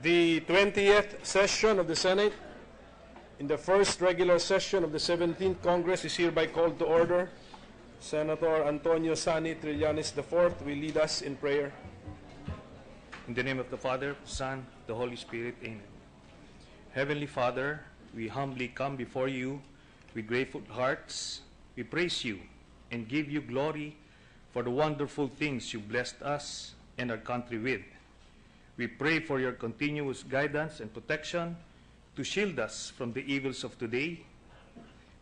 The 20th session of the Senate in the first regular session of the 17th Congress is hereby called to order. Senator Antonio Sani Trillanes IV will lead us in prayer. In the name of the Father, Son, the Holy Spirit, Amen. Heavenly Father, we humbly come before you with grateful hearts. We praise you and give you glory for the wonderful things you blessed us and our country with. We pray for your continuous guidance and protection to shield us from the evils of today.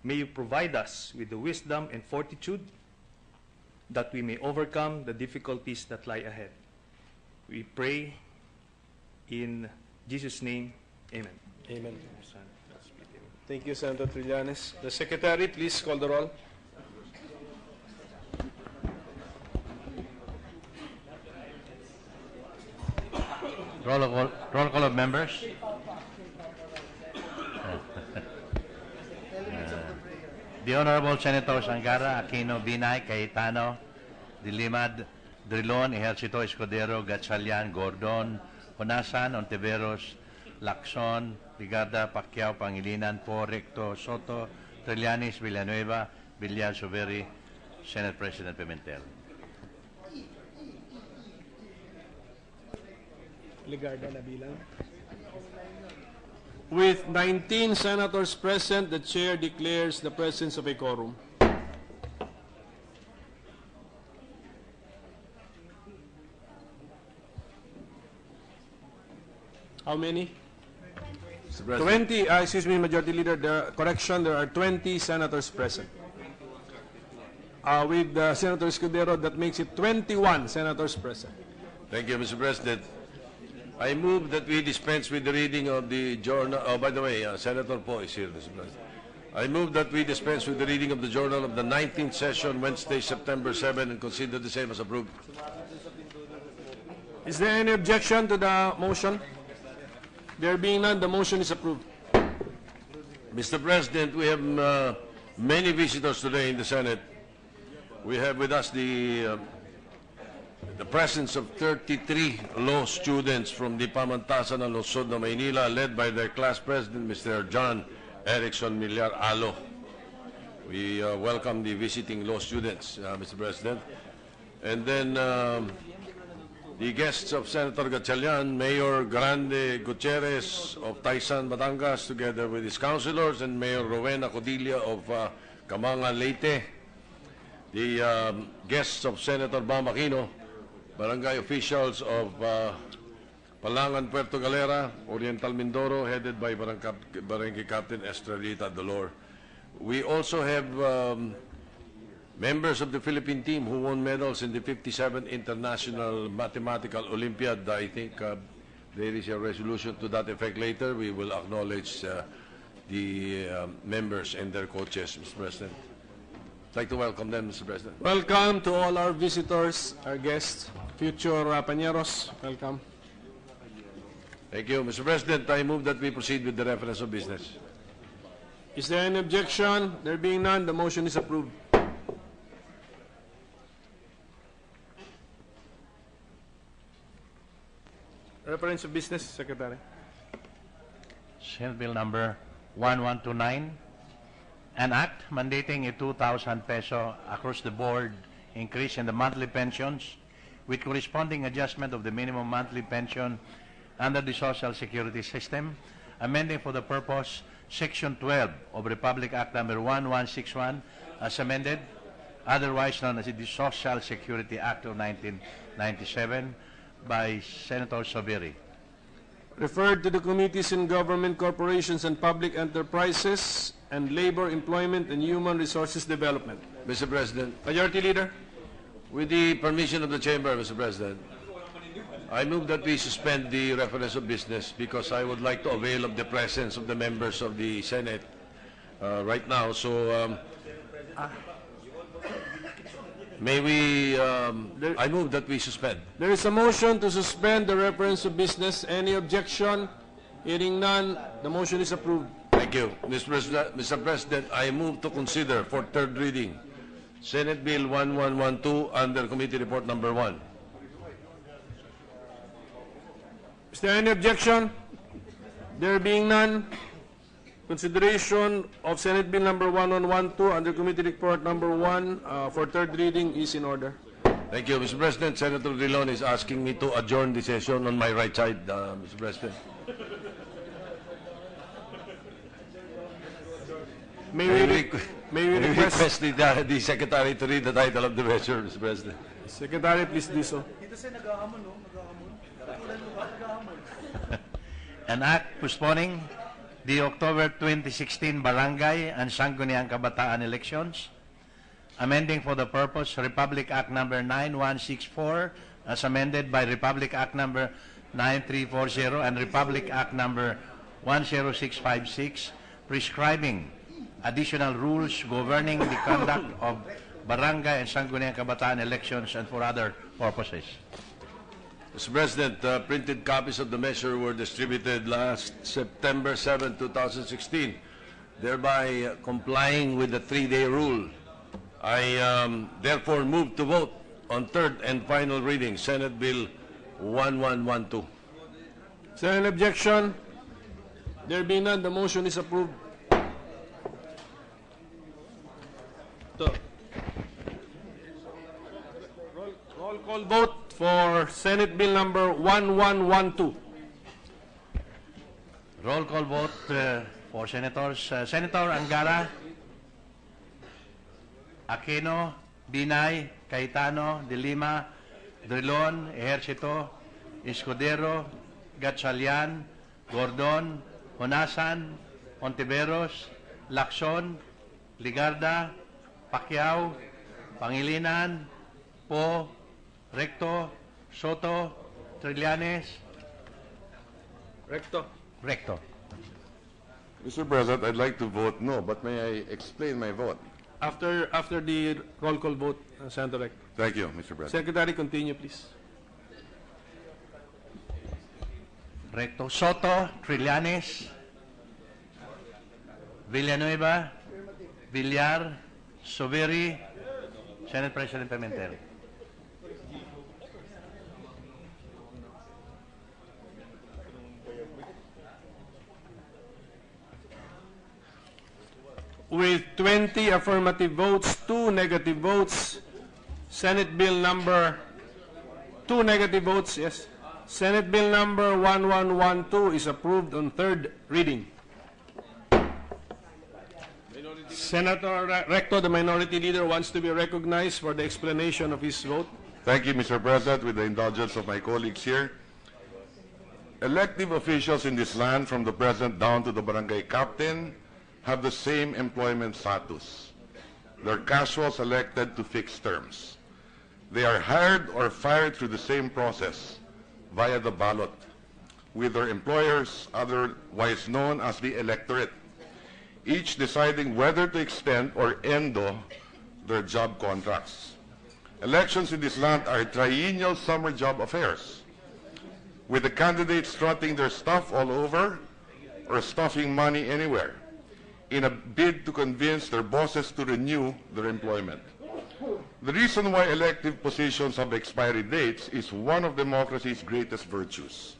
May you provide us with the wisdom and fortitude that we may overcome the difficulties that lie ahead. We pray in Jesus' name, amen. Amen. Thank you, Senator Trillanes. The Secretary, please call the roll. Roll call of members. The Honorable Senators Angara, Aquino, Binay, Cayetano, De Lima, Drilon, Ejercito, Escudero, Gatchalian, Gordon, Honasan, Ontiveros, Lacson, Ligarda, Pacquiao, Pangilinan, Po, Recto, Soto, Trillanes, Villanueva, Villar, Suveri, Senate President Pimentel. Ligarda na bilang. With 19 senators present, the chair declares the presence of a quorum. How many? 20, excuse me, Majority Leader, correction, there are 20 senators present. With Senator Escudero, that makes it 21 senators present. Thank you, Mr. President. I move that we dispense with the reading of the journal. Oh, by the way, Senator Po is here, Mr. President. I move that we dispense with the reading of the journal of the 19th session, Wednesday, September 7, and consider the same as approved. Is there any objection to the motion? There being none, the motion is approved. Mr. President, we have many visitors today in the Senate. We have with us the presence of 33 law students from the Pamantasan and Lungsod ng Maynila, led by their class president, Mr. John Erickson Millar Alo. We welcome the visiting law students, Mr. President. And then the guests of Senator Gatchalian, Mayor Grande Gutierrez of Taysan, Batangas, together with his councilors, and Mayor Rowena Codilla of Camangan, Leyte. The guests of Senator Bam Aquino, barangay officials of Palangan, Puerto Galera, Oriental Mindoro, headed by Barangay Captain Estrelita Dolor. We also have members of the Philippine team who won medals in the 57th International Mathematical Olympiad. I think there is a resolution to that effect later. We will acknowledge the members and their coaches, Mr. President. I'd like to welcome them, Mr. President. Welcome to all our visitors, our guests, future pañeros. Welcome. Thank you, Mr. President. I move that we proceed with the reference of business. Is there any objection? There being none, the motion is approved. Reference of business, Secretary. Senate Bill number 1129, an act mandating a 2,000 peso across the board increase in the monthly pensions with corresponding adjustment of the minimum monthly pension under the Social Security system, amending for the purpose Section 12 of Republic Act number 1161 as amended, otherwise known as the Social Security Act of 1997 by Senator Sobiri. Referred to the Committees in Government, Corporations and Public Enterprises and Labor, Employment and Human Resources Development. Mr. President, Majority Leader. with the permission of the Chamber, Mr. President, I move that we suspend the reference of business because I would like to avail of the presence of the members of the Senate right now. So may we, I move that we suspend. There is a motion to suspend the reference of business. Any objection? Hearing none, the motion is approved. Thank you. Mr. President, I move to consider for third reading Senate Bill 1112 under Committee Report number 1. Is there any objection? There being none, consideration of Senate Bill number 1112 under Committee Report number 1 for third reading is in order. Thank you, Mr. President. Senator Drilon is asking me to adjourn the session on my right side, Mr. President. May we request the Secretary to read the title of the measure, Mr. President. Secretary, please do so. An act postponing the October 2016 Barangay and Sangguniang Kabataan elections, amending for the purpose Republic Act number 9164 as amended by Republic Act number 9340 and Republic Act number 10656, prescribing additional rules governing the conduct of Barangay and Sangguniang Kabataan elections and for other purposes. Mr. President, printed copies of the measure were distributed last September 7, 2016, thereby complying with the 3-day rule. I therefore move to vote on third and final reading, Senate Bill 1112. Is there an objection? There being none, the motion is approved. Roll call vote for Senate Bill number 1112. Roll call vote for Senators. Senator Angara, Aquino, Binay, Cayetano, De Lima, Drilon, Ejercito, Escudero, Gatchalian, Gordon, Honasan, Ontiveros, Lacson, Ligarda, Pacquiao, Pangilinan, Po, Recto, Soto, Trillanes, Recto. Recto. Mr. President, I'd like to vote no, but may I explain my vote? After the roll call vote, Senator Recto. Thank you, Mr. President. Secretary, continue, please. Recto. Soto, Trillanes, Villanueva, Villar, Soveri, Senate President Pimentel. With 20 affirmative votes, 2 negative votes, Senate Bill number 2 negative votes, yes. Senate Bill number 1112 is approved on third reading. Senator Recto, the Minority Leader, wants to be recognized for the explanation of his vote. Thank you, Mr. President. With the indulgence of my colleagues here, elective officials in this land, from the president down to the barangay captain, have the same employment status. They're casuals elected to fixed terms. They are hired or fired through the same process, via the ballot, with their employers, otherwise known as the electorate, each deciding whether to extend or end their job contracts. Elections in this land are triennial summer job affairs, with the candidates strutting their stuff all over or stuffing money anywhere, in a bid to convince their bosses to renew their employment. The reason why elective positions have expiry dates is one of democracy's greatest virtues.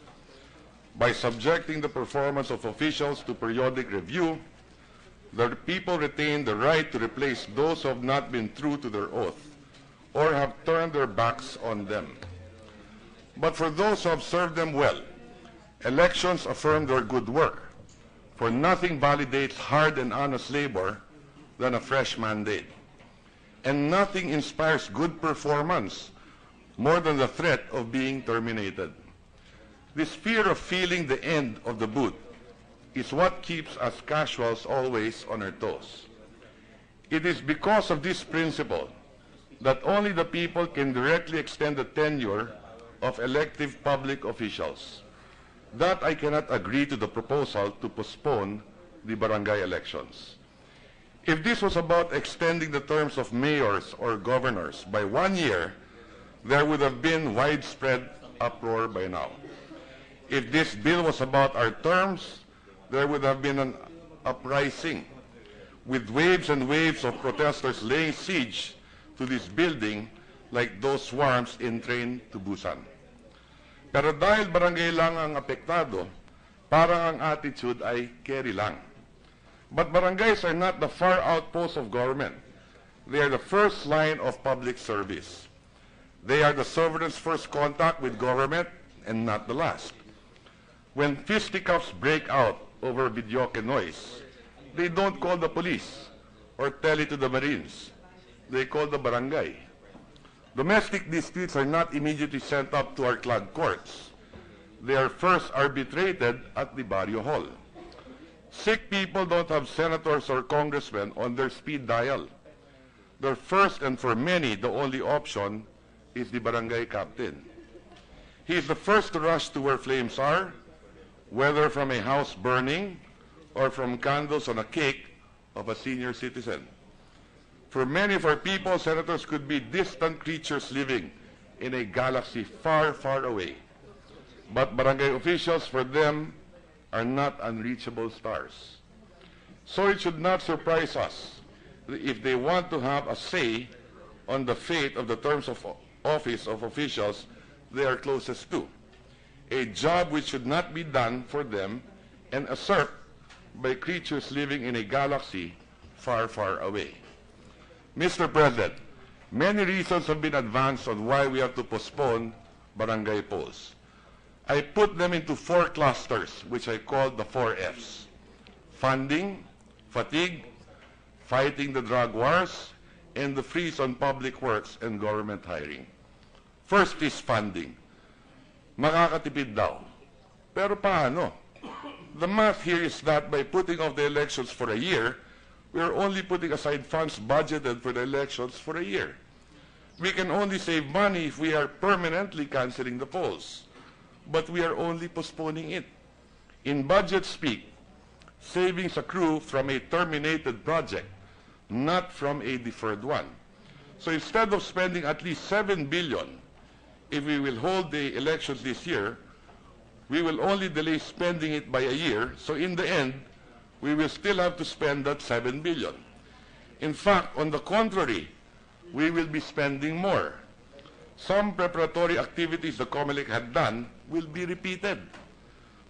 By subjecting the performance of officials to periodic review, the people retain the right to replace those who have not been true to their oath or have turned their backs on them. But for those who have served them well, elections affirm their good work, for nothing validates hard and honest labor than a fresh mandate. And nothing inspires good performance more than the threat of being terminated. This fear of feeling the end of the boot is what keeps us casuals always on our toes. It is because of this principle that only the people can directly extend the tenure of elective public officials that I cannot agree to the proposal to postpone the barangay elections. If this was about extending the terms of mayors or governors by 1 year, there would have been widespread uproar by now. If this bill was about our terms, there would have been an uprising, with waves and waves of protesters laying siege to this building like those swarms in train to Busan. Pero dahil barangay lang ang apektado, parang ang attitude ay carry lang. But barangays are not the far outposts of government. They are the first line of public service. They are the sovereign's first contact with government and not the last. When fisticuffs break out over videoke noise, they don't call the police or tell it to the Marines. They call the barangay. Domestic disputes are not immediately sent up to our clan courts. They are first arbitrated at the barrio hall. Sick people don't have senators or congressmen on their speed dial. Their first and for many the only option is the barangay captain. He is the first to rush to where flames are, whether from a house burning or from candles on a cake of a senior citizen. For many of our people, senators could be distant creatures living in a galaxy far, far away. But barangay officials, for them, are not unreachable stars. So it should not surprise us if they want to have a say on the fate of the terms of office of officials they are closest to, a job which should not be done for them and usurped by creatures living in a galaxy far, far away. Mr. President, many reasons have been advanced on why we have to postpone barangay polls. I put them into 4 clusters, which I call the 4 Fs: funding, fatigue, fighting the drug wars, and the freeze on public works and government hiring. First is funding. Makakatipid daw. Pero paano? The math here is that by putting off the elections for a year, we are only putting aside funds budgeted for the elections for a year. We can only save money if we are permanently canceling the polls. But we are only postponing it. In budget speak, savings accrue from a terminated project, not from a deferred one. So instead of spending at least 7 billion, if we will hold the elections this year, we will only delay spending it by a year, so in the end, we will still have to spend that 7 billion. In fact, on the contrary, we will be spending more. Some preparatory activities the COMELEC had done will be repeated.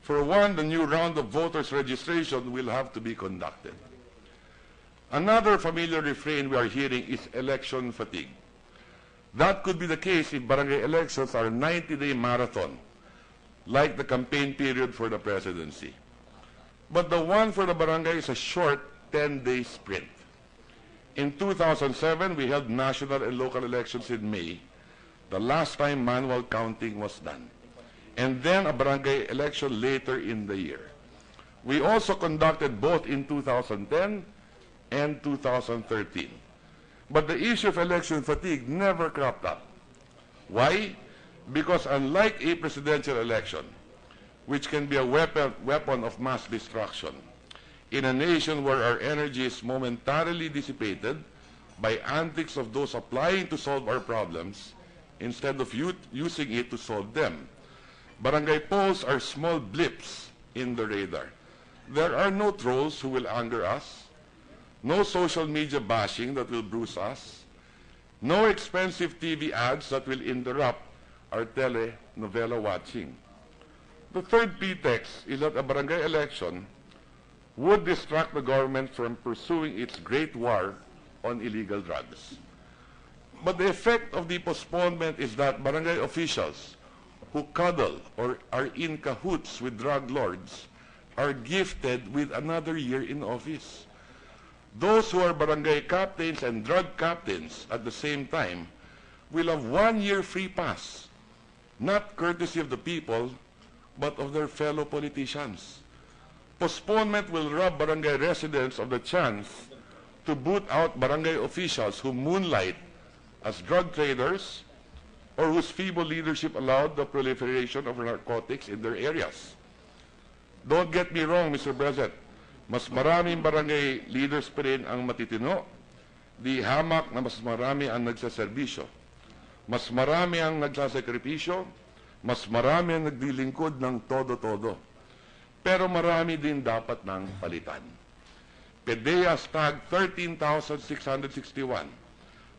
For one, the new round of voters registration will have to be conducted. Another familiar refrain we are hearing is election fatigue. That could be the case if barangay elections are a 90-day marathon, like the campaign period for the presidency. But the one for the barangay is a short 10-day sprint. In 2007, we held national and local elections in May, the last time manual counting was done, and then a barangay election later in the year. We also conducted both in 2010 and 2013. But the issue of election fatigue never cropped up. Why? Because unlike a presidential election, which can be a weapon of mass destruction, in a nation where our energy is momentarily dissipated by antics of those applying to solve our problems instead of using it to solve them, barangay polls are small blips in the radar. There are no trolls who will anger us, no social media bashing that will bruise us, no expensive TV ads that will interrupt our telenovela watching. The third pretext is that a barangay election would distract the government from pursuing its great war on illegal drugs. But the effect of the postponement is that barangay officials who cuddle or are in cahoots with drug lords are gifted with another year in office. Those who are barangay captains and drug captains at the same time will have 1 year free pass, not courtesy of the people, but of their fellow politicians. Postponement will rob barangay residents of the chance to boot out barangay officials who moonlight as drug traders or whose feeble leadership allowed the proliferation of narcotics in their areas. Don't get me wrong, Mr. President. Mas maraming barangay leaders pa rin ang matitino. Di hamak na mas marami ang nagsaserbisyo. Mas marami ang nagsasakripisyo. Mas marami ang nagdilingkod ng todo-todo. Pero marami din dapat ng palitan. PDEA's tag 13,661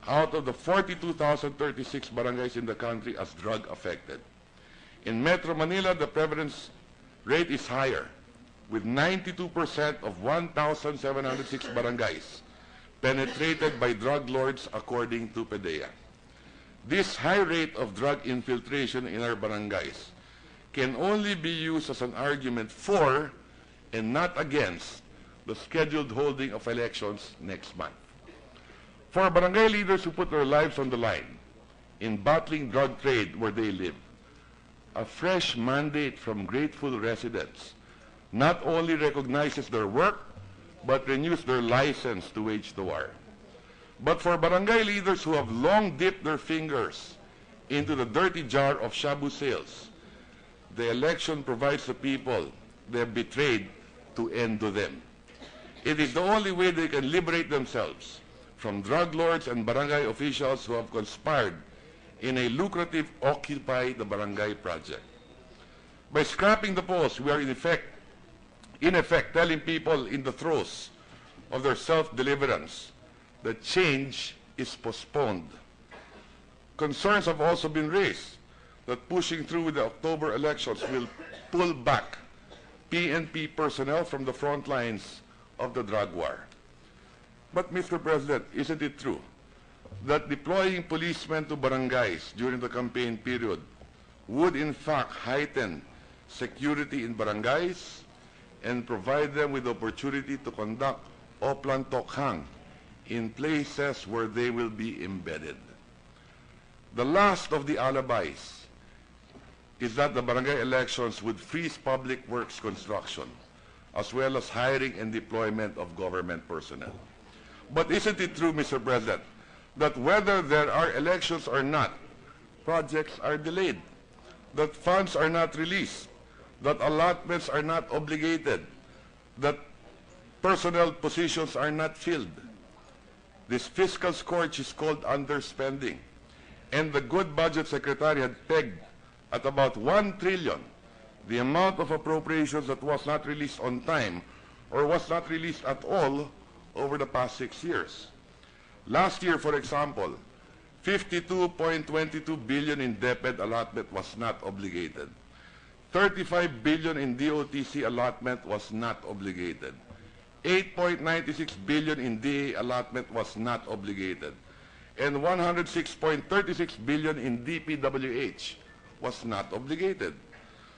out of the 42,036 barangays in the country as drug affected. In Metro Manila, the prevalence rate is higher, with 92% of 1,706 barangays penetrated by drug lords according to PDEA. This high rate of drug infiltration in our barangays can only be used as an argument for and not against the scheduled holding of elections next month. For barangay leaders who put their lives on the line in battling drug trade where they live, a fresh mandate from grateful residents not only recognizes their work, but renews their license to wage the war. But for barangay leaders who have long dipped their fingers into the dirty jar of shabu sales, the election provides the people they have betrayed to end to them. It is the only way they can liberate themselves from drug lords and barangay officials who have conspired in a lucrative Occupy the Barangay project. By scrapping the polls, we are in effect telling people in the throes of their self-deliverance that change is postponed. Concerns have also been raised that pushing through with the October elections will pull back PNP personnel from the front lines of the drug war. But Mr. President, isn't it true that deploying policemen to barangays during the campaign period would in fact heighten security in barangays and provide them with the opportunity to conduct Oplan Tokhang in places where they will be embedded? The last of the alibis is that the barangay elections would freeze public works construction, as well as hiring and deployment of government personnel. But isn't it true, Mr. President, that whether there are elections or not, projects are delayed, that funds are not released, that allotments are not obligated, that personnel positions are not filled? This fiscal scourge is called underspending, and the good budget secretary had pegged at about 1 trillion the amount of appropriations that was not released on time or was not released at all over the past 6 years. Last year, for example, 52.22 billion in DepEd allotment was not obligated. 35 billion in DOTC allotment was not obligated. 8.96 billion in DA allotment was not obligated. And 106.36 billion in DPWH was not obligated.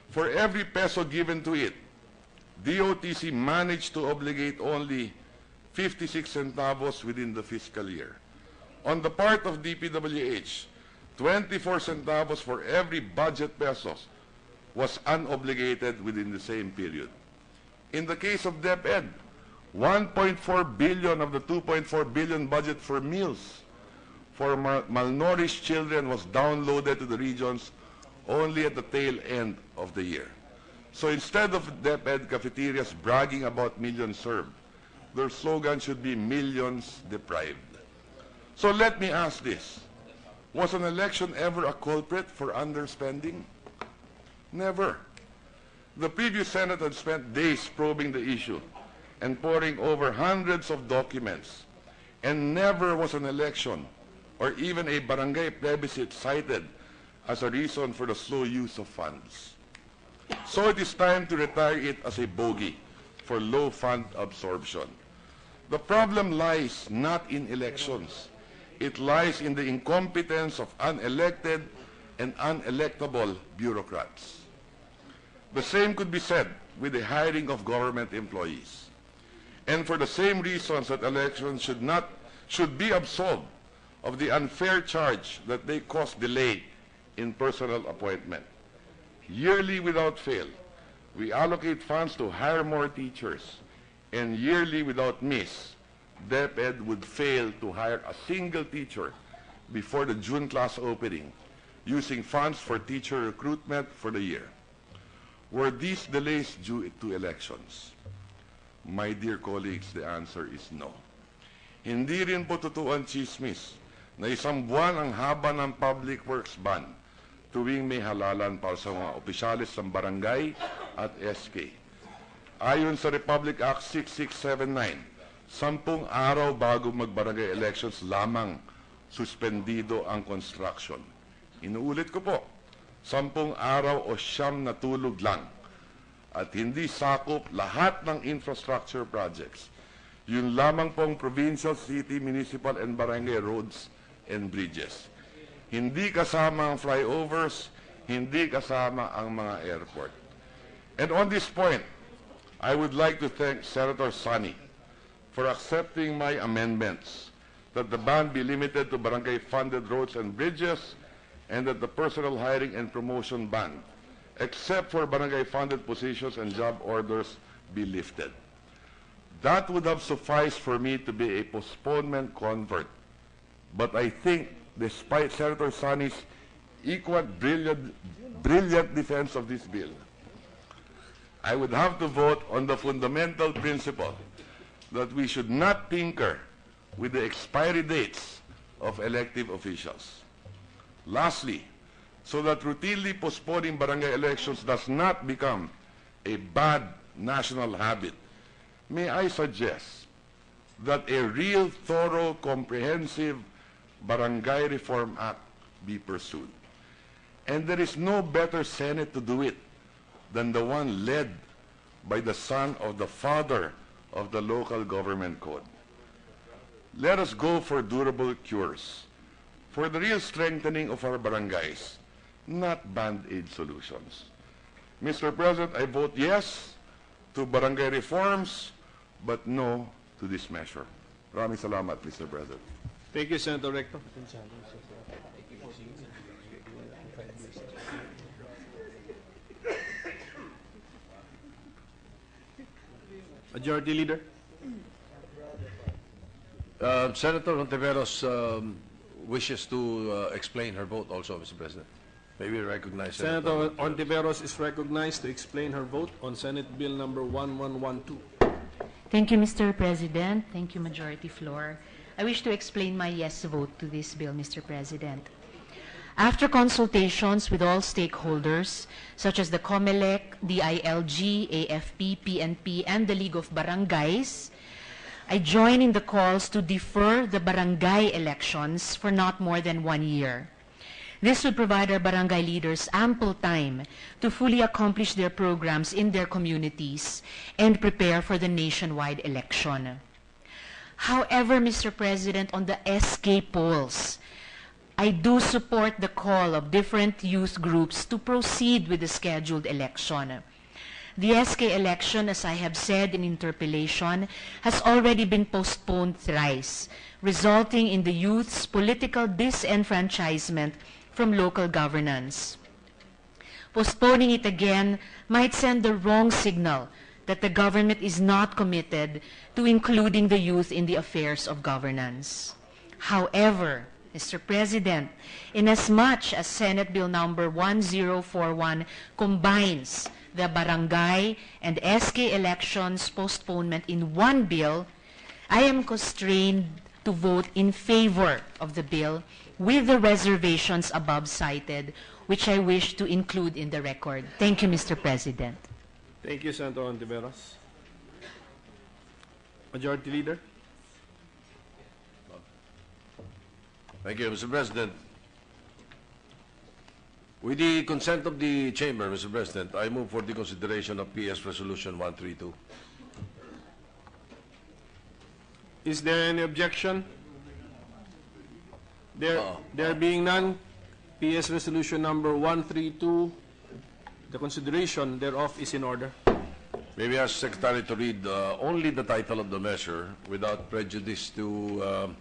For every peso given to it, DOTC managed to obligate only 56 centavos within the fiscal year. On the part of DPWH, 24 centavos for every budget pesos was unobligated within the same period. In the case of DepEd, 1.4 billion of the 2.4 billion budget for meals for malnourished children was downloaded to the regions only at the tail end of the year. So instead of DepEd cafeterias bragging about millions served, their slogan should be millions deprived. So let me ask this. Was an election ever a culprit for underspending? Never. The previous Senate had spent days probing the issue and poring over hundreds of documents, and never was an election or even a barangay plebiscite cited as a reason for the slow use of funds. So it is time to retire it as a bogey for low fund absorption. The problem lies not in elections. It lies in the incompetence of unelected and unelectable bureaucrats. The same could be said with the hiring of government employees. And for the same reasons that elections should be absolved of the unfair charge that they cause delay in personal appointment. Yearly without fail, we allocate funds to hire more teachers, and yearly without miss, DepEd would fail to hire a single teacher before the June class opening, using funds for teacher recruitment for the year. Were these delays due to elections? My dear colleagues, the answer is no. Hindi rin po totoo ang chismis na isang buwan ang haba ng public works ban tuwing may halalan para sa mga opisyalis ng barangay at SK. Ayon sa Republic Act 6679, 10 araw bago mag-barangay elections lamang suspendido ang construction. Inuulit ko po, 10 araw o 9 na tulog lang at hindi sakop lahat ng infrastructure projects. Yun lamang pong provincial, city, municipal, and barangay roads and bridges. Hindi kasama ang flyovers, hindi kasama ang mga airport. And on this point, I would like to thank Senator Sonny for accepting my amendments that the ban be limited to barangay-funded roads and bridges and that the personal hiring and promotion ban, except for barangay-funded positions and job orders, be lifted. That would have sufficed for me to be a postponement convert. But I think, despite Senator Sonny's equal brilliant defense of this bill, I would have to vote on the fundamental principle that we should not tinker with the expiry dates of elective officials. Lastly, so that routinely postponing barangay elections does not become a bad national habit, may I suggest that a real, thorough, comprehensive Barangay Reform Act be pursued. And there is no better Senate to do it than the one led by the son of the father of the local government code. Let us go for durable cures, for the real strengthening of our barangays, not band-aid solutions. Mr. President, I vote yes to barangay reforms, but no to this measure. Maraming salamat, Mr. President. Thank you, Senator Recto. Majority Leader. Senator Ontiveros wishes to explain her vote also, Mr. President. May we recognize Senator Ontiveros is recognized to explain her vote on Senate Bill number 1112. Thank you, Mr. President. Thank you, Majority Floor. I wish to explain my yes vote to this bill, Mr. President. After consultations with all stakeholders, such as the COMELEC, DILG, AFP, PNP, and the League of Barangays, I join in the calls to defer the barangay elections for not more than 1 year. This would provide our barangay leaders ample time to fully accomplish their programs in their communities and prepare for the nationwide election. However, Mr. President, on the SK polls, I do support the call of different youth groups to proceed with the scheduled election. The SK election, as I have said in interpellation, has already been postponed thrice, resulting in the youth's political disenfranchisement from local governance. Postponing it again might send the wrong signal that the government is not committed to including the youth in the affairs of governance. However, Mr. President, inasmuch as Senate Bill number 1041 combines the barangay and SK elections postponement in one bill, I am constrained to vote in favor of the bill with the reservations above cited, which I wish to include in the record. Thank you, Mr. President. Thank you, Senator Ontiveros. Majority Leader. Thank you, Mr. President. With the consent of the Chamber, Mr. President, I move for the consideration of PS Resolution 132. Is there any objection? There being none, PS Resolution number 132, the consideration thereof is in order. May we ask Secretary to read only the title of the measure without prejudice to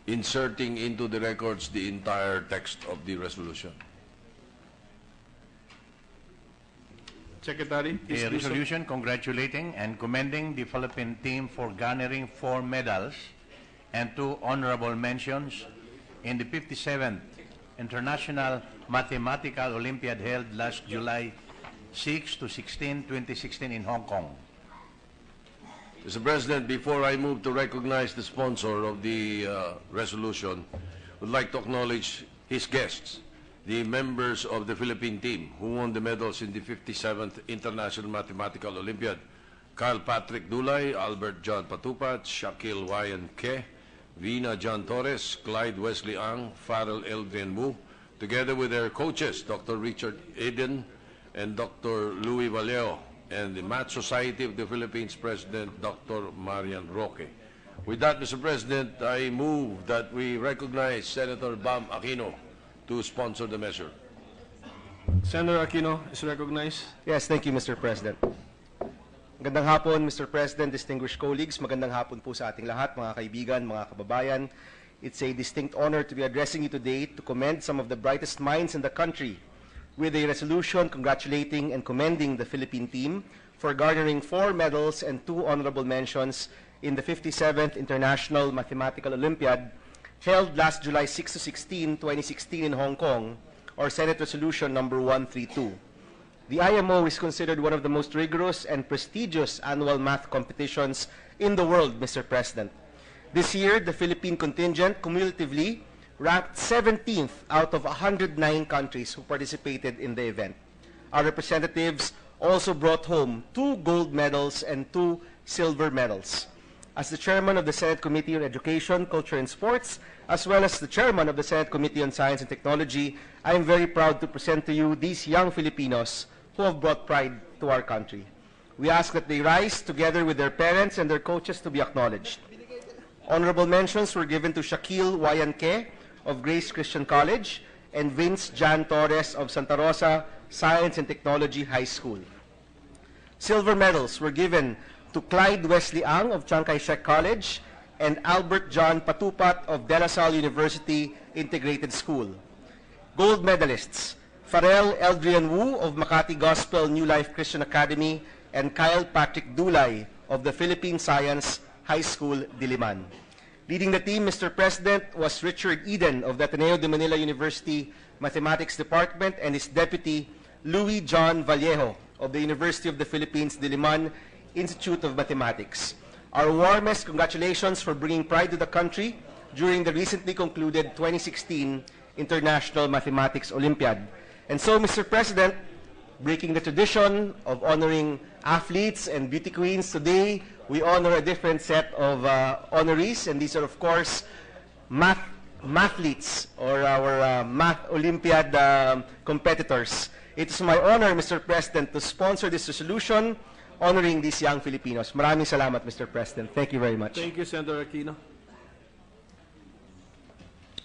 inserting into the records the entire text of the resolution. Secretary, please A do so. resolution congratulating and commending the Philippine team for garnering 4 medals and 2 honorable mentions in the 57th International Mathematical Olympiad held last July 6 to 16, 2016 in Hong Kong. Mr. President, before I move to recognize the sponsor of the resolution, I would like to acknowledge his guests, the members of the Philippine team who won the medals in the 57th International Mathematical Olympiad: Kyle Patrick Dulay, Albert John Patupat, Shaquille Ryan Ke, Vina John Torres, Clyde Wesley Ang, Farrell Eldrin Wu, together with their coaches, Dr. Richard Aiden and Dr. Louis Vallejo, and the Math Society of the Philippines President, Dr. Marian Roque. With that, Mr. President, I move that we recognize Senator Bam Aquino to sponsor the measure. Senator Aquino is recognized. Yes, thank you, Mr. President. Magandang hapon, Mr. President, distinguished colleagues. Magandang hapon po sa ating lahat, mga kaibigan, mga kababayan. It's a distinct honor to be addressing you today to commend some of the brightest minds in the country with a resolution congratulating and commending the Philippine team for garnering 4 medals and 2 honorable mentions in the 57th International Mathematical Olympiad held last July 6 to 16, 2016 in Hong Kong, or Senate Resolution number 132. The IMO is considered one of the most rigorous and prestigious annual math competitions in the world, Mr. President. This year, the Philippine contingent cumulatively ranked 17th out of 109 countries who participated in the event. Our representatives also brought home 2 gold medals and 2 silver medals. As the chairman of the Senate Committee on Education, Culture, and Sports, as well as the chairman of the Senate Committee on Science and Technology, I am very proud to present to you these young Filipinos who have brought pride to our country. We ask that they rise together with their parents and their coaches to be acknowledged. Honorable mentions were given to Shaquille Wayanke of Grace Christian College and Vince Jan Torres of Santa Rosa Science and Technology High School. Silver medals were given to Clyde Wesley Ang of Chiang Kai-shek College and Albert John Patupat of De La Salle University Integrated School. Gold medalists, Farrell Eldrian Wu of Makati Gospel New Life Christian Academy and Kyle Patrick Dulay of the Philippine Science High School, Diliman. Leading the team, Mr. President, was Richard Eden of the Ateneo de Manila University Mathematics Department and his deputy, Louis John Vallejo of the University of the Philippines, Diliman Institute of Mathematics. Our warmest congratulations for bringing pride to the country during the recently concluded 2016 International Mathematics Olympiad. And so, Mr. President, breaking the tradition of honoring athletes and beauty queens, today we honor a different set of honorees, and these are, of course, mathletes, or our Math Olympiad competitors. It is my honor, Mr. President, to sponsor this resolution honoring these young Filipinos. Maraming salamat, Mr. President. Thank you very much. Thank you, Senator Aquino.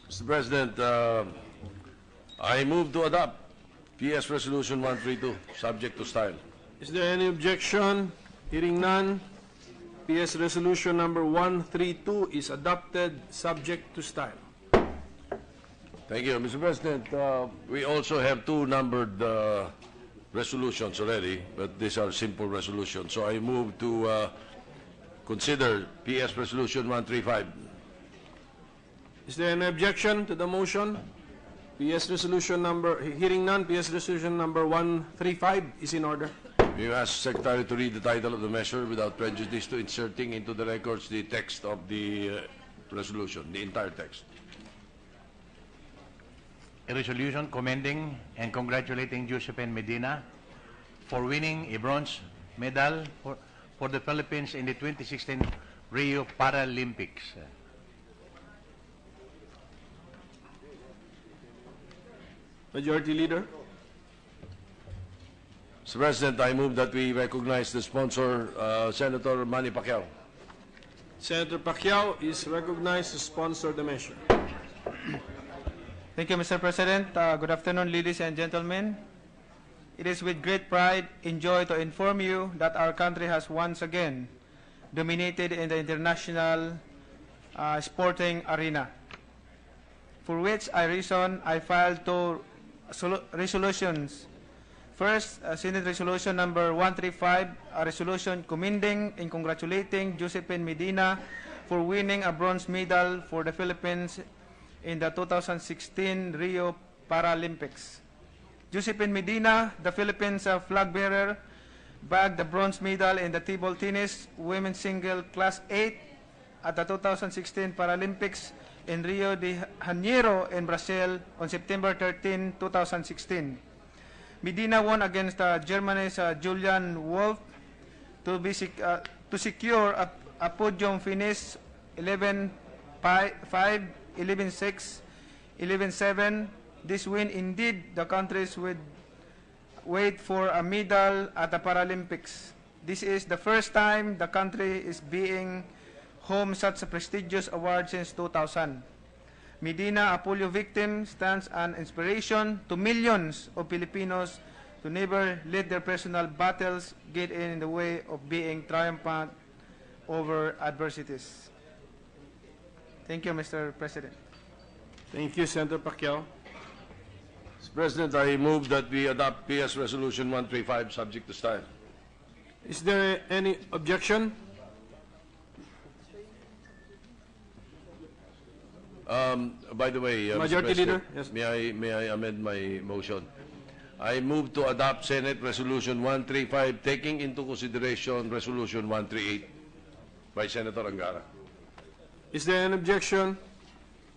Mr. President, I move to adopt PS Resolution 132, subject to style. Is there any objection? Hearing none, PS Resolution number 132 is adopted, subject to style. Thank you, Mr. President. We also have 2 numbered resolutions already, but these are simple resolutions. So I move to consider PS Resolution 135. Is there any objection to the motion? PS Resolution number, hearing none, PS Resolution number 135 is in order. We ask Secretary to read the title of the measure without prejudice to inserting into the records the text of the resolution, the entire text. A resolution commending and congratulating Josephine Medina for winning a bronze medal for the Philippines in the 2016 Rio Paralympics. Majority Leader. Mr. President, I move that we recognize the sponsor, Senator Manny Pacquiao. Senator Pacquiao is recognized to sponsor the measure. Thank you, Mr. President. Good afternoon, ladies and gentlemen. It is with great pride and joy to inform you that our country has once again dominated in the international sporting arena, for which I filed 2 resolutions. First, Senate Resolution number 135, a resolution commending and congratulating Josephine Medina for winning a bronze medal for the Philippines in the 2016 Rio Paralympics. Josephine Medina, the Philippines flag bearer, bagged the bronze medal in the table tennis women's single class 8 at the 2016 Paralympics in Rio de Janeiro in Brazil on September 13, 2016. Medina won against Germany's Julian Wolf to secure a podium finish 11-5, 11-6, 11-7, This win indeed the countries would wait for a medal at the Paralympics. This is the first time the country is being home such a prestigious award since 2000. Medina, a polio victim, stands an inspiration to millions of Filipinos to never let their personal battles get in the way of being triumphant over adversities. Thank you, Mr. President. Thank you, Senator Pacquiao. Mr. President, I move that we adopt PS Resolution 135 subject to style. Is there any objection? By the way, Mr. Majority Leader, President, yes. may I amend my motion? I move to adopt Senate Resolution 135 taking into consideration Resolution 138 by Senator Angara. Is there an objection?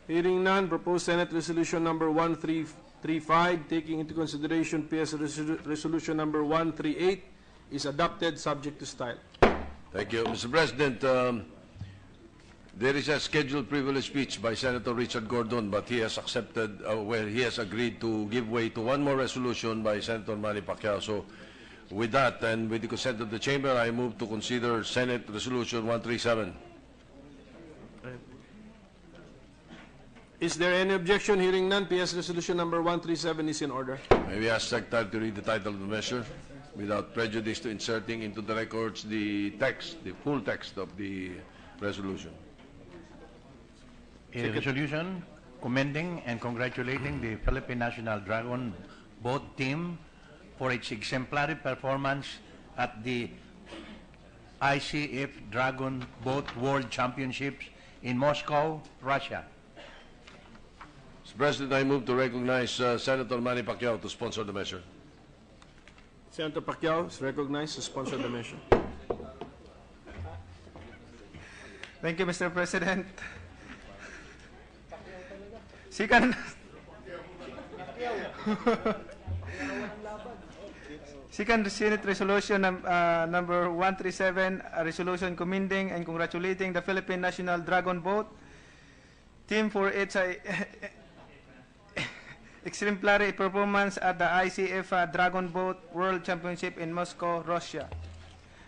Hearing none, proposed Senate Resolution number 1335, taking into consideration PS Resolution number 138, is adopted subject to style. Thank you. Mr. President, there is a scheduled privilege speech by Senator Richard Gordon, but he has accepted, he has agreed to give way to one more resolution by Senator Manny Pacquiao. So with that, and with the consent of the Chamber, I move to consider Senate Resolution 137. Is there any objection? Hearing none, PS Resolution number 137 is in order. May we ask Secretary to read the title of the measure without prejudice to inserting into the records the text, the full text of the resolution. A resolution commending and congratulating the Philippine National Dragon Boat Team for its exemplary performance at the ICF Dragon Boat World Championships in Moscow, Russia. Mr. President, I move to recognize Senator Manny Pacquiao to sponsor the measure. Senator Pacquiao is recognized to sponsor the measure. Thank you, Mr. President. Second, Second Senate Resolution number 137, a resolution commending and congratulating the Philippine National Dragon Boat Team for its exemplary performance at the ICF Dragon Boat World Championship in Moscow, Russia.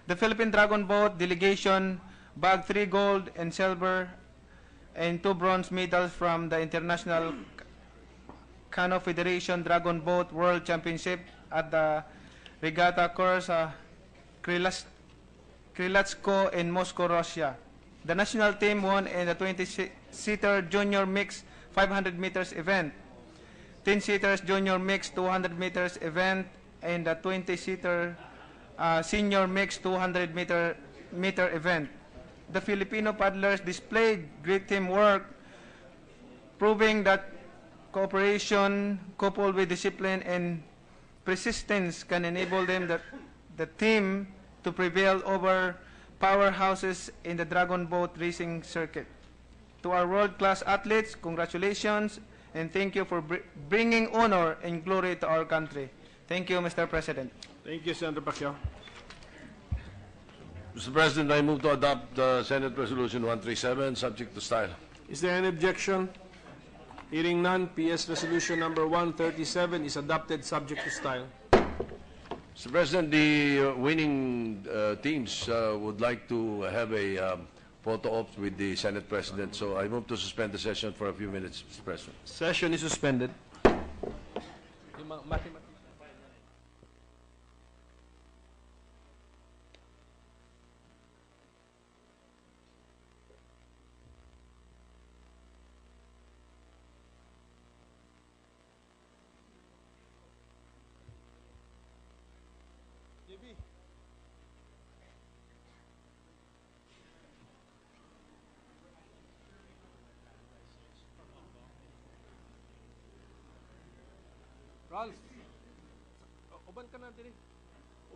The Philippine Dragon Boat delegation bagged 3 gold and silver and 2 bronze medals from the International Canoe Federation Dragon Boat World Championship at the Regatta Course Krylatsko in Moscow, Russia. The national team won in the 20-seater junior mixed 500 meters event, 10-seaters junior mixed 200 meters event, and the 20-seater senior mixed 200 meter event. The Filipino paddlers displayed great teamwork, proving that cooperation coupled with discipline and persistence can enable them the team to prevail over powerhouses in the Dragon Boat racing circuit. To our world-class athletes, congratulations and thank you for bringing honor and glory to our country. Thank you, Mr. President. Thank you, Senator Pacquiao. Mr. President, I move to adopt Senate Resolution 137, subject to style. Is there any objection? Hearing none, PS Resolution number 137 is adopted subject to style. Mr. President, the winning teams would like to have a photo op with the Senate President, so I move to suspend the session for a few minutes, Mr. President. Session is suspended. Ralph, uban ka na diri.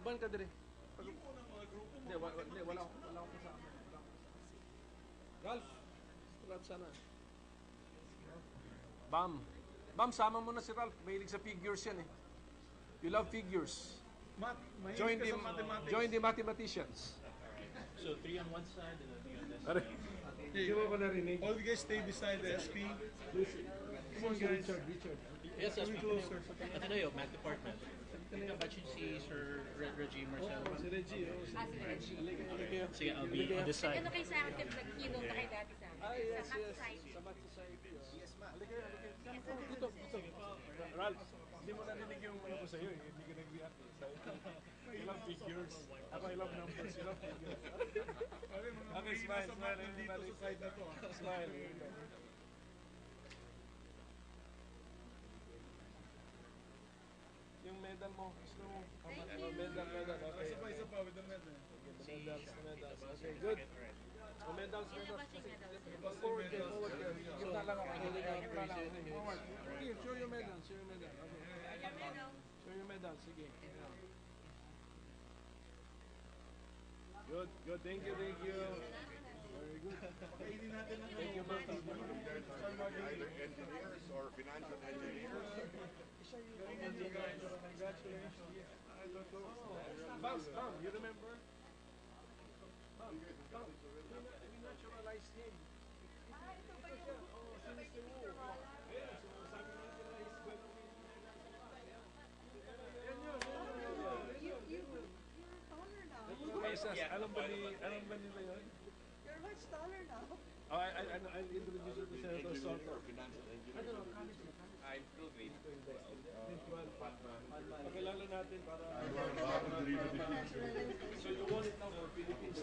Uban ka diri. Hindi, wala akong kasama. Ralph, sulat sana. Bam, sama mo na si Ralph. Mahilig sa figures yan eh. You love figures. Join the mathematicians. So 3 on one side and then 3 on this. Pare, hindi mo ba narinig? All you guys stay beside the SP. Come on, Richard. Yes, Ateneo, Math Department. But you see Sir Reggie Marcelo. Si Reggie, oh. Sige, I'll be on this side. Ano kayo sa akin, nag-keynote na kayo dati sa akin? Yes, Sa Math yes. Society. Sa Math Society. Yes, ma. Halika, halika. Dito, dito. Ralph, hindi mo narinig yung ano ko sa'yo eh. Hindi ka nag-react eh. I love figures. Ako, I love numbers. You love figures. Okay, smile, smile. Everybody. Smile. Yung medal mo, gusto mo. Medal. Okay. Isa pa with the medal. Medals. Okay, good. So medals. Forward here. Gitna lang ako. Forward. Here, show your medal. Okay. Show your medal. Sige. Good. Thank you. Very good. Thank you, Marty. Either engineers or financial engineers. Congratulations. Bams, you remember? Bam, we naturalized him. Ito ba yung Mr. Wala? You're taller now. Alam ba nila yun? You're much taller now. Oh, I'll introduce you to Senator Soto. I'm still grade. Pakilala natin para... So you want it now for Philippines?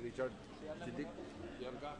Richard, Sidik, Yarga.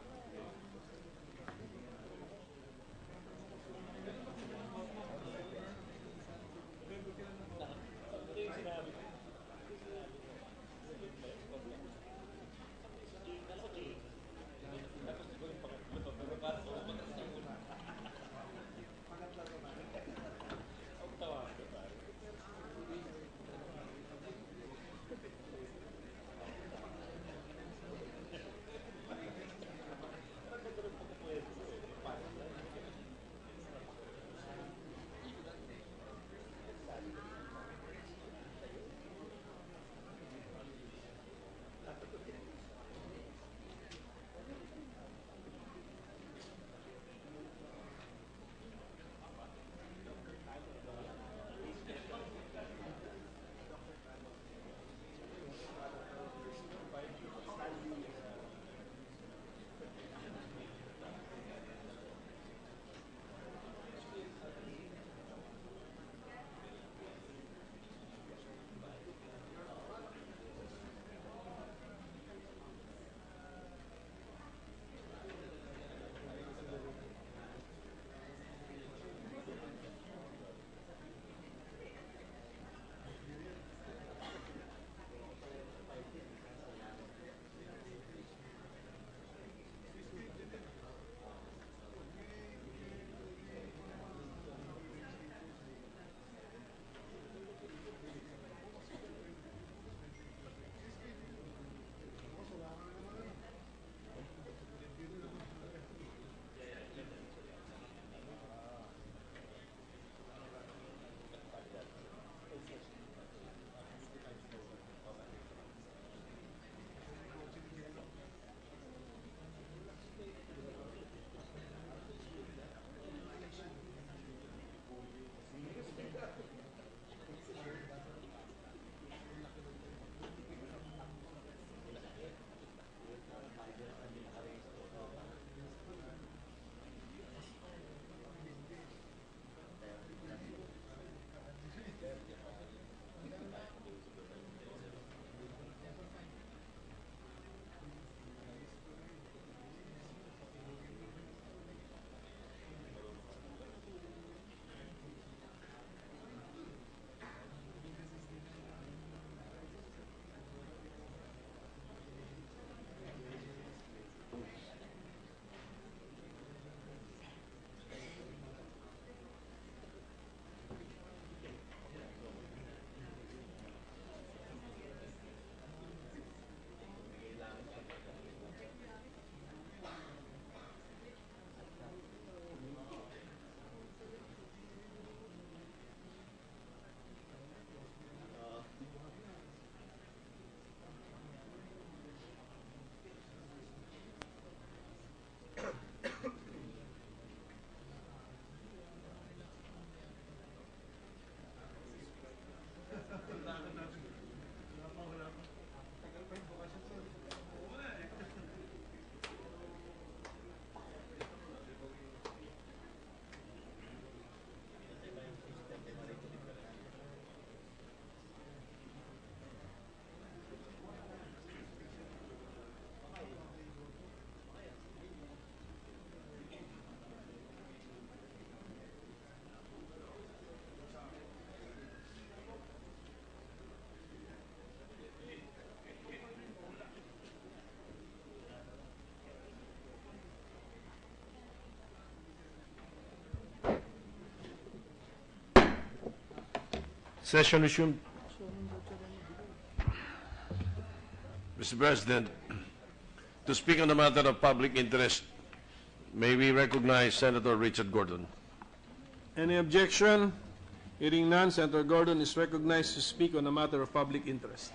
Session resumed. Mr. President, to speak on the matter of public interest, may we recognize Senator Richard Gordon. Any objection? Hearing none, Senator Gordon is recognized to speak on a matter of public interest.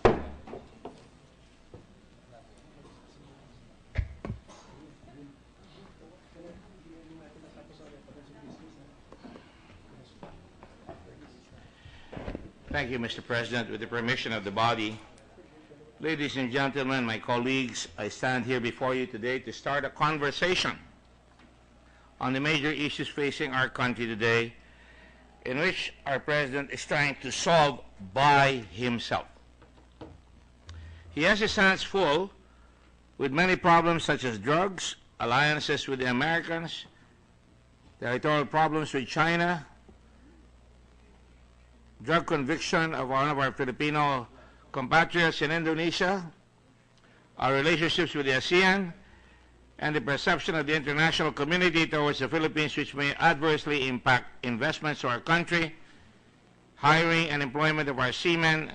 Thank you, Mr. President. With the permission of the body, ladies and gentlemen, my colleagues, I stand here before you today to start a conversation on the major issues facing our country today, in which our President is trying to solve by himself. He has his hands full with many problems such as drugs, alliances with the Americans, territorial problems with China, drug conviction of one of our Filipino compatriots in Indonesia, our relationships with the ASEAN, and the perception of the international community towards the Philippines, which may adversely impact investments to our country, hiring and employment of our seamen,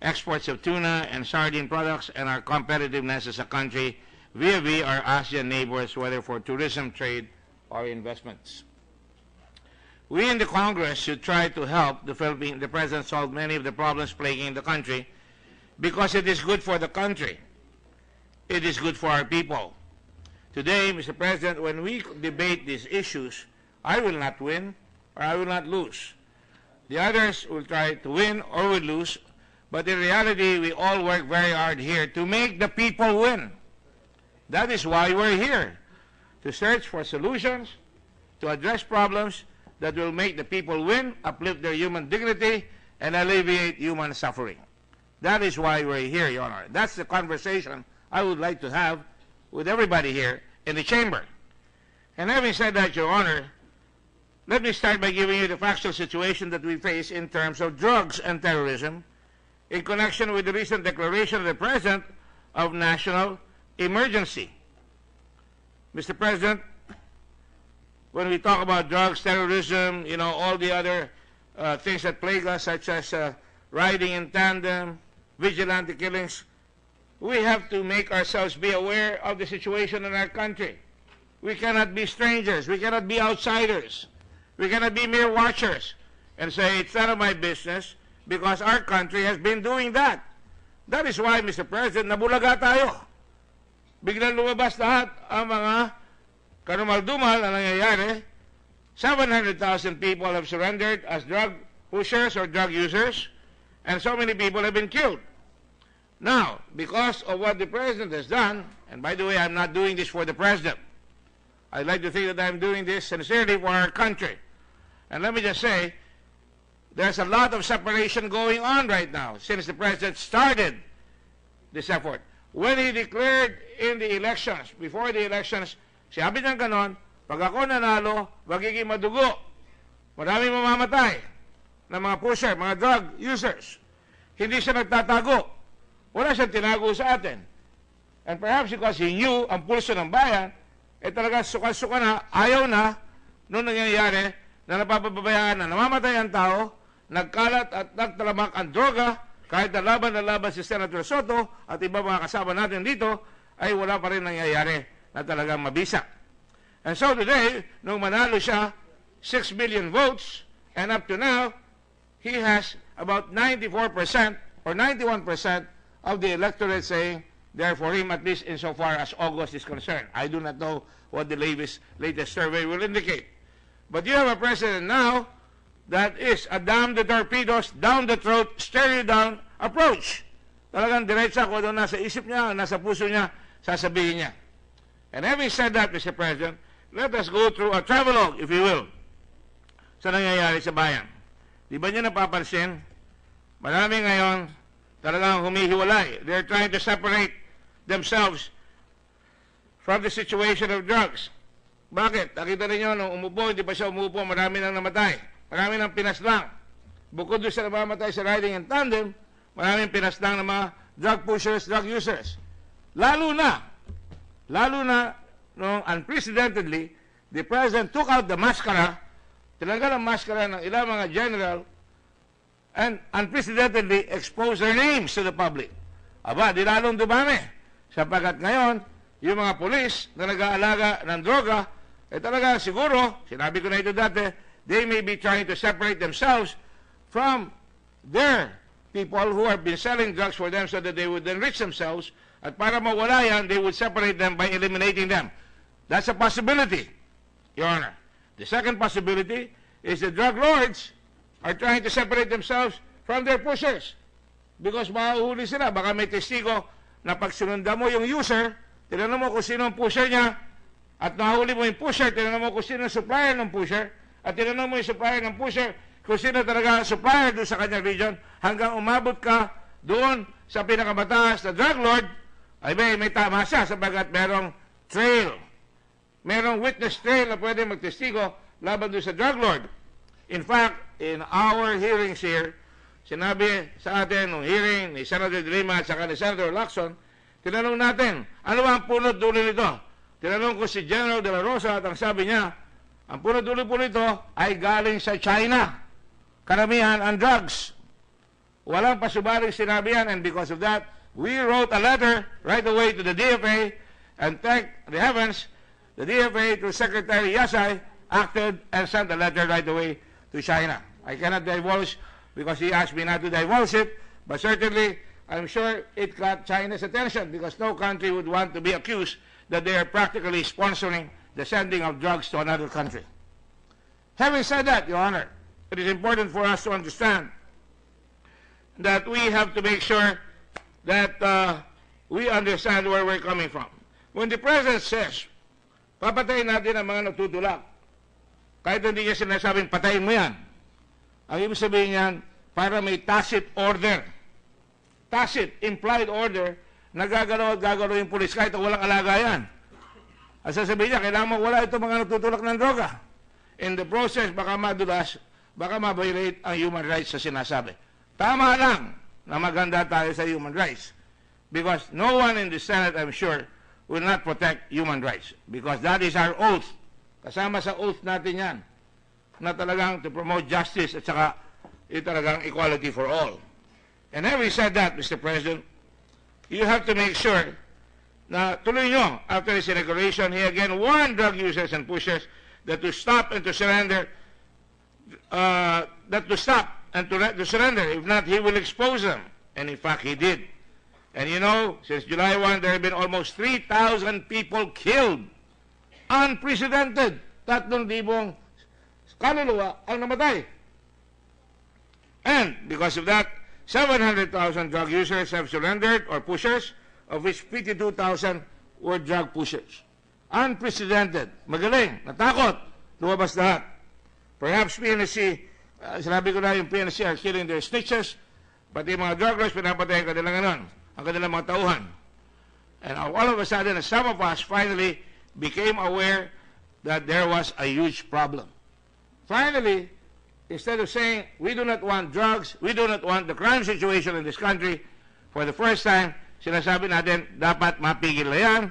exports of tuna and sardine products, and our competitiveness as a country vis-a-vis our ASEAN neighbors, whether for tourism, trade, or investments. We in the Congress should try to help the President solve many of the problems plaguing the country, because it is good for the country. It is good for our people. Today, Mr. President, when we debate these issues, I will not win or I will not lose. The others will try to win or will lose, but in reality, we all work very hard here to make the people win. That is why we're here, to search for solutions, to address problems that will make the people win, uplift their human dignity, and alleviate human suffering. That is why we're here, Your Honor. That's the conversation I would like to have with everybody here in the chamber. And having said that, Your Honor, let me start by giving you the factual situation that we face in terms of drugs and terrorism in connection with the recent declaration of the President of national emergency. Mr. President, when we talk about drugs, terrorism, all the other things that plague us, such as riding in tandem, vigilante killings, we have to make ourselves be aware of the situation in our country. We cannot be strangers. We cannot be outsiders. We cannot be mere watchers and say, it's none of my business, because our country has been doing that. That is why, Mr. President, nabulaga tayo. Biglang lumabas lahat ang mga karumal-dumal na nangyayari. 700,000 people have surrendered as drug pushers or drug users, and so many people have been killed. Now, because of what the President has done, and by the way, I'm not doing this for the President. I'd like to think that I'm doing this sincerely for our country. And let me just say, there's a lot of separation going on right now since the President started this effort. When he declared in the elections, before the elections, sabi niya ganon, pag ako nanalo, magiging madugo. Maraming mamamatay ng mga pusher, mga drug users. Hindi siya nagtatago. Wala siyang tinago sa atin. And perhaps because he knew ang pulso ng bayan, talaga suka-suka na, ayaw na, noong nangyayari, na napapabayaan na namamatay ang tao, nagkalat at nagtalamak ang droga, kahit na laban si Senator Soto at iba mga kasama natin dito, ay wala pa rin nangyayari na talagang mabisa. And so today, nung manalo siya, 6 million votes, and up to now, he has about 94% or 91% of the electorate saying they're for him, at least insofar as August is concerned. I do not know what the latest survey will indicate. But you have a president now that is a damn the torpedoes, down the throat, stare you down approach. Talagang diretsa kung ano nasa isip niya, nasa puso niya, sasabihin niya. And having said that, Mr. President, let us go through a travelogue, if you will, sa nangyayari sa bayan. Di ba niyo napapansin? Marami ngayon talagang humihiwalay. They're trying to separate themselves from the situation of drugs. Bakit? Nakita ninyo, nung umupo, hindi pa siya umupo, marami nang namatay. Marami nang pinaslang. Bukod doon sa namamatay sa riding in tandem, maraming pinaslang ng mga drug pushers, drug users. Lalo na, nung unprecedentedly, the President took out the maskara, tinanggal ang maskara ng ilang mga general, and unprecedentedly expose their names to the public. Aba, di lalong dumami. Sapagkat ngayon, yung mga pulis na nag-aalaga ng droga, talaga siguro, sinabi ko na ito dati, they may be trying to separate themselves from their people who have been selling drugs for them so that they would enrich themselves. At para mawala yan, they would separate them by eliminating them. That's a possibility, Your Honor. The second possibility is the drug lords are trying to separate themselves from their pushers. Because mahuhuli sila. Baka may testigo na pag sinundan mo yung user, tinanong mo kung sino ang pusher niya, at nahuli mo yung pusher, tinanong mo kung sino ang supplier ng pusher, at tinanong mo yung supplier ng pusher, kung sino talaga ang supplier doon sa kanyang region, hanggang umabot ka doon sa pinakamataas na drug lord, ay may tama siya sapagkat merong trail. Merong witness trail na pwede magtestigo laban doon sa drug lord. In fact, in our hearings here, sinabi sa atin nung hearing ni Senator Lima at saka ni Senator Lacson, tinanong natin, ano ba ang punot dulo nito? Tinanong ko si General De La Rosa at ang sabi niya, ang punot dulo po nito ay galing sa China. Karamihan ang drugs. Walang pasubaring sinabi yan, and because of that, we wrote a letter right away to the DFA, and thank the heavens, the DFA through Secretary Yasay acted and sent a letter right away to China. I cannot divulge because he asked me not to divulge it, but certainly I'm sure it got China's attention because no country would want to be accused that they are practically sponsoring the sending of drugs to another country. Having said that, Your Honor, it is important for us to understand that we have to make sure that we understand where we're coming from. When the President says, papatayin natin ang mga nagtutulak, kahit hindi niya sinasabing patayin mo yan, ang ibig sabihin niyan, para may tacit order, tacit, implied order, na gagalaw at gagalaw yung pulis kahit walang alaga yan. At sasabihin niya, kailangan mawala ito mga nagtutulak ng droga. In the process, baka madulas, baka ma-violate ang human rights sa sinasabi. Tama lang na maganda tayo sa human rights. Because no one in the Senate, I'm sure, will not protect human rights. Because that is our oath. Kasama sa oath natin yan. Na talagang to promote justice at saka talagang equality for all. And having said that, Mr. President, you have to make sure na tuloy nyo, after his inauguration, he again warned drug users and pushers that to stop and to surrender, to surrender. If not, he will expose them. And in fact, he did. And you know, since July 1, there have been almost 3,000 people killed. Unprecedented. 3,000 kaluluwa ang namatay. And because of that, 700,000 drug users have surrendered or pushers, of which 52,000 were drug pushers. Unprecedented. Magaling. Natakot. Lumabas lahat. Perhaps PNC, sinabi ko na yung PNC are killing their snitches, pati yung mga drug lords, pinapatay ang kanilang mga tauhan. And all of a sudden, some of us finally became aware that there was a huge problem. Finally, instead of saying, we do not want drugs, we do not want the crime situation in this country, for the first time, sinasabi natin, dapat mapigil na yan,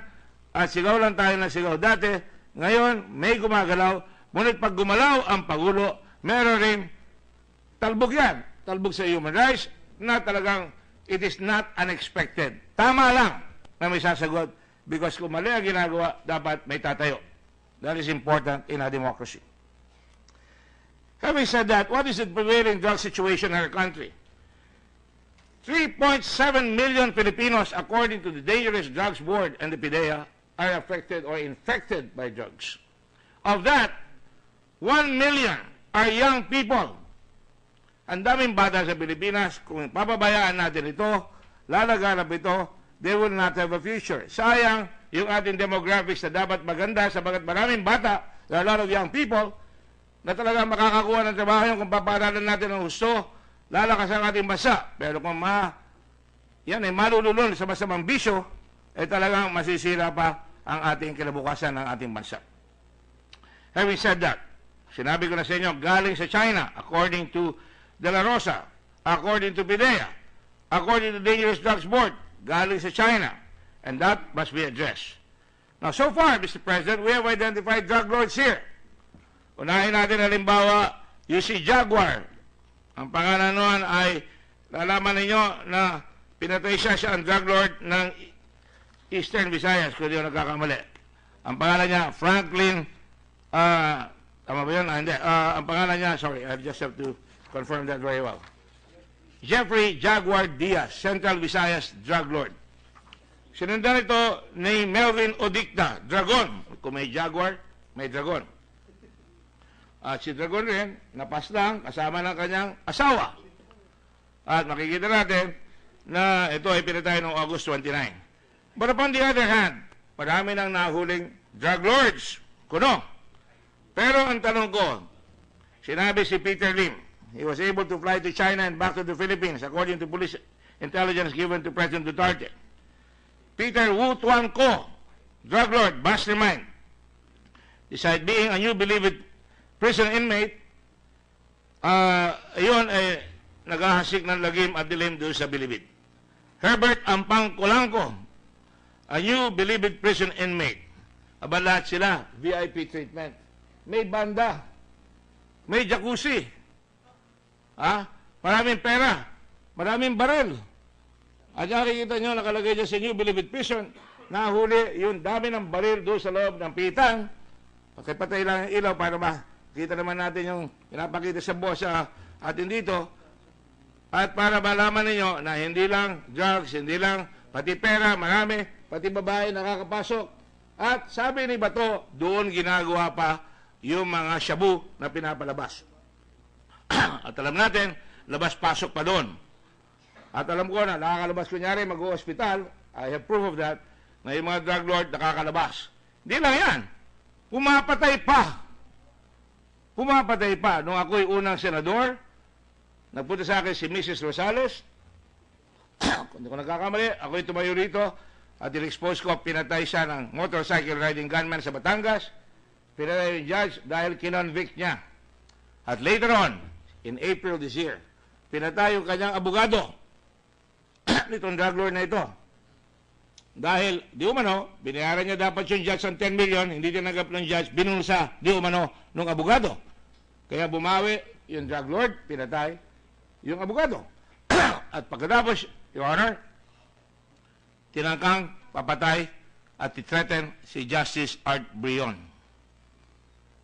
at sigaw lang tayo ng sigaw dati, ngayon, may gumagalaw, ngunit pag gumalaw ang Pangulo, meron rin talbog yan, talbog sa human rights, na talagang, it is not unexpected. Tama lang na may sasagot, because kung mali ang ginagawa, dapat may tatayo. That is important in a democracy. Having said that, what is the prevailing drug situation in our country? 3.7 million Filipinos, according to the Dangerous Drugs Board and the PIDEA, are affected or infected by drugs. Of that, 1 million are young people. Ang daming bata sa Pilipinas, kung papabayaan natin ito, lalaganap ito, they will not have a future. Sayang yung ating demographics na dapat maganda sabagat maraming bata, there are a lot of young people, na talagang makakakuha ng trabaho yung kung paparalan natin ng gusto, lalakas ang ating bansa. Pero kung yan ay malululun sa masamang bisyo, ay talagang masisira pa ang ating kinabukasan ng ating bansa. Having said that, sinabi ko na sa inyo, galing sa China, according to De La Rosa, according to PIDEA, according to the Dangerous Drugs Board, galing sa China, and that must be addressed. Now, so far, Mr. President, we have identified drug lords here. Unahin natin halimbawa, yung si Jaguar, Ang pangalan noon ay, lalaman ninyo na pinatay siya ang drug lord ng Eastern Visayas, kung di ako nagkakamali. Ang pangalan niya, Franklin, tama ba yun? Hindi. Ang pangalan niya, sorry, I just have to confirm that very well. Jeffrey Jaguar Diaz, Central Visayas drug lord. Sinundan ito ni Melvin Odicta, Dragon. Kung may Jaguar, may Dragon. At si Dragon rin, napaslang kasama ng kanyang asawa. At makikita natin na ito ay pinatay noong August 29. But upon the other hand, marami nang nahuling drug lords. Kuno. Pero ang tanong ko, sinabi si Peter Lim, he was able to fly to China and back to the Philippines according to police intelligence given to President Duterte. Peter Wu Tuan Ko, drug lord, mastermind, despite being a new believed prison inmate, ayun ay naghahasik ng lagim at dilim doon sa bilibid. Herbert Ampang Kulangko, a new believed prison inmate. Aba lahat sila, VIP treatment. May banda, may jacuzzi, maraming pera, maraming baril. At nakikita nyo, nakalagay dyan sa new believed prison, nahuli yung dami ng baril doon sa loob ng pitang. Pakipatay lang yung ilaw para makita naman natin yung pinapakita sa boss sa atin dito. At para malaman ninyo na hindi lang drugs, hindi lang pati pera, marami, pati babae nakakapasok. At sabi ni Bato, doon ginagawa pa yung mga shabu na pinapalabas. At alam natin, labas-pasok pa doon. At alam ko na nakakalabas kunyari mag-hospital, I have proof of that, na yung mga drug lord nakakalabas. Hindi lang yan. Pumapatay pa. Pumapatay pa. Nung ako'y unang senador, nagpunta sa akin si Mrs. Rosales. Kung hindi ko nagkakamali, ako'y tumayo rito at in-expose ko, pinatay siya ng motorcycle riding gunman sa Batangas. Pinatay yung judge dahil kinonvict niya. At later on, in April this year, pinatay yung kanyang abogado nitong drug lord na ito. Dahil, di umano, binayaran niya dapat yung judge ng 10 million, hindi tinanggap ng judge, binulsa, di umano, nung abogado. Kaya bumawi yung drug lord, pinatay yung abogado. At pagkatapos, Your Honor, tinangkang papatay at threaten si Justice Art Brion.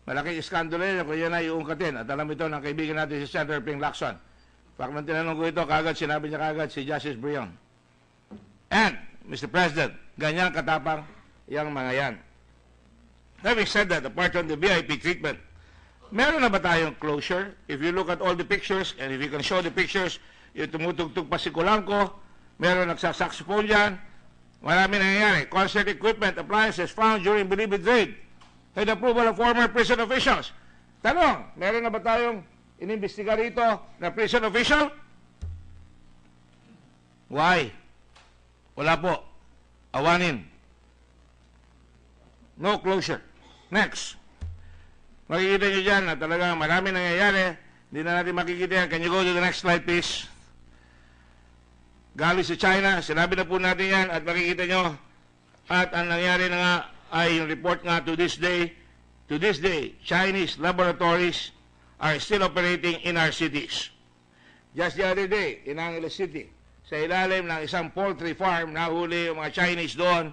Malaking iskandalo yun kung yan ay iungkatin. At alam ito ng kaibigan natin si Senator Ping Lacson. Pag nang tinanong ko ito, kagad sinabi niya kagad si Justice Brion. And, Mr. President, ganyan katapang yung mga yan. Having said that, apart from the VIP treatment, meron na ba tayong closure? If you look at all the pictures, and if you can show the pictures, yung tumutugtog pa si Kulangko, meron nagsasaxophone dyan, marami nangyayari. Concert equipment, appliances found during believed raid, with approval of former prison officials. Tanong, meron na ba tayong inimbestiga rito na prison official? Why? Wala po. Awanin. No closure. Next. Makikita nyo dyan na talagang marami nangyayari. Hindi na natin makikita yan. Can you go to the next slide, please? Galing sa China. Sinabi na po natin yan at makikita nyo. At ang nangyari na nga ay yung report nga to this day, Chinese laboratories are still operating in our cities. Just the other day, in Angeles City, sa ilalim ng isang poultry farm, nahuli yung mga Chinese doon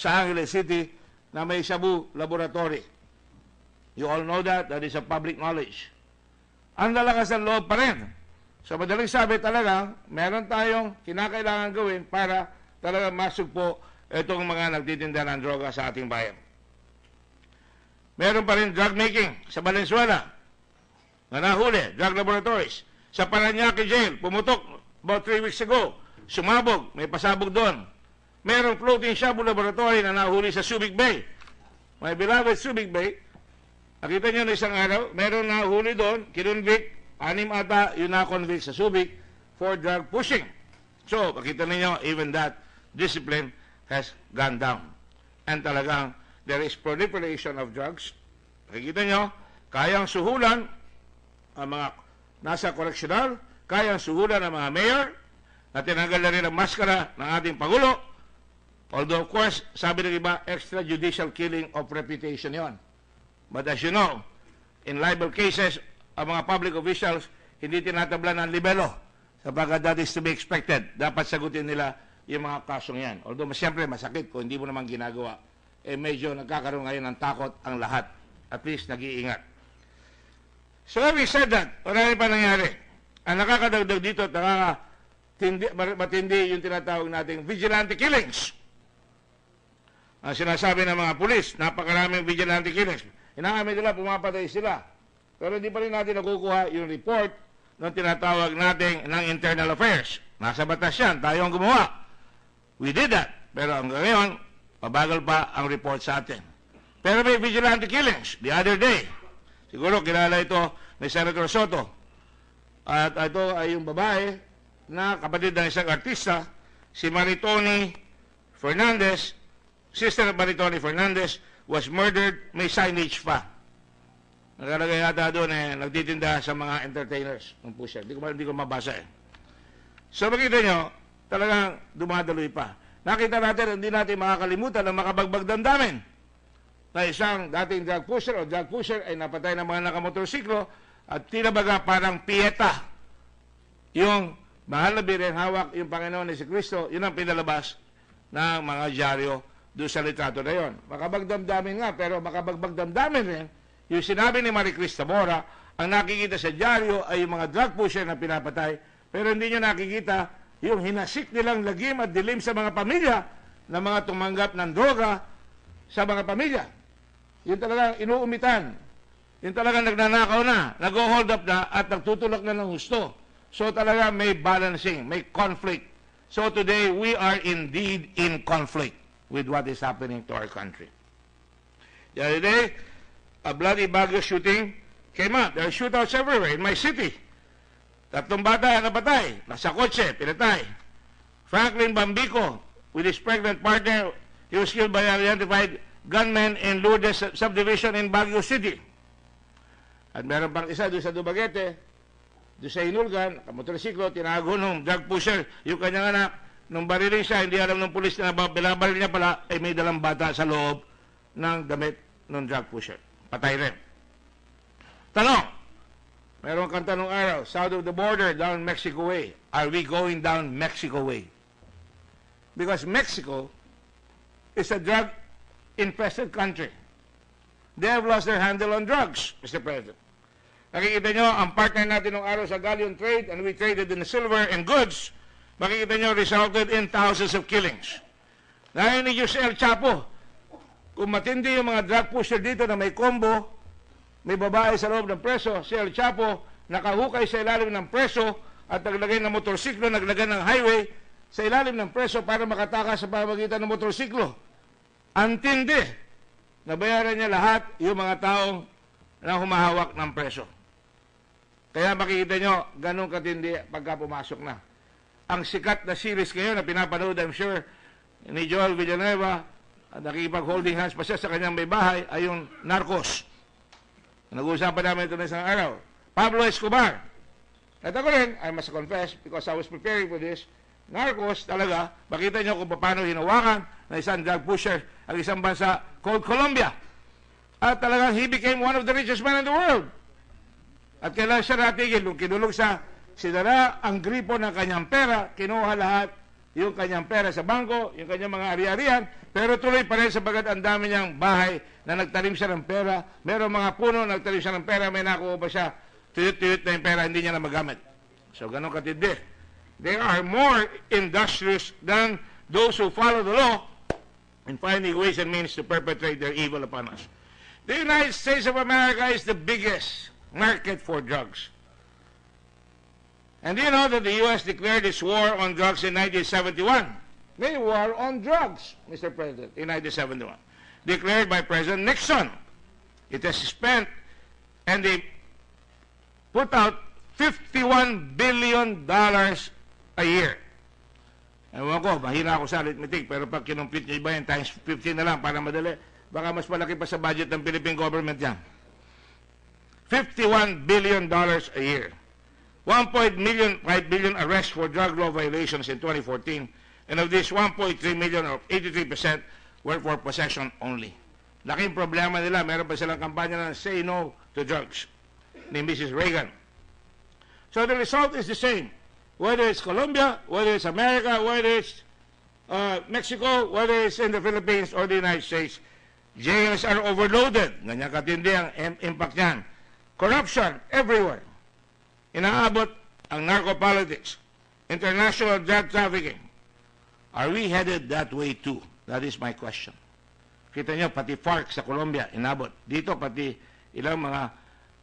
sa Angeles City na may shabu laboratory. You all know that. That is a public knowledge. Ang lalakas ng loob pa rin. So madaling sabi talaga, meron tayong kinakailangan gawin para talaga masugpo itong mga nagtitinda ng droga sa ating bayan. Meron pa rin drug making sa Valenzuela na nahuli, drug laboratories. Sa Parañaque Jail, pumutok about 3 weeks ago. Sumabog, may pasabog doon. Merong floating shabu laboratory na nahuli sa Subic Bay. My beloved Subic Bay, nakita nyo na isang araw, meron nahuli doon, kinonvict, 6 ata yung na-convict sa Subic for drug pushing. So, makita ninyo, even that discipline has gone down. And talagang there is proliferation of drugs. Nakikita nyo, kayang suhulan ang mga nasa correctional, kayang suhulan ang mga mayor, na tinanggal na rin ang maskara ng ating Pangulo. Although, of course, sabi ng iba, extrajudicial killing of reputation yon. But as you know, in libel cases, ang mga public officials, hindi tinatabla ng libelo sapagkat that is to be expected. Dapat sagutin nila yung mga kasong yan. Although siyempre masakit kung hindi mo naman ginagawa. Medyo nagkakaroon ngayon ng takot ang lahat. At least nag-iingat. So having said that, marami pa nangyari. Ang nakakadagdag dito at matindi yung tinatawag nating vigilante killings. Ang sinasabi ng mga pulis, napakaraming vigilante killings. Inaamin nila, pumapatay sila. Pero hindi pa rin natin nakukuha yung report ng tinatawag natin ng internal affairs. Nasa batas yan, tayo ang gumawa. We did that. Pero hanggang ngayon, mabagal pa ang report sa atin. Pero may vigilante killings. The other day, siguro kilala ito ni Senator Soto. At ito ay yung babae na kapatid ng isang artista, si Maritoni Fernandez. Sister of Maritoni Fernandez was murdered, may signage pa. Nakalagay yata doon nagtitinda sa mga entertainers ng pusher. Hindi ko mabasa So makita nyo, talagang dumadaloy pa. Nakita natin, hindi natin makakalimutan ang makabagbag damdamin na isang dating drug pusher ay napatay ng mga nakamotorsiklo at tinabaga parang pieta. Yung mahal na birin, hawak yung Panginoon ni si Kristo, yun ang pinalabas ng mga dyaryo doon sa litrato na yun. Makabagdamdamin nga, pero makabagbagdamdamin rin, yung sinabi ni Marie Crista Mora, ang nakikita sa dyaryo ay yung mga drug pusher na pinapatay, pero hindi nyo nakikita yung hinasik nilang lagim at dilim sa mga pamilya na mga tumanggap ng droga sa mga pamilya. Yung talagang inuumitan. Yung talagang nagnanakaw na, nag-hold up na at nagtutulak na ng husto. So talaga may balancing, may conflict. So today, we are indeed in conflict with what is happening to our country. The other day, a bloody Baguio shooting came up. There are shootouts everywhere in my city. 3 bata napatay, nasa kotse, pinatay. Franklin Bambico, with his pregnant partner, he was killed by unidentified gunmen in Lourdes subdivision in Baguio City. At meron pang isa doon sa Dumaguete, doon sa Inulgan, motorsiklo, tinago ng drug pusher, yung kanyang anak, nung bariling siya, hindi alam ng pulis na binabaril niya pala, ay may dalang bata sa loob ng damit ng drug pusher. Patay rin. Tanong, meron kang tanong araw, south of the border, down Mexico way. Are we going down Mexico way? Because Mexico is a drug-infested country. They have lost their handle on drugs, Mr. President. Nakikita nyo, ang partner natin ng araw sa galleon trade, and we traded in silver and goods, makikita nyo, resulted in thousands of killings. Narinig nyo si El Chapo, kung matindi yung mga drug pusher dito na may combo, may babae sa loob ng preso, si El Chapo, nakahukay sa ilalim ng preso at naglagay ng motorsiklo, naglagay ng highway sa ilalim ng preso para makatakas sa pamamagitan ng motorsiklo. Antindi, nabayaran niya lahat yung mga taong na humahawak ng preso. Kaya makikita nyo, ganun katindi pagka pumasok na. Ang sikat na series ngayon na pinapanood, I'm sure, ni Joel Villanueva, nakikipag-holding hands pa siya sa kanyang may bahay, ay yung Narcos. Nag-uusapan namin ito na isang araw. Pablo Escobar. At ako rin, I must confess, because I was preparing for this, Narcos talaga, makita nyo kung paano hinawakan na isang drug pusher ang isang bansa called Colombia. At talagang he became one of the richest men in the world. At kailan siya natigil, nung kinulog sa sinara ang gripo ng kanyang pera, kinuha lahat yung kanyang pera sa bangko, yung kanyang mga ari-arian, pero tuloy pa rin sabagat ang dami niyang bahay na nagtanim siya ng pera, meron mga puno, nagtanim siya ng pera, may nakuha pa siya, tuyot-tuyot na yung pera, hindi niya na magamit. So, ganun katindi. They are more industrious than those who follow the law in finding ways and means to perpetrate their evil upon us. The United States of America is the biggest market for drugs. And do you know that the U.S. declared its war on drugs in 1971? May war on drugs, Mr. President, in 1971. Declared by President Nixon. It has spent, and they put out $51 billion a year. Ewan ko, mahina ako sa arithmetic, pero pag kinumpit nyo iba yan, times 15 na lang para madali, baka mas malaki pa sa budget ng Philippine government yan. $51 billion a year. 1.5 billion arrests for drug law violations in 2014, and of this, 1.3 million or 83% were for possession only. Laking problema nila, meron pa silang kampanya na say no to drugs ni Mrs. Reagan. So the result is the same. Whether it's Colombia, whether it's America, whether it's Mexico, whether it's in the Philippines or the United States, jails are overloaded. Ganyan katindi ang impact niyan. Corruption everywhere. Inaabot ang narco-politics, international drug trafficking. Are we headed that way too? That is my question. Kita nyo, pati FARC sa Colombia, inabot. Dito, pati ilang mga,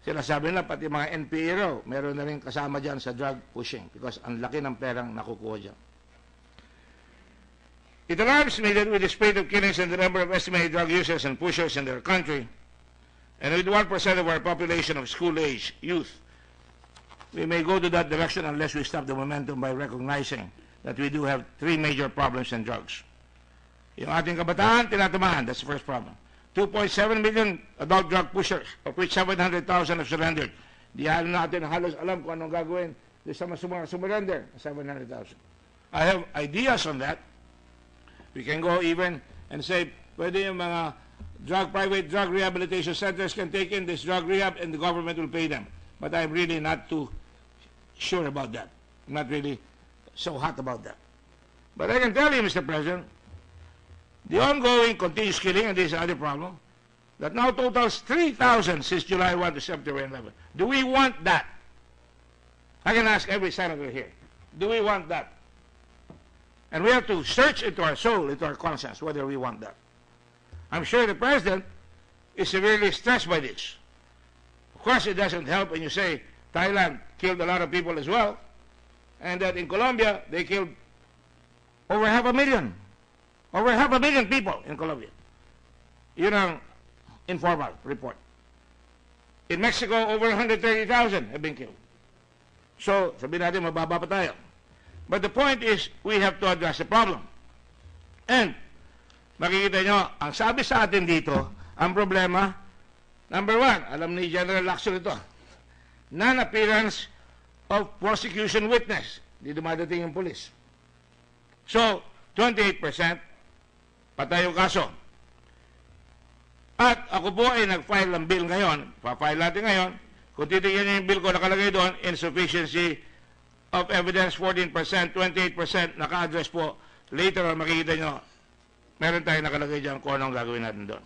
sinasabi nila, pati mga NPA raw, meron na rin kasama dyan sa drug pushing because ang laki ng perang nakukuha dyan. It alarms me that with the spate of killings and the number of estimated drug users and pushers in their country, and with 1% of our population of school-age youth, we may go to that direction unless we stop the momentum by recognizing that we do have three major problems in drugs. Yung ating kabataan, tinatamaan. That's the first problem. 2.7 million adult drug pushers, of which 700,000 have surrendered. Di natin halos alam kung anong gagawin sa mga surrender, 700,000. I have ideas on that. We can go even and say, pwede yung mga private drug rehabilitation centers can take in this drug rehab and the government will pay them. But I'm really not too sure about that. I'm not really so hot about that. But I can tell you, Mr. President, the ongoing continuous killing, and this is another problem, that now totals 3,000 since July 1 to September 11. Do we want that? I can ask every senator here. Do we want that? And we have to search into our soul, into our conscience, whether we want that. I'm sure the President is severely stressed by this. Of course, it doesn't help when you say Thailand killed a lot of people as well, and that in Colombia, they killed over 500,000. Over 500,000 people in Colombia. Yun ang informal report. In Mexico, over 130,000 have been killed. So, sabihin natin, mababa pa tayo. But the point is, we have to address the problem. And, makikita nyo, ang sabi sa atin dito, ang problema, number one, alam ni General Lacson ito, non-appearance of prosecution witness. Di dumadating yung polis. So, 28%, patay yung kaso. At ako po ay nag-file ng bill ngayon, pa-file natin ngayon, kung titignan niyo yung bill ko nakalagay doon, insufficiency of evidence 14%, 28%, naka-address po. Later on, makikita nyo, meron tayo nakalagay dyan kung anong gagawin natin doon.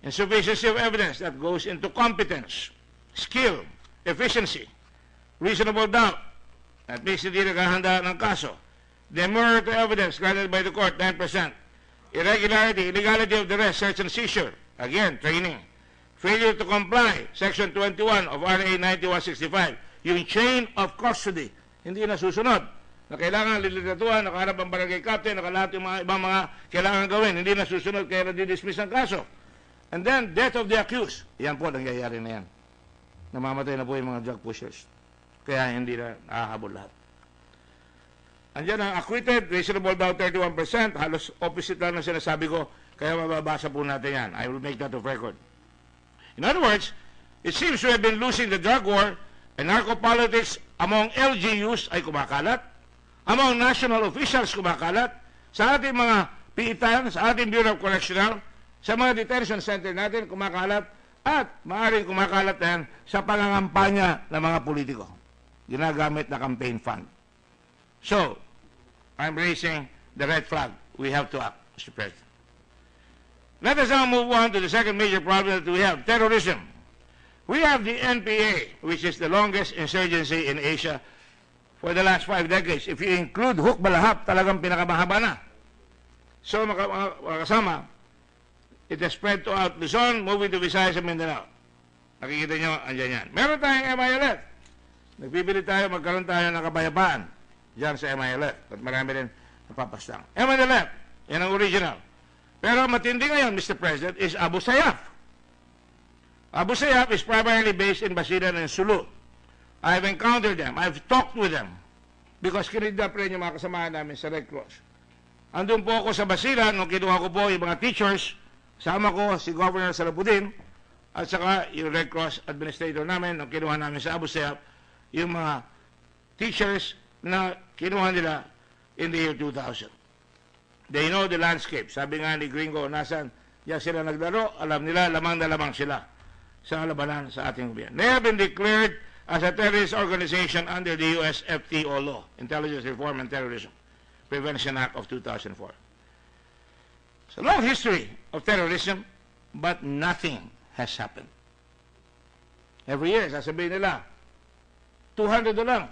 Insufficiency of evidence, that goes into competence, skill, efficiency, reasonable doubt, at least hindi naghahanda ng kaso. Demurrer to evidence granted by the court, 9%. Irregularity, illegality of the arrest, search and seizure, again, training. Failure to comply, Section 21 of RA 9165, yung chain of custody, hindi nasusunod. Na kailangan lilitatuan, nakaharap ang barangay captain, nakalahat yung mga ibang mga kailangan gawin, hindi nasusunod, kaya nadidismiss ang kaso. And then, death of the accused. Yan po, nangyayari na yan. Namamatay na po yung mga drug pushers. Kaya hindi na nakahabol lahat. Andiyan ang acquitted, reasonable doubt 31%, halos opposite lang ng sinasabi ko, kaya mababasa po natin yan. I will make that of record. In other words, it seems we have been losing the drug war, and narco-politics among LGUs ay kumakalat, among national officials kumakalat, sa ating mga piitan, sa ating Bureau of Correctional, sa mga detention center natin kumakalat, at maaaring kumakalat yan sa pangangampanya ng mga politiko. Ginagamit na campaign fund. So, I'm raising the red flag. We have to act, Mr. President. Let us now move on to the second major problem that we have, terrorism. We have the NPA, which is the longest insurgency in Asia for the last 5 decades. If you include Hukbalahap, talagang pinakamahaba na. So, mga kasama, it has spread throughout Luzon, moving to Visayas and Mindanao. Nakikita nyo, andyan yan. Meron tayong MILF. Nagpipili tayo, magkaroon tayo ng kabayapaan dyan sa MILF. At marami rin napapastang. MILF, yan ang original. Pero matindi ngayon, Mr. President, is Abu Sayyaf. Abu Sayyaf is primarily based in Basilan and Sulu. I've encountered them. I've talked with them. Because kinidnap rin yung mga kasamahan namin sa Red Cross. Andun po ako sa Basilan, nung kinuha ko po yung mga teachers, sama ko si Governor Salapudin, at saka yung Red Cross administrator namin, nung kinuha namin sa Abu Sayyaf, yung mga teachers na kinuha nila in the year 2000. They know the landscape. Sabi nga ni Gringo, nasan diyan sila naglaro, alam nila, lamang na lamang sila sa labanan sa ating gobyerno. They have been declared as a terrorist organization under the U.S. FTO law, Intelligence Reform and Terrorism Prevention Act of 2004. It's a long history of terrorism, but nothing has happened. Every year, sasabihin nila, 200 na lang,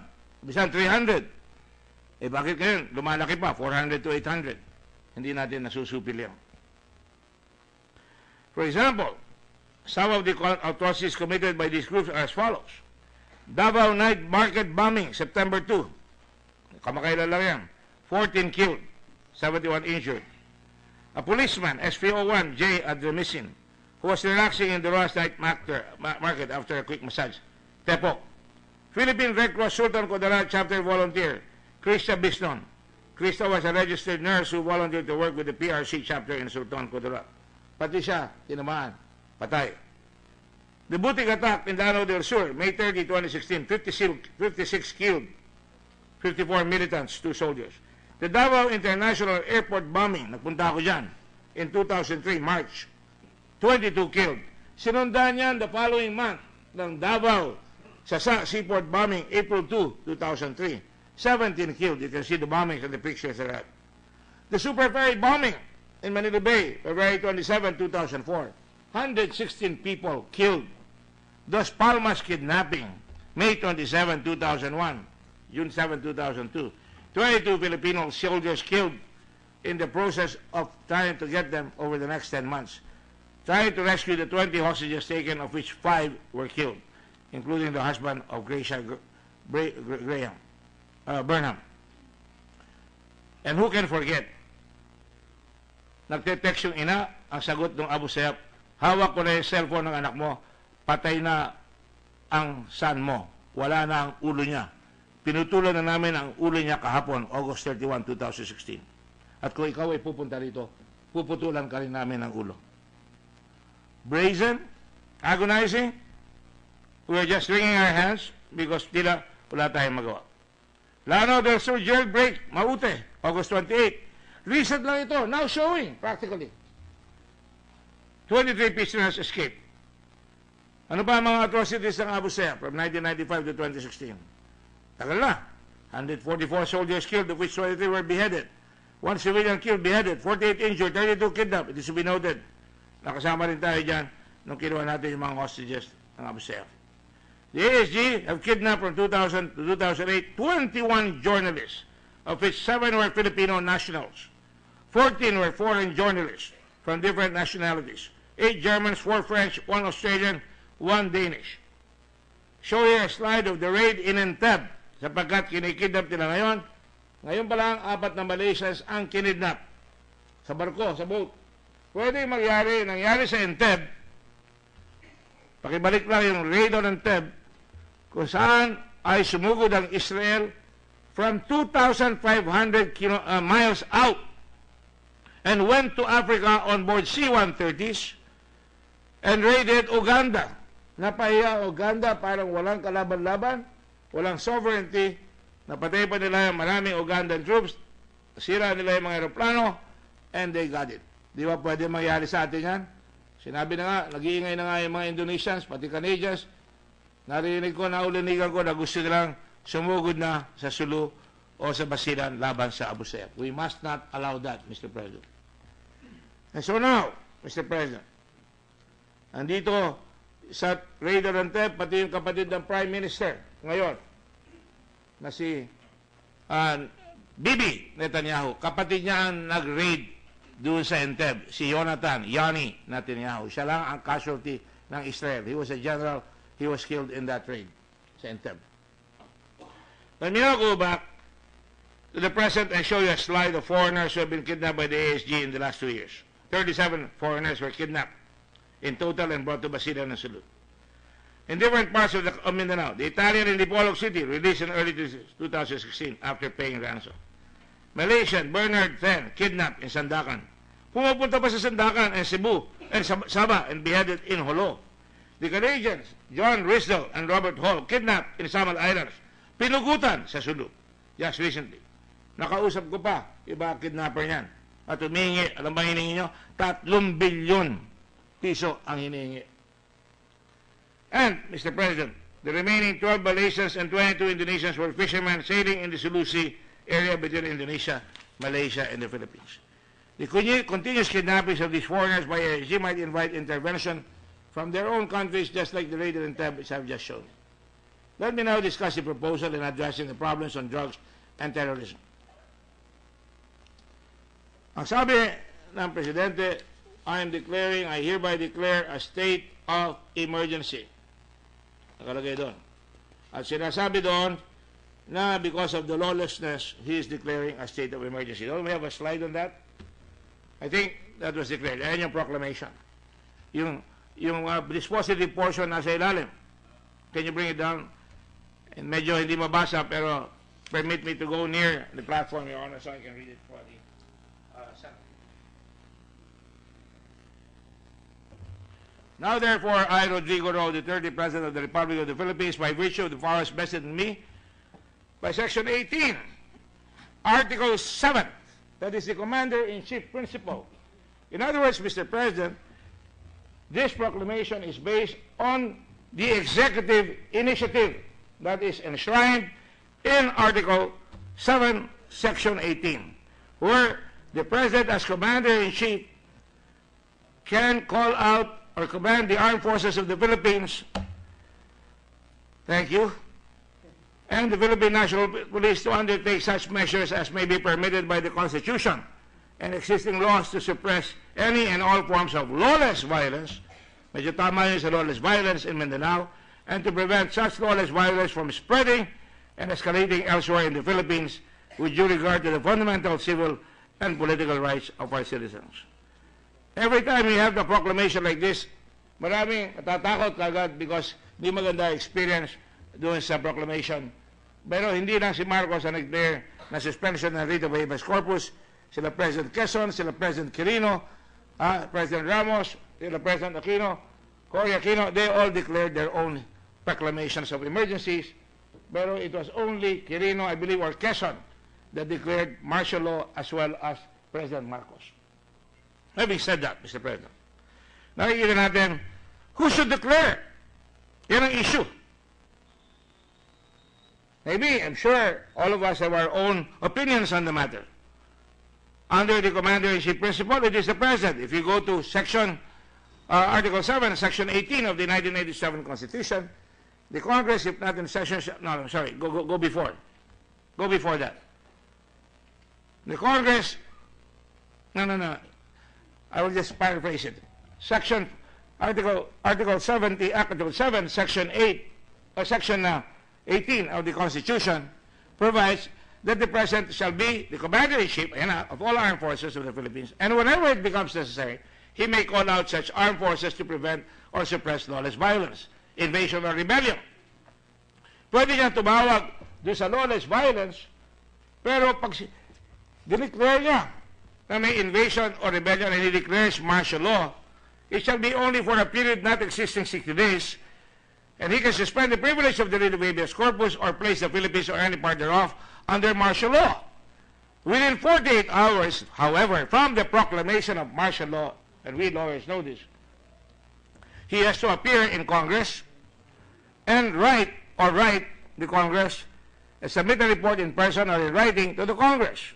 bisan 300. Eh bakit ngayon, lumalaki pa, 400 to 800. Hindi natin nasusupil yan. For example, some of the atrocities committed by these groups are as follows. Davao Night Market Bombing, September 2. Kamakailan lang yan. 14 killed, 71 injured. A policeman, SPO1, J. Adremisin, who was relaxing in the Ross Night Market after a quick massage. Tepo. Philippine Red Cross Sultan Kudarat Chapter Volunteer, Krista Bisnon. Krista was a registered nurse who volunteered to work with the PRC chapter in Sultan Kudarat. Pati siya, tinamaan, patay. The Butik attack in Danao del Sur, May 30, 2016, 56 killed, 54 militants, 2 soldiers. The Davao International Airport bombing, nagpunta ako dyan, in 2003, March, 22 killed. Sinundan yan the following month ng Davao seaport bombing, April 2, 2003. 17 killed. You can see the bombings and the pictures of that. The Super Ferry bombing in Manila Bay, February 27, 2004. 116 people killed. Dos Palmas kidnapping, May 27, 2001. June 7, 2002. 22 Filipino soldiers killed in the process of trying to get them over the next 10 months. Trying to rescue the 20 hostages taken, of which 5 were killed, including the husband of Gracia Burnham. And who can forget? Nagte-text yung ina, ang sagot ng Abu Sayyaf, hawak ko na yung cellphone ng anak mo, patay na ang son mo, wala na ang ulo niya. Pinutulan na namin ang ulo niya kahapon, August 31, 2016. At kung ikaw ay pupunta rito, puputulan ka rin namin ang ulo. Brazen, agonizing, we are just wringing our hands because tila wala tayong magawa. Lanao del Sur jailbreak, Maute, August 28. Recent lang ito, now showing, practically. 23 prisoners escaped. Ano pa ang mga atrocities ng Abu Sayyaf from 1995 to 2016? Tagal na. 144 soldiers killed, of which 23 were beheaded. 1 civilian killed, beheaded. 48 injured, 32 kidnapped. It is to be noted. Nakasama rin tayo dyan nung kinuha natin yung mga hostages ng Abu Sayyaf. The ASG have kidnapped from 2000 to 2008 21 journalists, of which 7 were Filipino nationals. 14 were foreign journalists from different nationalities. 8 Germans, 4 French, 1 Australian, 1 Danish. Show here a slide of the raid in Entebbe, sapagkat kinikidnap nila ngayon. Ngayon pa lang, 4 na Malaysians ang kinidnap sa barko, sa boat. Pwede nangyari sa Entebbe. Pakibalik lang yung raid on Entebbe, kung saan ay sumugod ang Israel from 2,500 miles out and went to Africa on board C-130s and raided Uganda. Napahiya Uganda, parang walang kalaban-laban, walang sovereignty, napatay pa nila yung maraming Ugandan troops, sira nila yung mga aeroplano, and they got it. Di ba pwede mangyari sa atin yan? Sinabi na nga, nag-iingay na nga yung mga Indonesians, pati Canadians, narinig ko, naulinigan ko na gusto nilang sumugod na sa Sulu o sa Basilan laban sa Abu Sayyaf. We must not allow that, Mr. President. And so now, Mr. President, andito sa raid on Entebbe, pati yung kapatid ng Prime Minister ngayon, na si Bibi Netanyahu, kapatid niya ang nag-raid doon sa Entebbe, si Yani Netanyahu. Siya lang ang casualty ng Israel. He was a general, he was killed in that raid sa Entebbe. Let me now go back to the present and show you a slide of foreigners who have been kidnapped by the ASG in the last 2 years. 37 foreigners were kidnapped in total and brought to Basilan and Sulu. In different parts of Mindanao, the Italian in Dipolog City released in early 2016 after paying ransom. Malaysian Bernard Then kidnapped in Sandakan. Pumupunta pa sa Sandakan and Cebu and Sabah and beheaded in Holo. The Canadians, John Risdell and Robert Hall, kidnapped in Samal Islands. Pinugutan sa Sulu just recently. Nakausap ko pa, iba kidnapper niyan. At humihingi, alam ba hiningi nyo? 3 bilyon piso ang hinihingi. And, Mr. President, The remaining 12 Malaysians and 22 Indonesians were fishermen sailing in the Sulu Sea area between Indonesia, Malaysia, and the Philippines. The continuous kidnappings of these foreigners by a regime might invite intervention from their own countries, just like the raid in Tab, which I've just shown. Let me now discuss the proposal in addressing the problems on drugs and terrorism. Ang sabi ng Presidente, I hereby declare a state of emergency. Nakalagay doon. At sinasabi doon na because of the lawlessness, he is declaring a state of emergency. Don't we have a slide on that? I think that was declared. Ayan yung proclamation. Yung dispositive portion nasa ilalim. Can you bring it down? And medyo hindi mabasa, pero permit me to go near the platform, Your Honor, so I can read it for the Senate. Now, therefore, I, Rodrigo Roa, the 30th President of the Republic of the Philippines, by virtue of the powers vested in me, by Section 18, Article 7, that is the Commander-in-Chief Principle. In other words, Mr. President, this proclamation is based on the executive initiative that is enshrined in Article 7, Section 18, where the President as Commander-in-Chief can call out or command the armed forces of the Philippines, thank you, and the Philippine National Police to undertake such measures as may be permitted by the Constitution and existing laws to suppress any and all forms of lawless violence, medyo tama yun sa lawless violence in Mindanao, and to prevent such lawless violence from spreading and escalating elsewhere in the Philippines with due regard to the fundamental civil and political rights of our citizens. Every time we have the proclamation like this, maraming natatakot kagad because di maganda experience doon sa proclamation. Pero hindi lang si Marcos ang nag-declare na suspension ng writ of habeas corpus. Sila President Quezon, sila President Quirino, President Ramos, sila President Aquino, Cory Aquino, they all declared their own proclamations of emergencies. Pero it was only Quirino, I believe, or Quezon that declared martial law as well as President Marcos. Having said that, Mr. President, nakikita natin, who should declare? Yan ang issue. Maybe, I'm sure, all of us have our own opinions on the matter. Under the Commander-in-Chief Principle, it is the President. If you go to Article 7, Section 18 of the 1987 Constitution, the Congress, if not in session, no, sorry, go before. Go before that. The Congress, no. I will just paraphrase it. Article 7, Section 8, or Section 18 of the Constitution provides that the President shall be the Commander-in-Chief of all armed forces of the Philippines, and whenever it becomes necessary, he may call out such armed forces to prevent or suppress lawless violence, invasion or rebellion. Pwede niya tumawag doon sa lawless violence, pero pag dineclare niya na may invasion or rebellion and he declares martial law, it shall be only for a period not exceeding 60 days, and he can suspend the privilege of the writ of habeas corpus or place the Philippines or any part thereof under martial law. Within 48 hours, however, from the proclamation of martial law, and we lawyers know this, he has to appear in Congress and write the Congress, submit a report in person or in writing to the Congress.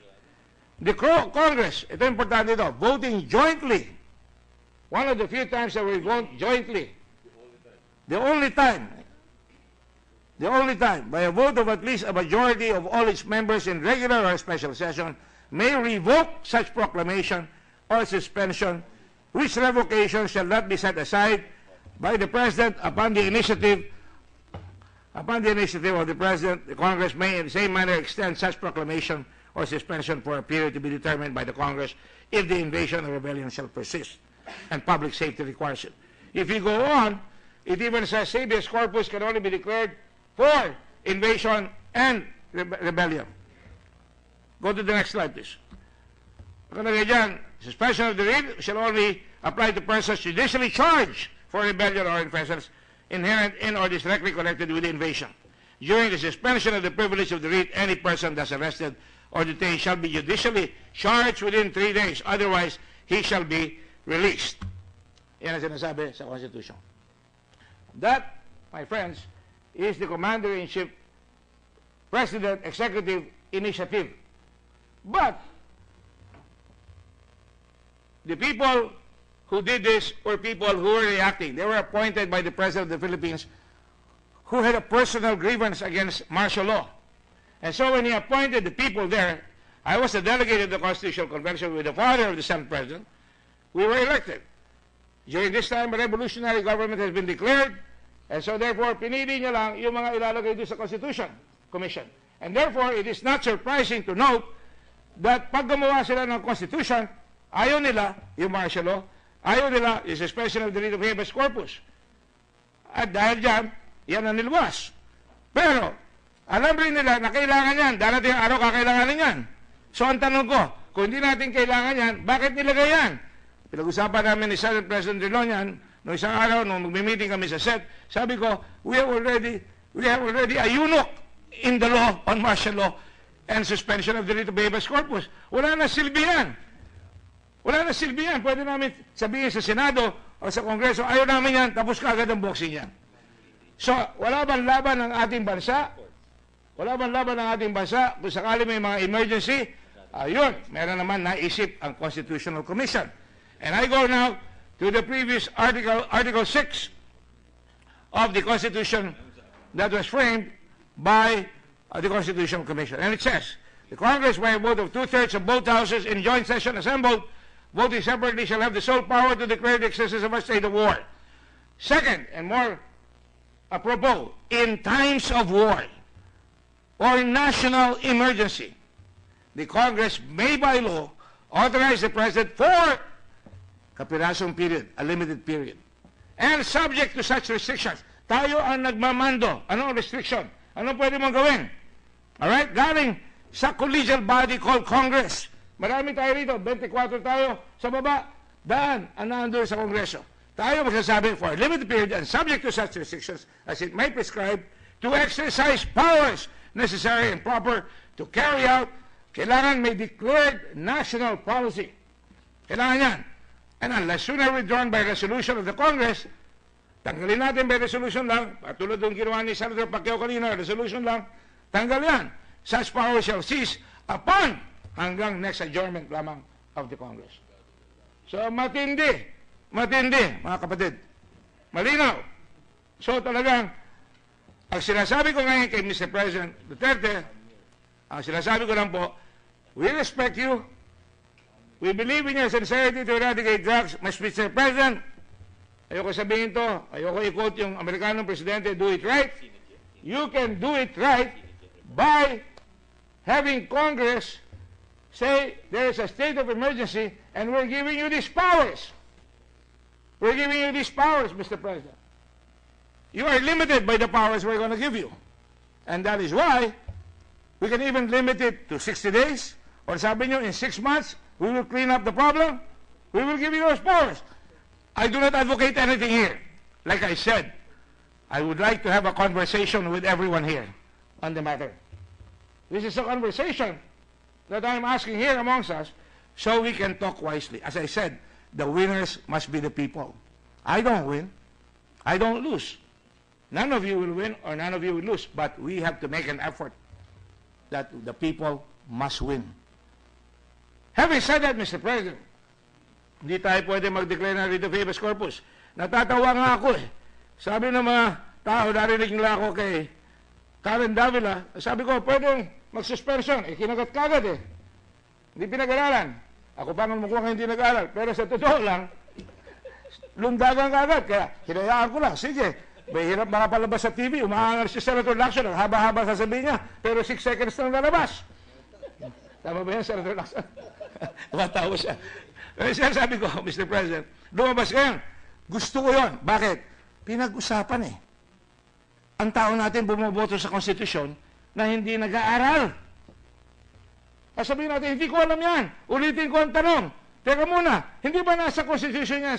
The Congress, ito importante ito, voting jointly. One of the few times that we vote jointly. The only time, by a vote of at least a majority of all its members in regular or special session, may revoke such proclamation or suspension, which revocation shall not be set aside by the President upon the initiative of the President. The Congress may in the same manner extend such proclamation or suspension for a period to be determined by the Congress if the invasion or rebellion shall persist and public safety requires it. If you go on, it even says habeas corpus can only be declared for invasion and rebellion. Go to the next slide, please. Suspension of the writ shall only apply to persons judicially charged for rebellion or offenses inherent in or directly connected with the invasion. During the suspension of the privilege of the writ, any person thus arrested or detained shall be judicially charged within 3 days. Otherwise, he shall be released. Yan ang sinasabi sa Constitution. That, my friends, is the Commander-in-Chief President Executive Initiative. But the people who did this were people who were reacting. They were appointed by the President of the Philippines who had a personal grievance against martial law. And so when he appointed the people there, I was a delegate of the Constitutional Convention with the father of the Senate President. We were elected. During this time, a revolutionary government has been declared, and so therefore, pinili niya lang yung mga ilalagay doon sa Constitution Commission. And therefore, it is not surprising to note that pag gumawa sila ng Constitution, ayaw nila yung martial law, ayaw nila yung suspension of the writ of habeas corpus. At dahil dyan, yan ang nilwas. Pero, alam rin nila na kailangan yan, darating ang araw kakailanganin yan. So ang tanong ko, kung hindi natin kailangan yan, bakit nilagay yan? Pinag-usapan namin ni Senate President Drilon noong isang araw, nung magmi-meeting kami sa SET, sabi ko, we have already a eunuch in the law on martial law and suspension of the writ of habeas corpus. Wala na silbi yan. Wala na silbi yan. Pwede namin sabihin sa Senado o sa Kongreso, ayaw namin yan, tapos kaagad ang boxing yan. So, wala bang laban ng ating bansa? Wala bang laban ng ating bansa? Kung sakali may mga emergency, ayun, meron naman naisip ang Constitutional Commission. And I go now to the previous Article 6 of the Constitution that was framed by the Constitutional Commission. And it says, the Congress, by a vote of 2/3 of both houses in joint session assembled, voting separately, shall have the sole power to declare the existence of a state of war. Second, and more apropos, in times of war or national emergency, the Congress may by law authorize the President for kapirasong period, a limited period. And subject to such restrictions, tayo ang nagmamando. Anong restriction? Anong pwede mong gawin? Alright? Galing sa collegial body called Congress. Marami tayo rito, 24 tayo sa baba, daan ang nandun sa Kongreso. Tayo magsasabi for a limited period and subject to such restrictions as it may prescribe to exercise powers necessary and proper to carry out, kailangan may declared national policy. Kailangan yan. And unless sooner withdrawn by resolution of the Congress, tanggalin natin by resolution lang, patulad ng ginawa ni Senator Pacquiao kanina, resolution lang, tanggal yan. Such power shall cease upon hanggang next adjournment lamang of the Congress. So matindi, mga kapatid. Malinaw. So talagang, ang sinasabi ko ngayon kay Mr. President Duterte, ang sinasabi ko lang po, we respect you. We believe in your sincerity to eradicate drugs. Mr. President, ayoko sabihin to, ayoko i-quote yung Amerikanong presidente, do it right. You can do it right by having Congress say there is a state of emergency and we're giving you these powers. We're giving you these powers, Mr. President. You are limited by the powers we're going to give you. And that is why we can even limit it to 60 days, or sabi nyo, in 6 months, we will clean up the problem. We will give you those powers. I do not advocate anything here. Like I said, I would like to have a conversation with everyone here on the matter. This is a conversation that I'm asking here amongst us so we can talk wisely. As I said, the winners must be the people. I don't win. I don't lose. None of you will win or none of you will lose. But we have to make an effort that the people must win. Having said that, Mr. President, hindi tayo pwede mag-declare ng writ of habeas corpus. Natatawa nga ako eh. Sabi ng mga tao, narinig nila ako kay Karen Davila, sabi ko, pwede mag-suspension. Eh, kinagat kagad eh. Hindi pinag-aralan. Ako pa nung mukhang hindi nag-aral. Pero sa totoo lang, lundagan kagad. Kaya, hinayaan ko lang. Sige, may hirap makapalabas sa TV. Umaangal si Senator Lacson. Ang haba-haba sasabihin niya. Pero 6 seconds lang lalabas. Tama ba yan, Senator Lacson? Tumatawa siya. Pero siya sabi ko, Mr. President, lumabas ka yan. Gusto ko yun. Bakit? Pinag-usapan eh. Ang tao natin bumoboto sa konstitusyon na hindi nag-aaral. Sabihin natin, hindi ko alam yan. Ulitin ko ang tanong. Teka muna, hindi ba nasa konstitusyon niya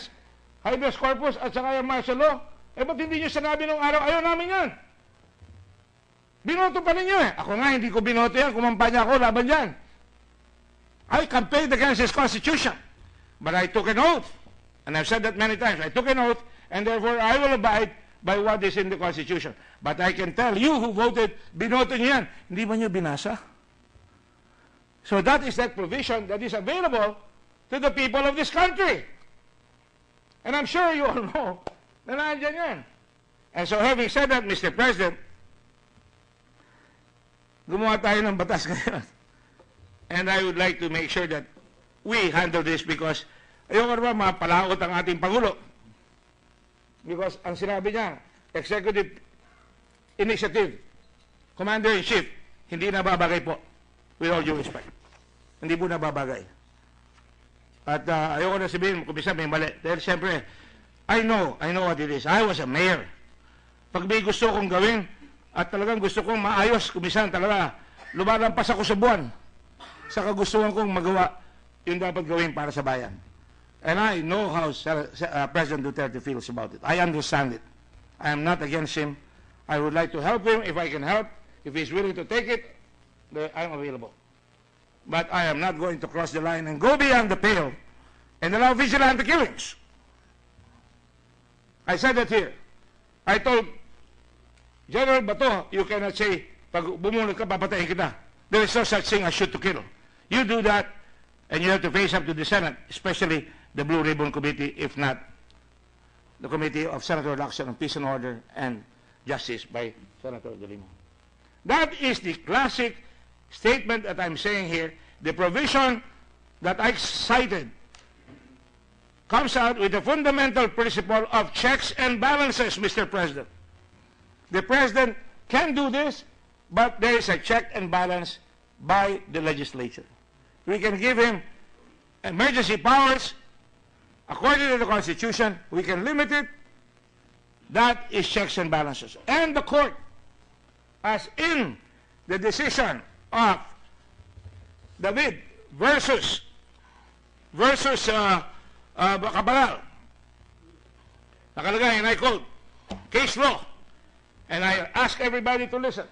habeas corpus at saka yung martial law? Eh, ba't hindi nyo sinabi nung araw, ayaw namin yan? Binoto pa ninyo eh. Ako nga, hindi ko binoto yan. Kumampanya ako, laban yan. I campaigned against this Constitution. But I took an oath. And I've said that many times. I took an oath, and therefore I will abide by what is in the Constitution. But I can tell you who voted, binoto niyo yan. Hindi ba niyo binasa? So that is that provision that is available to the people of this country. And I'm sure you all know na nandiyan yan. And so having said that, Mr. President, gumawa tayo ng batas ngayon. And I would like to make sure that we handle this because ayoko naman mapalaot ang ating Pangulo. Because ang sinabi niya, executive initiative, commander-in-chief, hindi nababagay po. With all due respect. Hindi po nababagay. At ayoko na sabihin kung bisa may mali. Dahil siyempre, I know what it is. I was a mayor. Pag may gusto kong gawin, at talagang gusto kong maayos, kumisan talaga, lumalampas ako sa buwan. Sa kagustuhan kong magawa, yung dapat gawin para sa bayan. And I know how President Duterte feels about it. I understand it. I am not against him. I would like to help him if I can help. If he's willing to take it, I'm available. But I am not going to cross the line and go beyond the pale and allow vigilante killings. I said that here. I told General Bato, you cannot say, pag bumunod ka, papatayin kita. There is no such thing as shoot to kill. You do that, and you have to face up to the Senate, especially the Blue Ribbon Committee, if not the Committee of Senator Lacson on Peace and Order and Justice by Senator De Lima. That is the classic statement that I'm saying here. The provision that I cited comes out with the fundamental principle of checks and balances, Mr. President. The President can do this, but there is a check and balance by the legislature. We can give him emergency powers according to the Constitution. We can limit it. That is checks and balances. And the court, as in the decision of David versus Cabral, nakalagay, and I quote, case law, and I ask everybody to listen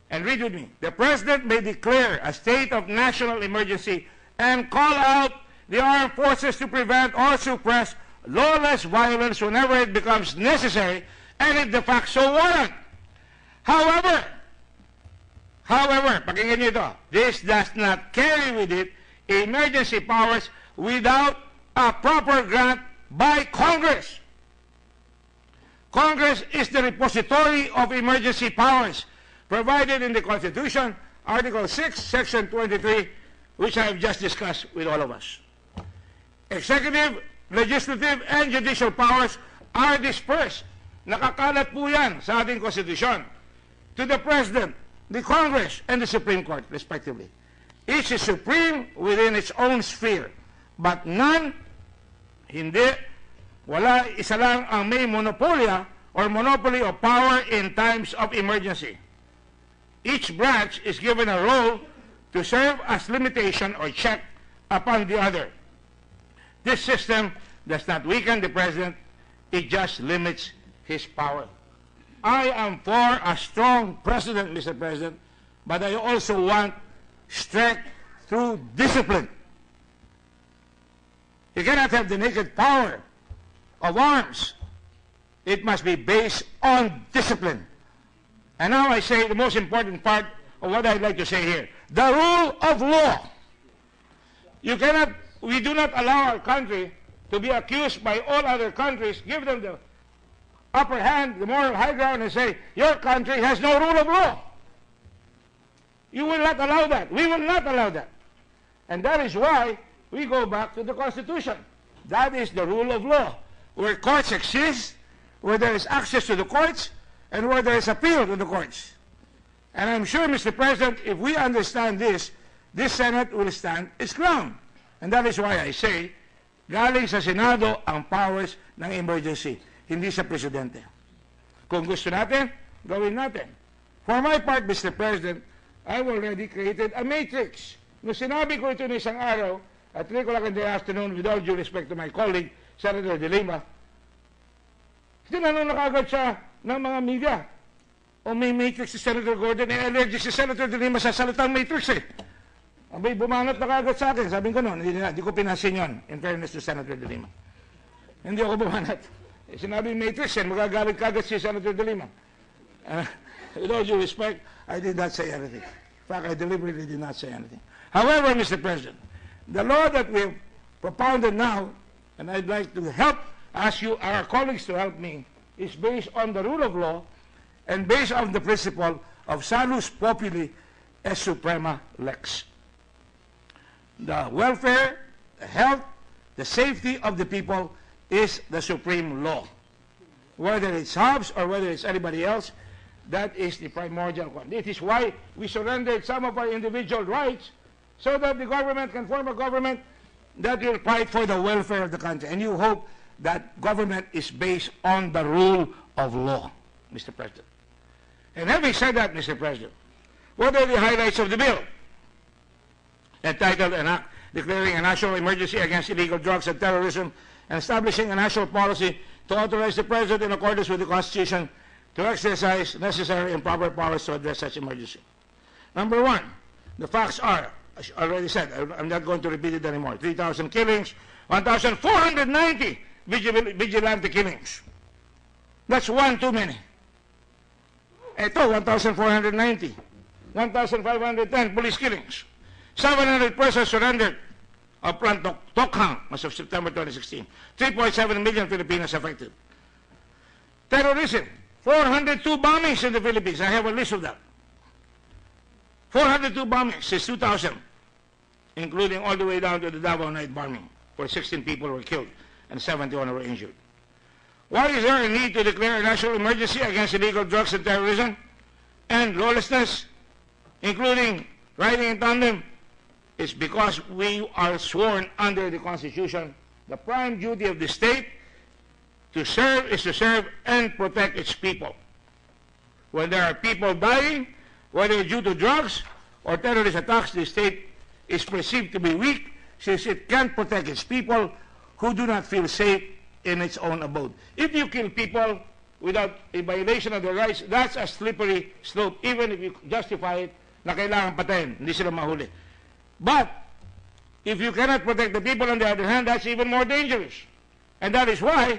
and read with me. The President may declare a state of national emergency and call out the armed forces to prevent or suppress lawless violence whenever it becomes necessary and if the facts so warrant. However, pakinggan niyo ito, this does not carry with it emergency powers without a proper grant by Congress. Congress is the repository of emergency powers provided in the Constitution, Article 6, Section 23, which I have just discussed with all of us. Executive, legislative, and judicial powers are dispersed. Nakakalat po yan sa ating Constitution to the President, the Congress, and the Supreme Court, respectively. Each is supreme within its own sphere, but none, hindi, wala, isa lang ang may monopolya or monopoly of power in times of emergency. Each branch is given a role to serve as limitation or check upon the other. This system does not weaken the President, it just limits his power. I am for a strong President, Mr. President, but I also want strength through discipline. You cannot have the naked power of arms. It must be based on discipline. And now I say the most important part of what I'd like to say here. The rule of law. We do not allow our country to be accused by all other countries, give them the upper hand, the moral high ground, and say, your country has no rule of law. You will not allow that. We will not allow that. And that is why we go back to the Constitution. That is the rule of law. Where courts exist, where there is access to the courts, and where there is appeal to the courts. And I'm sure, Mr. President, if we understand this Senate will stand its ground. And that is why I say, galing sa Senado ang powers ng emergency, hindi sa Presidente. Kung gusto natin, gawin natin. For my part, Mr. President, I've already created a matrix. Nung sinabi ko ito ng isang araw, at 3 o'clock in the afternoon, with all due respect to my colleague, Senator De Lima, tinanong na kagad siya ng mga media, o may matrix si Senator Gordon, allergic si Senator De Lima sa salitang matrix eh. Abay, bumanat na kagad sa akin. Sabi ko noon, hindi ko pinasin yun, in fairness to Senator De Lima. Hindi ako bumanat. Sinabi ni Matrix, magagalit kagad si Senator De Lima. With all due respect, I did not say anything. In fact, I deliberately did not say anything. However, Mr. President, the law that we have propounded now, and I'd like to ask you, our colleagues to help me, is based on the rule of law and based on the principle of salus populi est suprema lex. The welfare, the health, the safety of the people is the supreme law. Whether it's Hobbes or whether it's anybody else, that is the primordial one. It is why we surrendered some of our individual rights so that the government can form a government that will fight for the welfare of the country. And you hope that government is based on the rule of law, Mr. President. And having said that, Mr. President, what are the highlights of the bill? Entitled an act declaring a national emergency against illegal drugs and terrorism and establishing a national policy to authorize the President in accordance with the Constitution to exercise necessary and proper powers to address such emergency. Number one, the facts are, as I already said, I'm not going to repeat it anymore, 3,000 killings, 1,490 vigilante killings. That's one too many. Ito, 1,490. 1,510 police killings. 700 persons surrendered upon Tokhang as of September 2016. 3.7 million Filipinos affected. Terrorism, 402 bombings in the Philippines. I have a list of that. 402 bombings since 2000, including all the way down to the Davao night bombing, where 16 people were killed and 71 were injured. Why is there a need to declare a national emergency against illegal drugs and terrorism and lawlessness, including riding in tandem? It's because we are sworn under the Constitution. The prime duty of the state to serve is to serve and protect its people. When there are people dying, whether due to drugs or terrorist attacks, the state is perceived to be weak since it can't protect its people who do not feel safe in its own abode. If you kill people without a violation of their rights, that's a slippery slope, even if you justify it na kailangan patayin, hindi sila mahuli. But if you cannot protect the people, on the other hand, that's even more dangerous. And that is why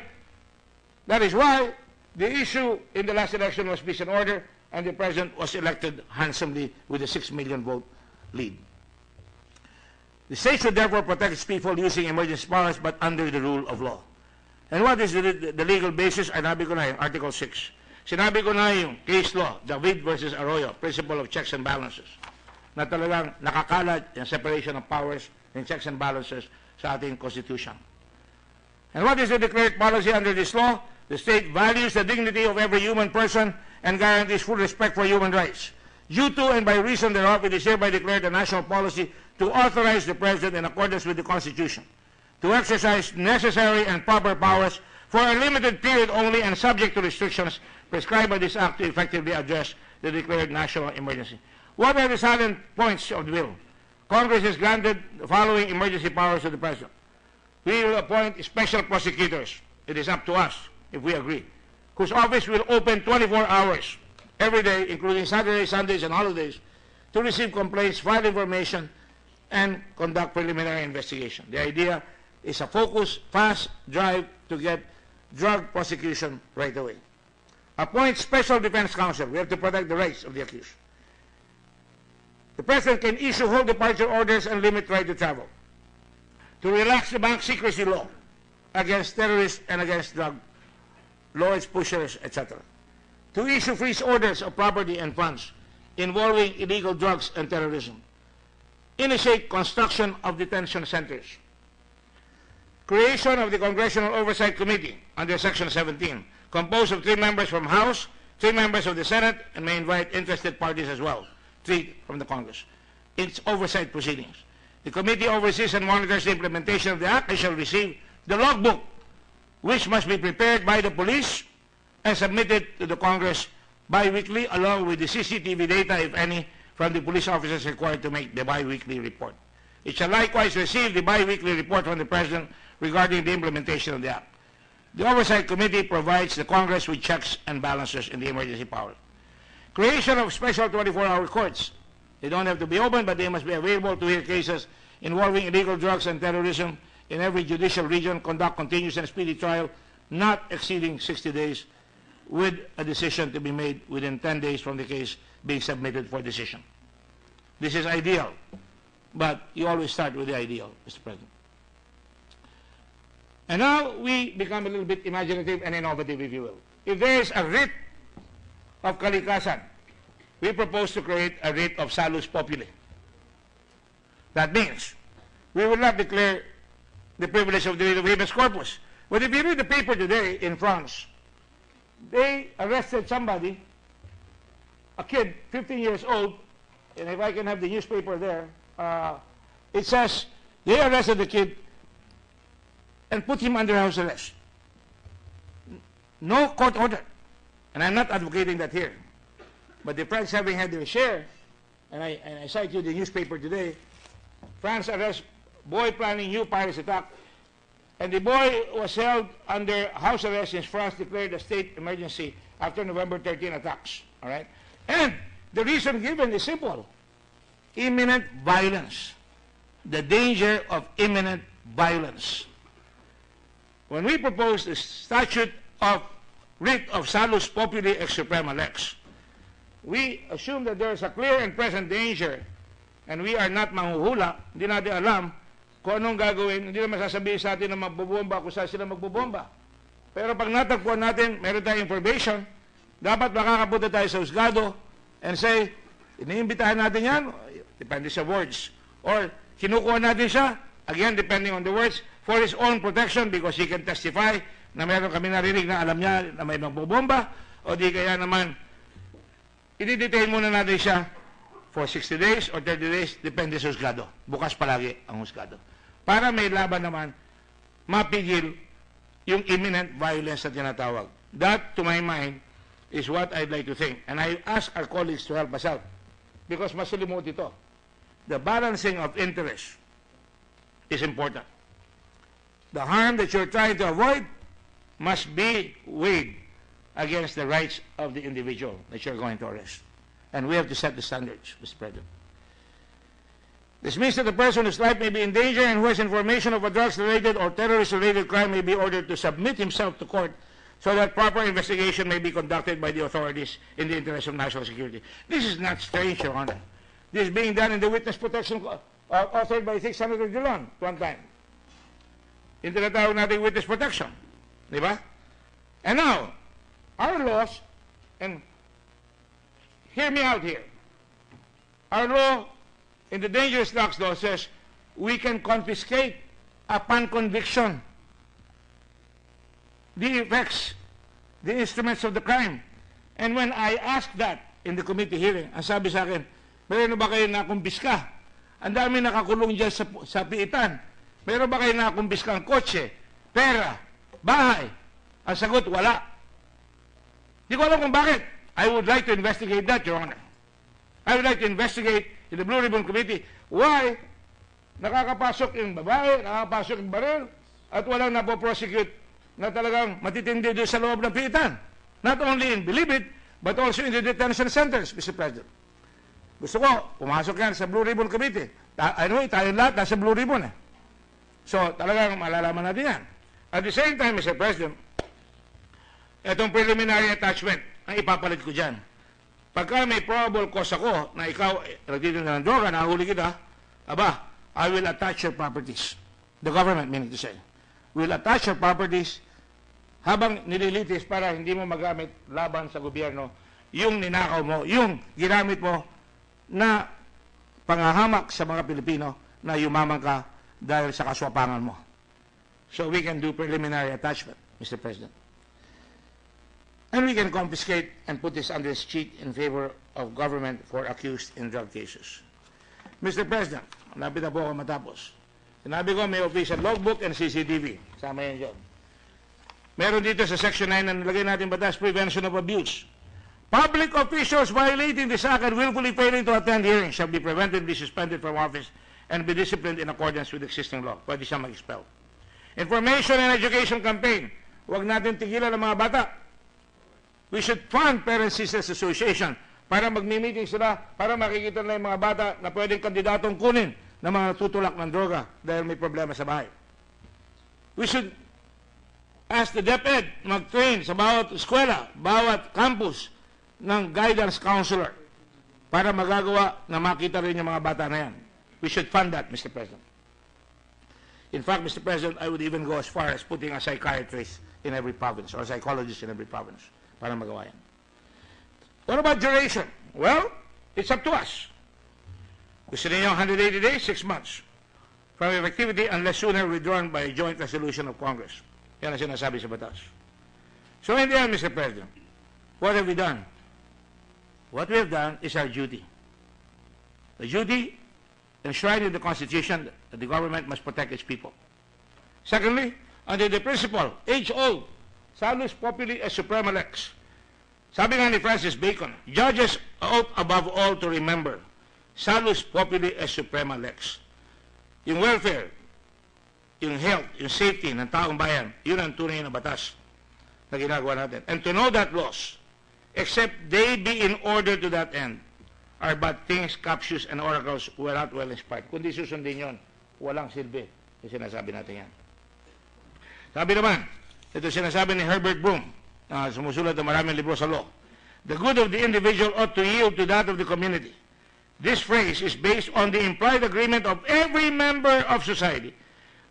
the issue in the last election was peace and order, and the President was elected handsomely with a 6 million vote lead. The state should therefore protect its people using emergency powers, but under the rule of law. And what is the legal basis? Sinabi ko na yung Article 6. Sinabi ko na yung case law, David versus Arroyo, principle of checks and balances, na talagang nakakalat yung separation of powers and checks and balances sa ating Constitution. And what is the declared policy under this law? The state values the dignity of every human person and guarantees full respect for human rights. Due to and by reason thereof, it is hereby declared a national policy to authorize the President in accordance with the Constitution to exercise necessary and proper powers for a limited period only and subject to restrictions prescribed by this Act to effectively address the declared national emergency. What are the salient points of the bill? Congress has granted the following emergency powers to the President. We will appoint special prosecutors. It is up to us, if we agree, whose office will open 24 hours every day, including Saturdays, Sundays, and holidays, to receive complaints, file information, and conduct preliminary investigation. The idea is a focused, fast drive to get drug prosecution right away. Appoint special defense counsel. We have to protect the rights of the accused. The President can issue whole departure orders and limit right to travel. To relax the bank secrecy law against terrorists and against drug lords, pushers, etc. To issue freeze orders of property and funds involving illegal drugs and terrorism. Initiate construction of detention centers. Creation of the Congressional Oversight Committee under Section 17, composed of 3 members from House, 3 members of the Senate, and may invite interested parties as well, 3 from the Congress. Its oversight proceedings. The committee oversees and monitors the implementation of the Act. They shall receive the logbook, which must be prepared by the police and submitted to the Congress bi-weekly, along with the CCTV data, if any, from the police officers required to make the bi-weekly report. It shall likewise receive the bi-weekly report from the President regarding the implementation of the Act. The Oversight Committee provides the Congress with checks and balances in the emergency power. Creation of special 24-hour courts. They don't have to be open, but they must be available to hear cases involving illegal drugs and terrorism in every judicial region, conduct continuous and speedy trial not exceeding 60 days, with a decision to be made within 10 days from the case being submitted for decision. This is ideal, but you always start with the ideal, Mr. President. And now we become a little bit imaginative and innovative, if you will. If there is a writ of kalikasan, we propose to create a writ of salus populi. That means we will not declare the privilege of the writ of habeas corpus. But if you read the paper today in France, they arrested somebody, a kid, 15 years old, and if I can have the newspaper there, it says they arrested the kid and put him under house arrest. No court order. And I'm not advocating that here. But the French, having had their share, and I cite you the newspaper today, France arrests boy planning new pirates attack, and the boy was held under house arrest since France declared a state emergency after November 13 attacks. All right? And the reason given is simple. Imminent violence. The danger of imminent violence. When we propose the statute of writ of salus populi ex suprema lex, we assume that there is a clear and present danger, and we are not manghuhula, hindi natin alam kung anong gagawin, hindi naman sasabihin sa atin na magbubomba kung saan sila magbubomba. Pero pag natagpuan natin, meron tayong information, dapat makakapunta tayo sa husgado and say, iniimbitahan natin yan, depende sa words. Or, kinukuha natin siya, again, depending on the words, for his own protection because he can testify na meron kami narinig na alam niya na may magbubomba, o di kaya naman, i-detain muna natin siya for 60 days or 30 days, depende sa husgado. Bukas palagi ang husgado. Para may laban naman, mapigil yung imminent violence na tinatawag. That, to my mind, is what I'd like to think. And I ask our colleagues to help us out. Because masulimot ito. The balancing of interest is important. The harm that you're trying to avoid must be weighed against the rights of the individual that you're going to arrest. And we have to set the standards, Mr. President. This means that the person whose life may be in danger and who has information of a drugs-related or terrorist-related crime may be ordered to submit himself to court so that proper investigation may be conducted by the authorities in the interest of national security. This is not strange, Your Honor. This is being done in the witness protection authored by Senator Dillon one time. Yung tinatawag natin witness protection. Di ba? And now, our laws, and hear me out here. Our law in the dangerous drugs law says we can confiscate upon conviction the effects, the instruments of the crime. And when I asked that in the committee hearing, ang sabi sa akin, meron ba kayo nakumpiska? Ang dami nakakulong dyan sa piitan. Meron ba kayo nakumpiska ang kotse, pera, bahay? Ang sagot, wala. Di ko alam kung bakit. I would like to investigate that, Your Honor. I would like to investigate in the Blue Ribbon Committee why nakakapasok yung babae, nakakapasok yung baril, at walang napoprosecute na talagang matitindi doon sa loob ng piitan. Not only in Believe It, but also in the detention centers, Mr. President. Gusto ko, pumasok yan sa Blue Ribbon Committee. Anyway, tayo lahat nasa Blue Ribbon eh. So, talagang malalaman natin yan. At the same time, Mr. President, itong preliminary attachment ang ipapalit ko dyan. Pagka may probable cause ako na ikaw nagtitinda ng droga, nahuli kita, aba, I will attach your properties. The government, meaning to say, will attach your properties habang nililitis para hindi mo magamit laban sa gobyerno yung ninakaw mo, yung ginamit mo na panghahamak sa mga Pilipino na yumaman ka dahil sa kaswapangan mo. So we can do preliminary attachment, Mr. President. And we can confiscate and put this under his cheat in favor of government for accused in drug cases. Mr. President, malapit na po ako matapos. Sinabi ko may official logbook and CCTV. Sama yan dyan. Meron dito sa Section 9 na nilagay natin batas, prevention of abuse. Public officials violating this act and willfully failing to attend hearings shall be preventively suspended from office and be disciplined in accordance with existing law. Pwede siya mag-expel. Information and education campaign. Huwag natin tigilan ng mga bata. We should fund Parents Sisters Association para magmi-meeting sila, para makikita na yung mga bata na pwedeng kandidatong kunin ng mga tutulak ng droga dahil may problema sa bahay. We should as the DepEd mag-train sa bawat eskwela, bawat campus ng guidance counselor para magagawa na makita rin yung mga bata na yan. We should fund that, Mr. President. In fact, Mr. President, I would even go as far as putting a psychiatrist in every province or a psychologist in every province para magawa yan. What about duration? Well, it's up to us. Gusto niyo 180 days, 6 months from effectivity unless sooner withdrawn by a joint resolution of Congress. Yan ang sinasabi sa batas. So in the end, Mr. President, what have we done? What we have done is our duty. The duty enshrined in the Constitution that the government must protect its people. Secondly, under the principle, age-old, salus populi et suprema lex. Sabi nga ni Francis Bacon, judges ought above all to remember, salus populi et suprema lex. Yung welfare, yung health, yung safety ng taong bayan, yun ang tunay na batas na ginagawa natin. And to know that laws, except they be in order to that end, are but things, captious, and oracles were not well inspired. Kundi susundin yun, walang silbi. Yung sinasabi natin yan. Sabi naman, ito sinasabi ni Herbert Broom, sumusulat ng maraming libro sa law. The good of the individual ought to yield to that of the community. This phrase is based on the implied agreement of every member of society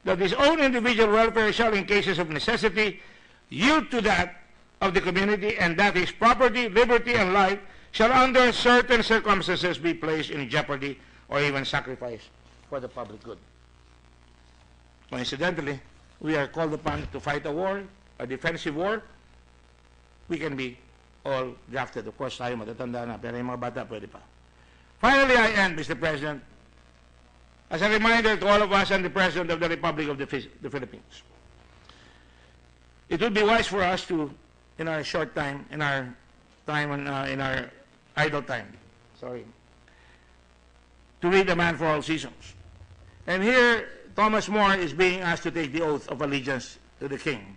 that his own individual welfare shall, in cases of necessity, yield to that of the community, and that his property, liberty, and life shall under certain circumstances be placed in jeopardy or even sacrificed for the public good. Coincidentally, we are called upon to fight a war, a defensive war. We can be all drafted. Of course, tayo matatanda na, pero yung mga bata pwede pa. Finally, I end, Mr. President, as a reminder to all of us and the President of the Republic of the Philippines. It would be wise for us to, in our short time, in our idle time, to read A Man for All Seasons. And here, Thomas More is being asked to take the oath of allegiance to the king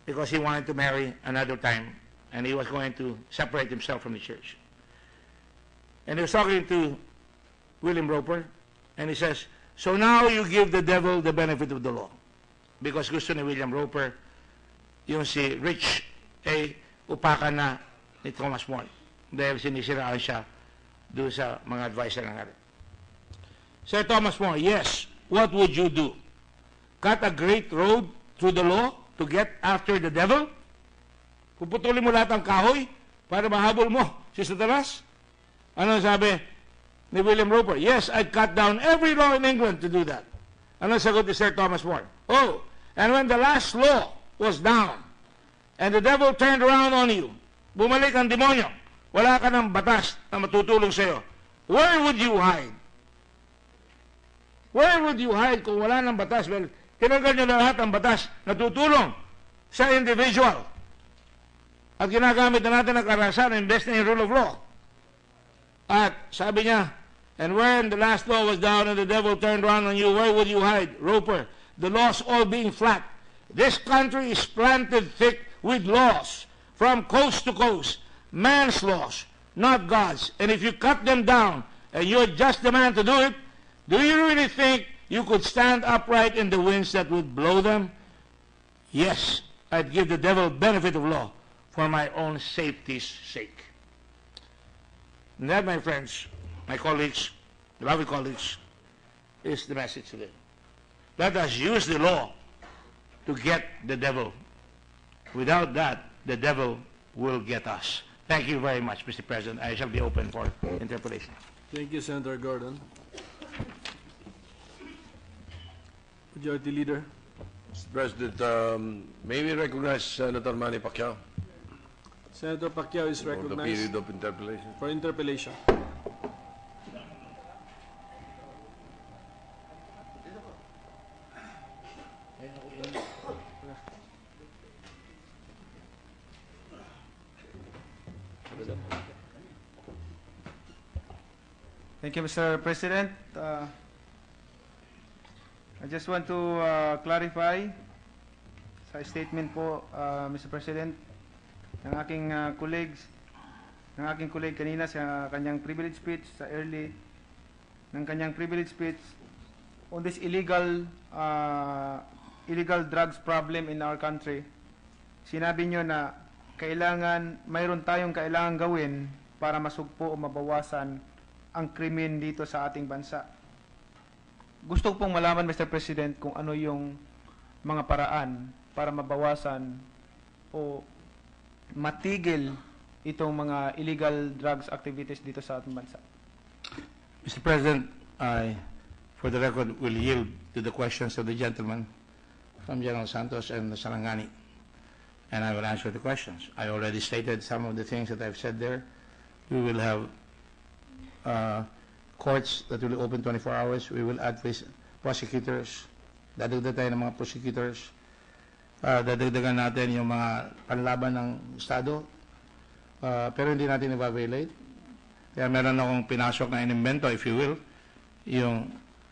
because he wanted to marry another time and he was going to separate himself from the church. And he was talking to William Roper, and he says, so now you give the devil the benefit of the law. Because gusto ni William Roper, yung si Rich, upakan na ni Thomas More dahil sinisiraan siya doon sa mga advisor ng atin. Sir Thomas More, yes, what would you do? Cut a great road through the law to get after the devil? Puputulin mo lahat ng kahoy para mahabol mo si Satanas? Ano sabi ni William Roper? Yes, I'd cut down every law in England to do that. Ano sagot ni Sir Thomas More? Oh, and when the last law was down and the devil turned around on you, bumalik ang demonyo, wala ka ng batas na matutulong sa'yo, where would you hide? Where would you hide kung wala ng batas? Well, tinanggal nyo na lahat ng batas na tutulong sa individual. At ginagamit na natin ang karahasan imbes na yung rule of law. At sabi niya, and when the last law was down and the devil turned around on you, where would you hide? Roper, the laws all being flat. This country is planted thick with laws from coast to coast. Man's laws, not God's. And if you cut them down and you're just the man to do it, do you really think you could stand upright in the winds that would blow them? Yes, I'd give the devil benefit of law for my own safety's sake. And that, my friends, my colleagues, beloved colleagues, is the message today. Let us use the law to get the devil. Without that, the devil will get us. Thank you very much, Mr. President. I shall be open for interpretation. Thank you, Senator Gordon. Majority Leader. Mr. President, may we recognize Senator Manny Pacquiao Senator Pacquiao is for the recognized period of interpellation. for interpellation. Thank you, Mr. President. I just want to clarify sa statement po, Mr. President, ng aking colleague kanina sa kanyang privilege speech, sa early ng kanyang privilege speech on this illegal illegal drugs problem in our country. Sinabi nyo na mayroon tayong kailangan gawin para masugpo o mabawasan ang krimen dito sa ating bansa. Gusto ko pong malaman, Mr. President, kung ano yung mga paraan para mabawasan o matigil itong mga illegal drugs activities dito sa ating bansa. Mr. President, I, for the record, will yield to the questions of the gentleman from General Santos and Sarangani, and I will answer the questions. I already stated some of the things that I've said there. We will have courts that will open 24 hours. We will add prosecutors. Dadagdag tayo ng mga prosecutors. Dadagdagan natin yung mga panlaban ng Estado. Pero hindi natin i-violate. Kaya meron akong pinasok na inimbento, if you will, yung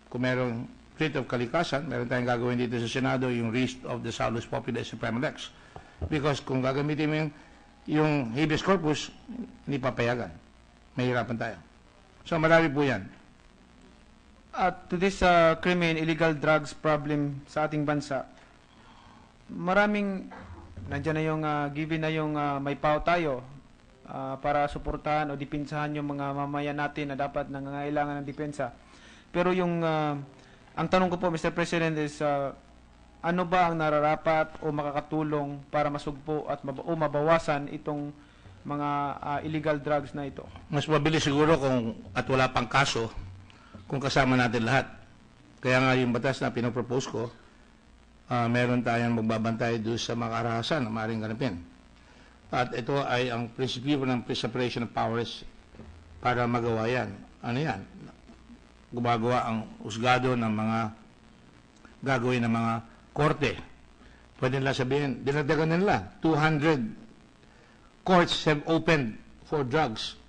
kung merong writ of kalikasan, meron tayong gagawin dito sa Senado, yung writ of the Salus Populi Suprema Lex. Because kung gagamitin mo yung habeas corpus, hindi papayagan. Mahirapan tayo. So marami po yan. To this crimen, illegal drugs problem sa ating bansa, maraming, nandiyan na yung, given na yung may pao tayo para suportahan o dipinsahan yung mga mamayan natin na dapat nangangailangan ng depensa. Pero yung, ang tanong ko po, Mr. President, is ano ba ang nararapat o makakatulong para masugpo at mabawasan itong mga illegal drugs na ito? Mas mabilis siguro kung at wala pang kaso kung kasama natin lahat. Kaya nga yung batas na pinopropose ko, meron tayong magbabantay doon sa mga karahasan na maaaring ganapin. At ito ay ang prinsipyo ng separation of powers para magawa yan. Ano yan? Gumagawa ang husgado ng mga gagawin ng mga korte. Pwede nila sabihin, dinagdagan nila, 200 courts have opened for drugs.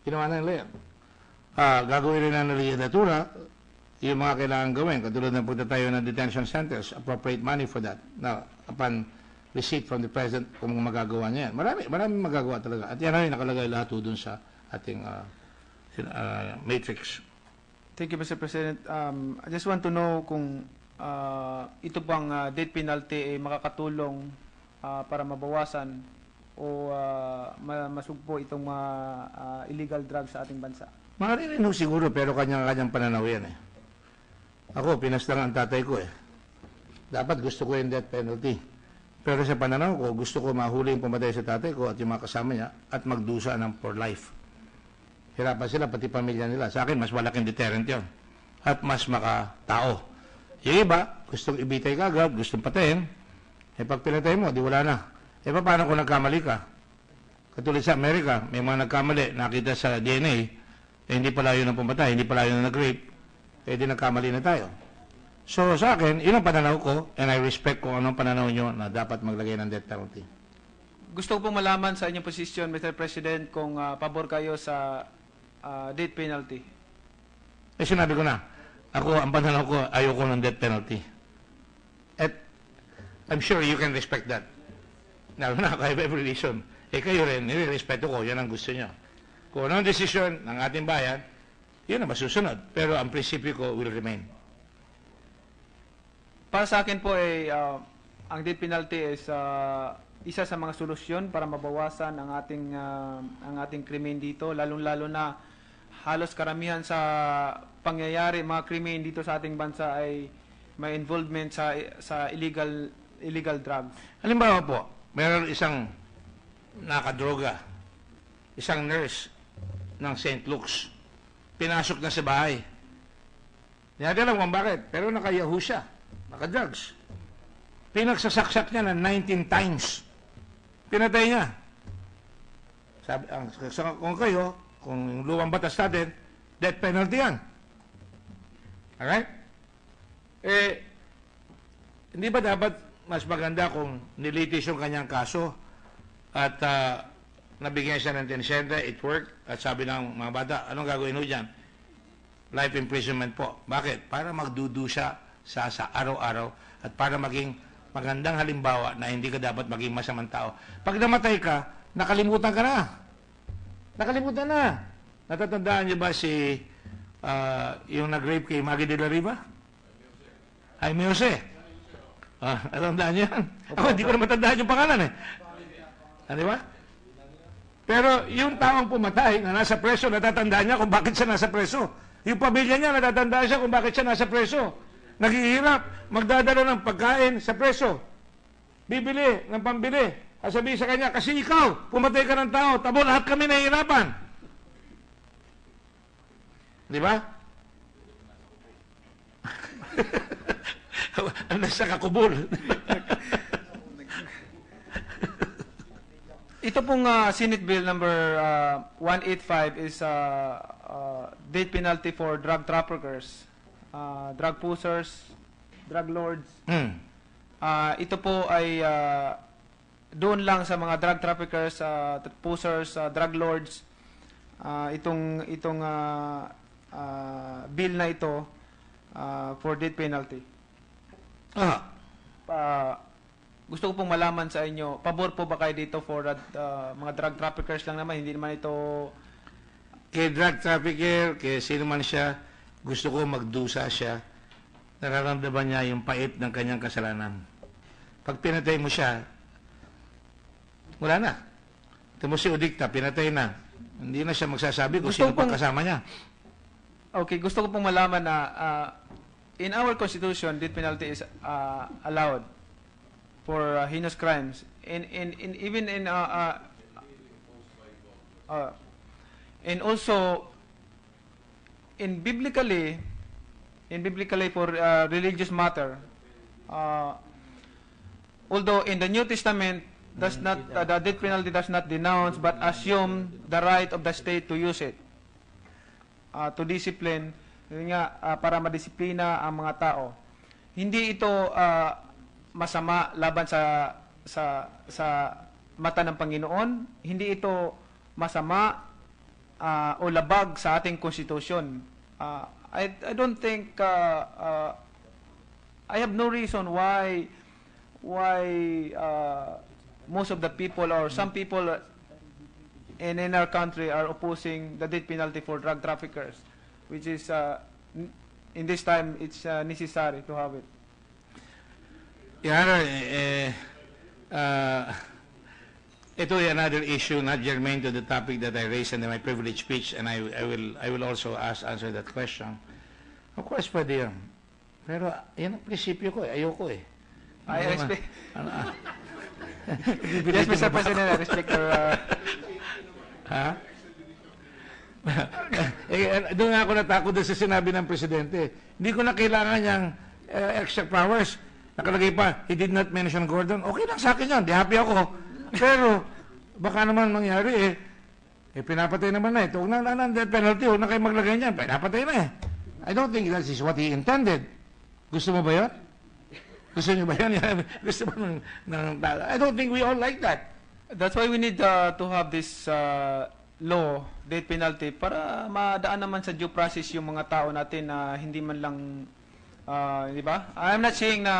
Ginawa na nila yan. Gagawin rin na ng legislatura yung mga kailangan gawin, katulad ng pagtatayo ng detention centers, appropriate money for that. Now, upon receipt from the President, kung magagawa niya yan. Marami magagawa talaga. At yan ay nakalagay lahat doon sa ating matrix. Thank you, Mr. President. I just want to know kung ito bang death penalty ay makakatulong para mabawasan o masugpo itong mga illegal drugs sa ating bansa. Maaari rin siguro, pero kanyang pananaw yan eh. Ako, Pinas lang ang tatay ko eh. Dapat gusto ko yung death penalty. Pero sa pananaw ko, gusto ko mahuli yung pumatay sa tatay ko at yung mga kasama niya at magdusa ng for life. Hirapan sila, pati pamilya nila. Sa akin, mas malaking deterrent yun. At mas makatao. Yung iba, gustong ibitay ka agad, gustong patayin. Eh pag pinatay mo, di wala na. Eh paano kung nagkamali ka? Katulad sa Amerika, may mga nagkamali, nakita sa DNA, eh hindi pala yun ang pumatay, hindi pala yun ang nag-rape, eh di nagkamali na tayo. So sa akin, yun ang pananaw ko, and I respect kung anong pananaw nyo na dapat maglagay ng death penalty. Gusto ko pong malaman sa inyong posisyon, Mr. President, kung pabor kayo sa death penalty. Eh sinabi ko na, ako, ang pananaw ko, ayoko ng death penalty. At I'm sure you can respect that. Now, I have every reason. Eh kayo rin, nire-respeto ko, yan ang gusto nyo. Kung anong desisyon ng ating bayan, yun ang masusunod. Pero ang prinsipyo ko will remain. Para sa akin po, ang death penalty is isa sa mga solusyon para mabawasan ang ating krimen dito, lalong-lalo na halos karamihan sa pangyayari, mga krimen dito sa ating bansa ay may involvement sa illegal drugs. Halimbawa po, meron isang nakadroga, isang nurse ng St. Luke's, pinasok na sa bahay. Hindi natin alam kung bakit, pero nakayahu siya, naka-drugs. Pinagsasaksak niya ng 19 times. Pinatay niya. Sabi, kung kayo, kung luwang batas natin, death penalty yan. Alright? Eh, hindi ba dapat mas maganda kung nilitis yung kanyang kaso at nabigyan siya ng 10 it worked, at sabi ng mga bata, anong gagawin ho dyan? Life imprisonment po. Bakit? Para magdudu siya sa araw-araw at para maging magandang halimbawa na hindi ka dapat maging masamang tao. Pag namatay ka, nakalimutan ka na. Nakalimutan na. Natatandaan niyo ba si yung nag-rape kay Maggie de la Riva? Jaime Jose. Natandaan niyo yan? Ako, hindi ko na matandaan yung pangalan eh. Di ba? Pero yung taong pumatay na nasa preso, natatandaan niya kung bakit siya nasa preso. Yung pamilya niya, natatandaan siya kung bakit siya nasa preso. Naghihirap, magdadala ng pagkain sa preso. Bibili ng pambili. Sabihin sa kanya, kasi ikaw, pumatay ka ng tao, tabo lahat kami nahihirapan. Di ba? Nasa kakubol. Ito pong Senate Bill number 185 is death penalty for drug traffickers, drug pushers, drug lords. Ito po ay doon lang sa mga drug traffickers, pushers, drug lords. Itong bill na ito for death penalty. Gusto ko pong malaman sa inyo, pabor po ba kayo dito for mga drug traffickers lang naman, hindi naman ito... Kay drug trafficker, kay sino man siya, gusto ko magdusa siya, nararamdaman niya yung pait ng kanyang kasalanan. Pag pinatay mo siya, wala na. Ito mo si Udikta, pinatay na. Hindi na siya magsasabi kung sino pang kasama niya. Okay, gusto ko pong malaman na in our Constitution, death penalty is allowed for heinous crimes. And also in biblically for religious matter, although in the New Testament does not the death penalty does not denounce but assume the right of the state to use it to discipline, yun nga, para madisiplina ang mga tao. Hindi ito masama laban sa mata ng Panginoon. Hindi ito masama o labag sa ating konstitusyon. I don't think I have no reason why most of the people or some people in our country are opposing the death penalty for drug traffickers, which is in this time it's necessary to have it. Your Honor, ito ay another issue not germane to the topic that I raised in my privilege speech, and I will also answer that question. Of course, pwede yan. Pero yan ang prinsipyo ko, ayoko eh. I respect. Yes, Mr. President, I respect your... Ha? Doon nga ako natakot sa sinabi ng Presidente. Hindi ko na kailangan niyang extra powers. Nakalagay pa, he did not mention Gordon. Okay lang sa akin yan, di happy ako. Pero, baka naman mangyari pinapatay naman na ito. Huwag na death penalty, huwag na kayo maglagay niyan. Pinapatay na I don't think that is what he intended. Gusto mo ba yun? Gusto niyo ba yan? Gusto mo I don't think we all like that. That's why we need to have this law, death penalty, para madaan naman sa due process yung mga tao natin na hindi man lang, di ba? I'm not saying na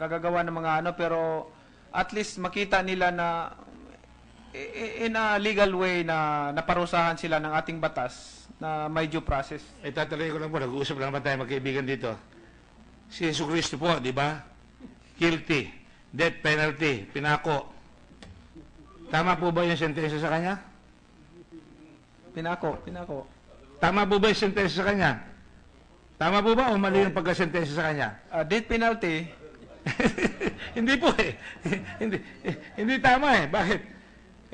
gagagawa ng mga pero at least makita nila na in a legal way na naparusahan sila ng ating batas na may due process. Tatalay ko lang po, nag-uusap lang naman tayo magkaibigan dito. Si Yesu Cristo po, di ba? Guilty, death penalty, pinako. Tama po ba yung sentensya sa kanya? Pinako. Tama po ba yung sentensya sa kanya? Tama po ba o mali yung pagkasentensya sa kanya? Death penalty. Hindi po hindi tama Bakit?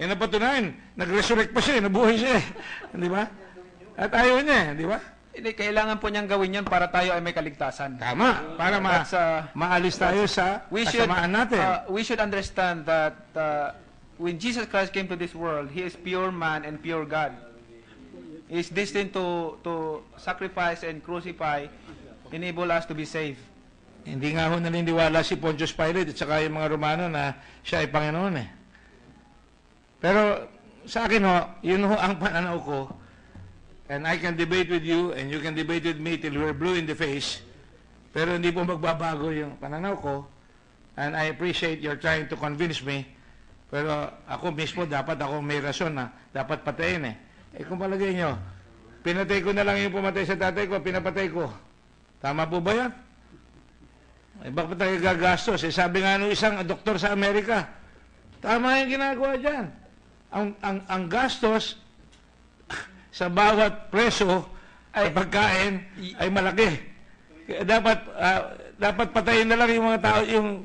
Napatunayan, nag-resurrect pa siya, nabuhay siya Di ba? At ayaw niya di ba? Hindi, kailangan po niyang gawin yan para tayo ay may kaligtasan. Tama, para maalis tayo sa kasamaan natin. We should understand that when Jesus Christ came to this world, He is pure man and pure God. He is destined to sacrifice and crucify, enable us to be saved. Hindi nga ho naniniwala si Pontius Pilate at saka yung mga Romano na siya ay Panginoon Pero sa akin yun ang pananaw ko. And I can debate with you and you can debate with me till we're blue in the face. Pero hindi po magbabago yung pananaw ko. And I appreciate your trying to convince me. Pero ako mismo, dapat ako may rason na dapat patayin kung palagay nyo, pinatay ko na lang yung pumatay sa tatay ko, pinapatay ko. Tama po ba yan? Eh, bakit tayo gagastos? Eh, sabi nga nung isang doktor sa Amerika, tama yung ginagawa dyan. Ang gastos sa bawat preso ay pagkain ay malaki. Kaya dapat patayin na lang yung mga tao.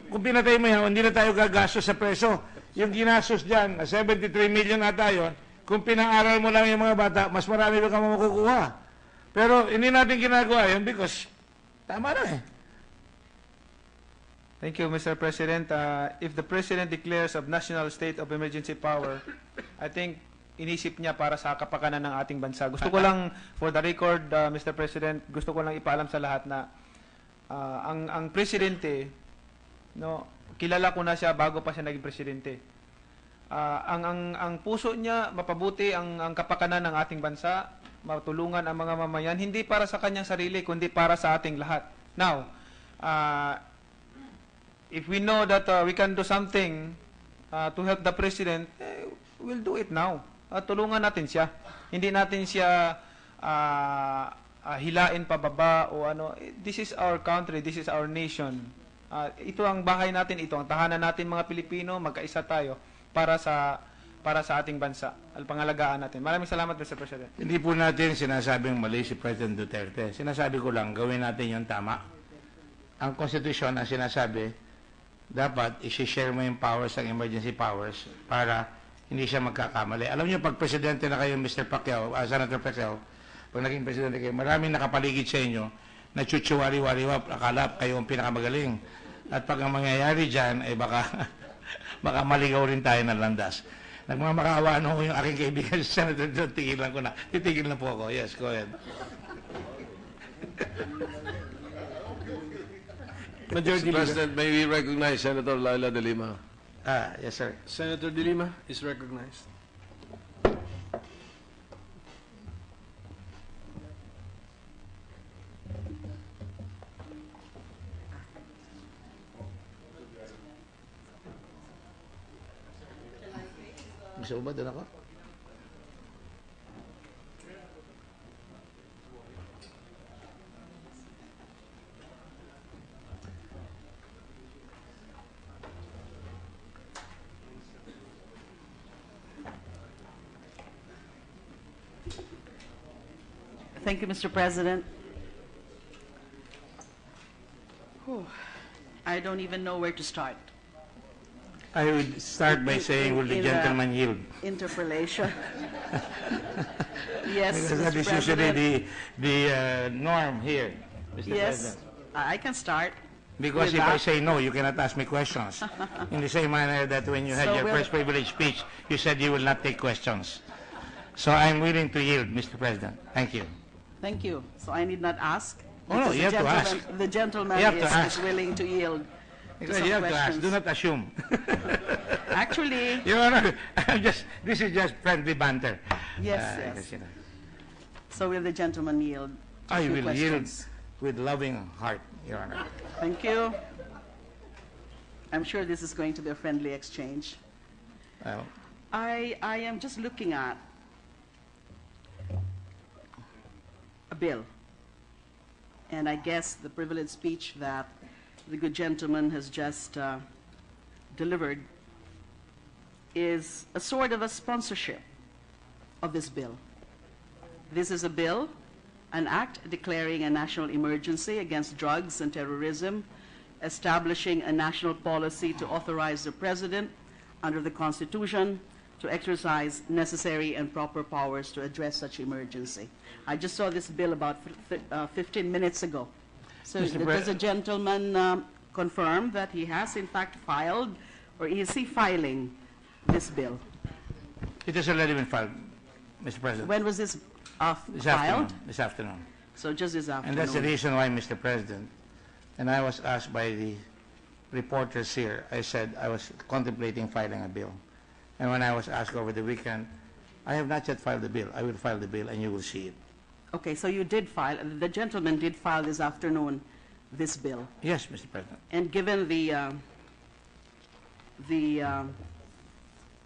Kung pinatay mo yan, hindi na tayo gagastos sa preso. Yung ginastos dyan, 73 million na tayo, kung pinang-aral mo lang yung mga bata, mas marami ba ka makukuha. Pero hindi natin ginagawa yun because tama na eh. Thank you, Mr. President. If the President declares of national state of emergency power, I think inisip niya para sa kapakanan ng ating bansa. Gusto ko lang, for the record, Mr. President, gusto ko lang ipaalam sa lahat na ang Presidente, no, kilala ko na siya bago pa siya naging Presidente. Ang puso niya, mapabuti ang kapakanan ng ating bansa, matulungan ang mga mamayan, hindi para sa kanyang sarili, kundi para sa ating lahat. Now, if we know that we can do something to help the President, we'll do it now. Tulungan natin siya. Hindi natin siya hilain pababa o ano. This is our country, this is our nation. Ito ang bahay natin, ito ang tahanan natin mga Pilipino, magkaisa tayo para sa ating bansa. Pangalagaan natin. Maraming salamat, Mr. President. Hindi po natin sinasabing mali si President Duterte. Sinasabi ko lang, gawin natin yung tama. Ang konstitusyon ang sinasabi, dapat isi-share mo yung powers ng emergency powers para hindi siya magkakamali. Alam niyo, pag presidente na kayo, Mr. Pacquiao, Senator Pacquiao, pag naging presidente kayo, maraming nakapaligid sa inyo na chuchuwari-wariwa, akala kayo ang pinakamagaling. At pag ang mangyayari dyan, ay baka maligaw rin tayo ng landas. Nagmamakaawa ko yung aking kaibigan si Senator John, tigilan ko na. Titigil na po ako. Yes, go ahead. Majority Mr. President, may we recognize Senator Laila de Lima? Yes, sir. Senator de Lima is recognized. Gusto mo ba doon ako? Thank you, Mr. President. I don't even know where to start. I would start by saying, will the gentleman yield? Interpellation. Yes, Because Mr. that is usually President. the norm here, Mr. Yes, President. I can start. Because with if I that. say no, you cannot ask me questions. In the same manner that when you had So your we'll- first privilege speech, you said you will not take questions. So I'm willing to yield, Mr. President. Thank you. Thank you. So I need not ask? Oh, no, Because you have to ask. The gentleman You have to is ask. willing to yield to Because some you have to ask. questions. Do not assume. Actually, Your Honor, this is just friendly banter. yes, Because, yes. you know, So will the gentleman yield to I a few will yield questions? with loving heart, Your Honor. Thank you. I'm sure this is going to be a friendly exchange. Well, I am just looking at a bill. And I guess the privileged speech that the good gentleman has just delivered is a sort of a sponsorship of this bill. This is a bill, an act declaring a national emergency against drugs and terrorism, establishing a national policy to authorize the President under the Constitution to exercise necessary and proper powers to address such emergency. I just saw this bill about 15 minutes ago. So Mr. does the gentleman confirm that he has in fact filed, or is he filing this bill? it has already been filed, Mr. President. When was this This filed? afternoon. This afternoon. So just this afternoon. And that's the reason why, Mr. President, and I was asked by the reporters here, I said I was contemplating filing a bill. And when I was asked over the weekend, I have not yet filed the bill. I will file the bill and you will see it. Okay, so you did file, the gentleman did file this afternoon this bill. Yes, Mr. President. And given the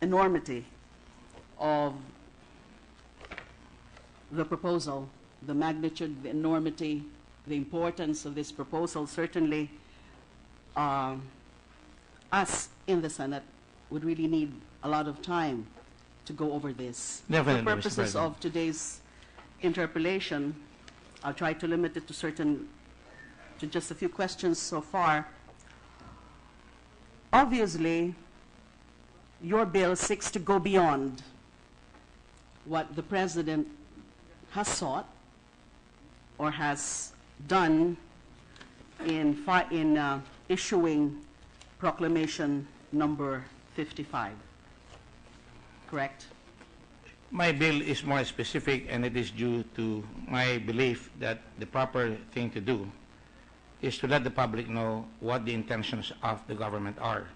enormity of the proposal, the magnitude, the enormity, the importance of this proposal, certainly us in the Senate would really need a lot of time to go over this. Definitely, For Mr. purposes President. of today's interpellation, I'll try to limit it to just a few questions so far. Obviously, your bill seeks to go beyond what the President has sought or has done in issuing proclamation number 55. Correct? My bill is more specific, and it is due to my belief that the proper thing to do is to let the public know what the intentions of the government are.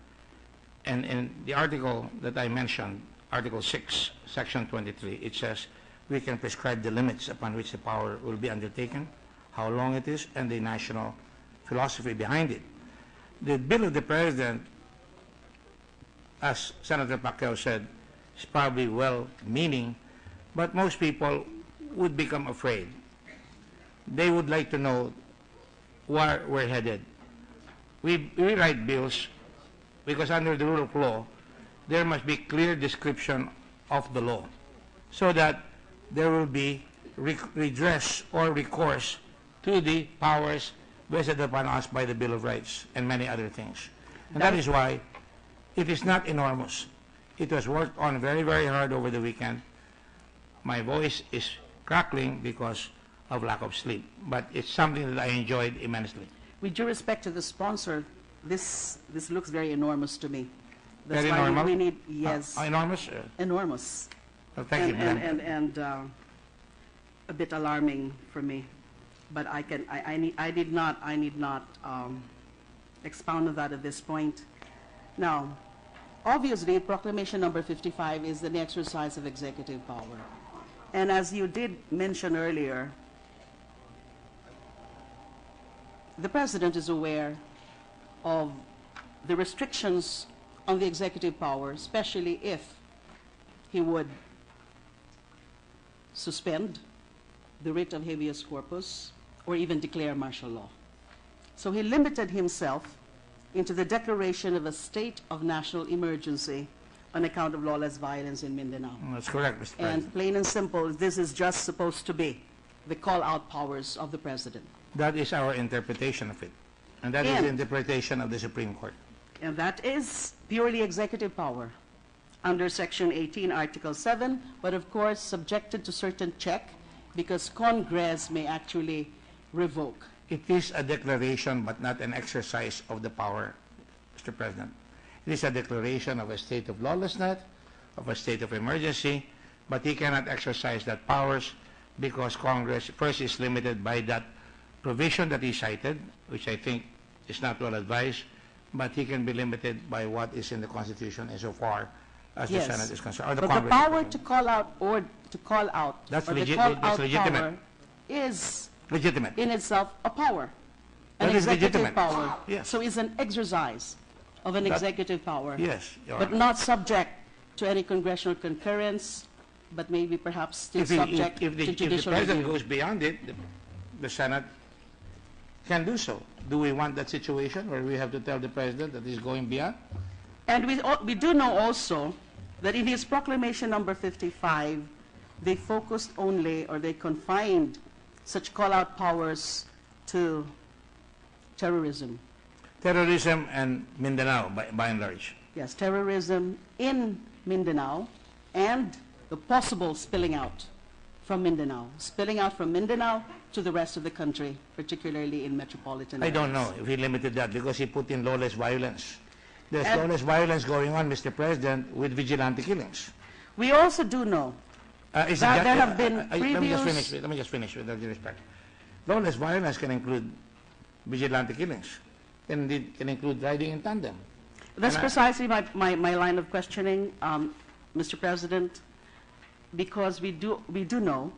And in the article that I mentioned, Article 6, Section 23, it says we can prescribe the limits upon which the power will be undertaken, how long it is, and the national philosophy behind it. The bill of the President, as Senator Pacquiao said, is probably well-meaning, but most people would become afraid. They would like to know where we're headed. We write bills because under the rule of law, there must be clear description of the law so that there will be redress or recourse to the powers vested upon us by the Bill of Rights and many other things. And that is why it is not enormous. It was worked on very, very hard over the weekend. My voice is crackling because of lack of sleep, but it's something that I enjoyed immensely. With due respect to the sponsor, this looks very enormous to me. That's Very why normal? we need, yes. Enormous? Enormous. Well, thank you, madam. And a bit alarming for me. But I need not expound on that at this point. Now, obviously, proclamation number 55 is an exercise of executive power. And as you did mention earlier, the President is aware of the restrictions on the executive power, especially if he would suspend the writ of habeas corpus or even declare martial law. So he limited himself into the declaration of a state of national emergency on account of lawless violence in Mindanao. That's correct, Mr. President. And plain and simple, this is just supposed to be the call-out powers of the President. That is our interpretation of it. And that is the interpretation of the Supreme Court. And that is purely executive power under Section 18, Article 7, but of course subjected to certain check because Congress may actually revoke. It is a declaration but not an exercise of the power, Mr. President. It is a declaration of a state of lawlessness, of a state of emergency, but he cannot exercise that powers because Congress first is limited by that provision that he cited, which I think is not well advised, but he can be limited by what is in the Constitution insofar as the Senate is concerned. Or the but Congress the power to call out that's or the legitimate. power is Legitimate. in itself a power, an That is executive legitimate. power. Yes. So it's an exercise of an executive power. Yes, Your but Honor. not subject to any congressional concurrence, but maybe perhaps still subject if the to judicial President review. goes beyond it, the Senate can do so. Do we want that situation where we have to tell the President that he's going beyond? And we do know also that in his proclamation number 55, they focused only, or they confined such call-out powers to terrorism. Terrorism and Mindanao, by and large. Yes, terrorism in Mindanao and the possible spilling out from Mindanao to the rest of the country, particularly in metropolitan I areas. don't know if he limited that because he put in lawless violence. There's lawless violence going on, Mr. President, with vigilante killings. We also do know that there have been previous... Let me just finish with all due respect. Lawless violence can include vigilante killings, can include riding in tandem. That's precisely my line of questioning, Mr. President, because we do know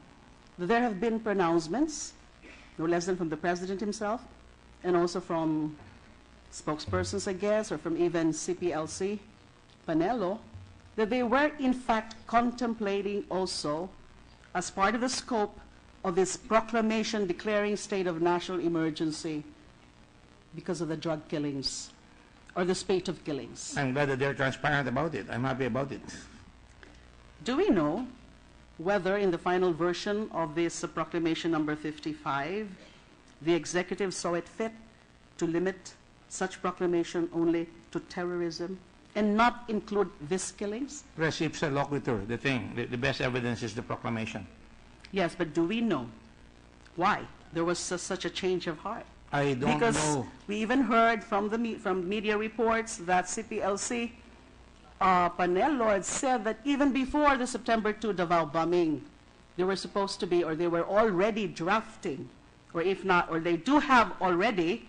that there have been pronouncements, no less than from the President himself, and also from spokespersons, I guess, or from even CPLC, Panelo, that they were in fact contemplating also, as part of the scope of this proclamation declaring state of national emergency because of the drug killings or the spate of killings? I'm glad that they're transparent about it. I'm happy about it. Do we know whether in the final version of this proclamation number 55, the executive saw it fit to limit such proclamation only to terrorism and not include these killings? Res ipsa loquitur, the thing, the best evidence is the proclamation. Yes, but do we know why there was such a change of heart? I don't Because know. we even heard from from media reports that CPLC Panel Lord said that even before the September 2 Davao bombing, they were supposed to be, or they were already drafting, or if not, or they do have already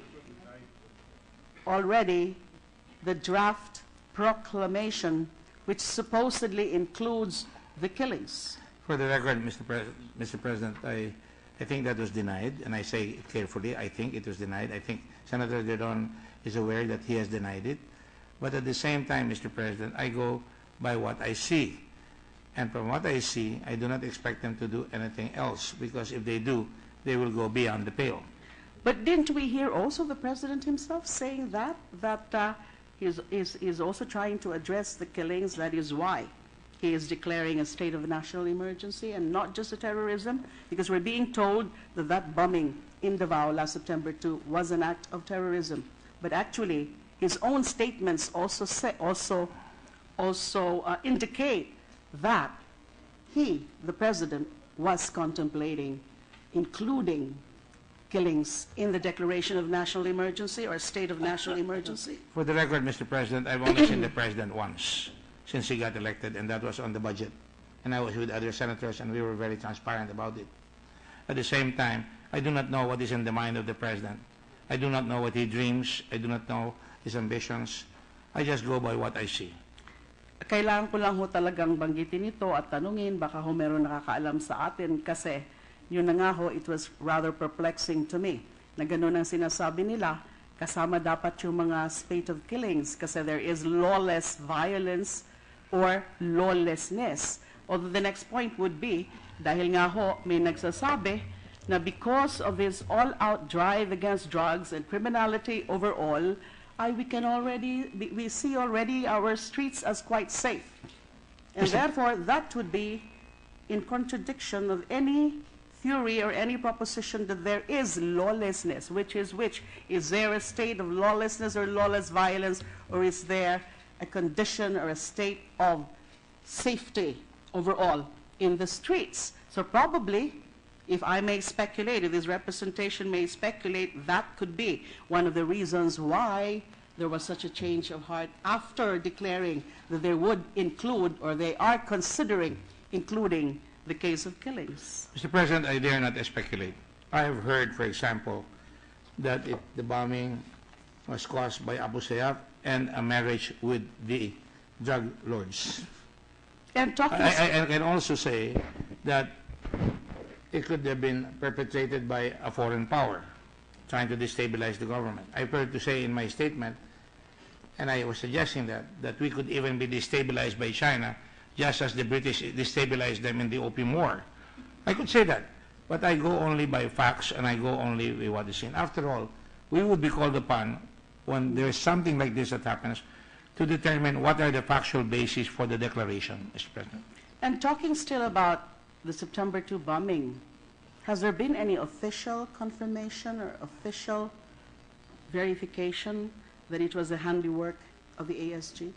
the draft proclamation, which supposedly includes the killings. For the record, Mr. President, I think that was denied, and I say it carefully, I think it was denied. I think Senator Didon is aware that he has denied it. But at the same time, Mr. President, I go by what I see. And from what I see, I do not expect them to do anything else, because if they do, they will go beyond the pale. But didn't we hear also the President himself saying that he's also trying to address the killings? That is why he is declaring a state of national emergency and not just a terrorism, because we're being told that that bombing in Davao last September 2 was an act of terrorism. But actually, his own statements also indicate that he, the President, was contemplating including killings in the declaration of national emergency or state of national emergency. For the record, Mr. President, I've only seen the President once since he got elected, and that was on the budget. And I was with other senators, and we were very transparent about it. At the same time, I do not know what is in the mind of the President. I do not know what he dreams. I do not know his ambitions. I just go by what I see. Kailangan ko lang ho talagang banggitin ito at tanungin, baka ho meron nakakaalam sa atin, kasi yun na nga ho, it was rather perplexing to me na ganun ang sinasabi nila, kasama dapat yung mga spate of killings kasi there is lawless violence or lawlessness. Although the next point would be, dahil nga ho may nagsasabi na because of this all-out drive against drugs and criminality overall, we see already our streets as quite safe. And therefore, that would be in contradiction of any theory or any proposition that there is lawlessness. Which? Is there a state of lawlessness or lawless violence, or is there a condition or a state of safety overall in the streets? So probably, if I may speculate, if this representation may speculate, that could be one of the reasons why there was such a change of heart after declaring that they would include, or they are considering including, the case of killings. Mr. President, I dare not speculate. I have heard, for example, that the bombing was caused by Abu Sayyaf and a marriage with the drug lords. And talking I can also say that it could have been perpetrated by a foreign power trying to destabilize the government. I've heard to say in my statement, and I was suggesting that we could even be destabilized by China, just as the British destabilized them in the Opium War. I could say that, but I go only by facts, and I go only with what is seen. After all, we would be called upon when there is something like this that happens to determine what are the factual basis for the declaration, Mr. President. And talking still about the September 2 bombing, has there been any official confirmation or official verification that it was the handiwork of the ASG?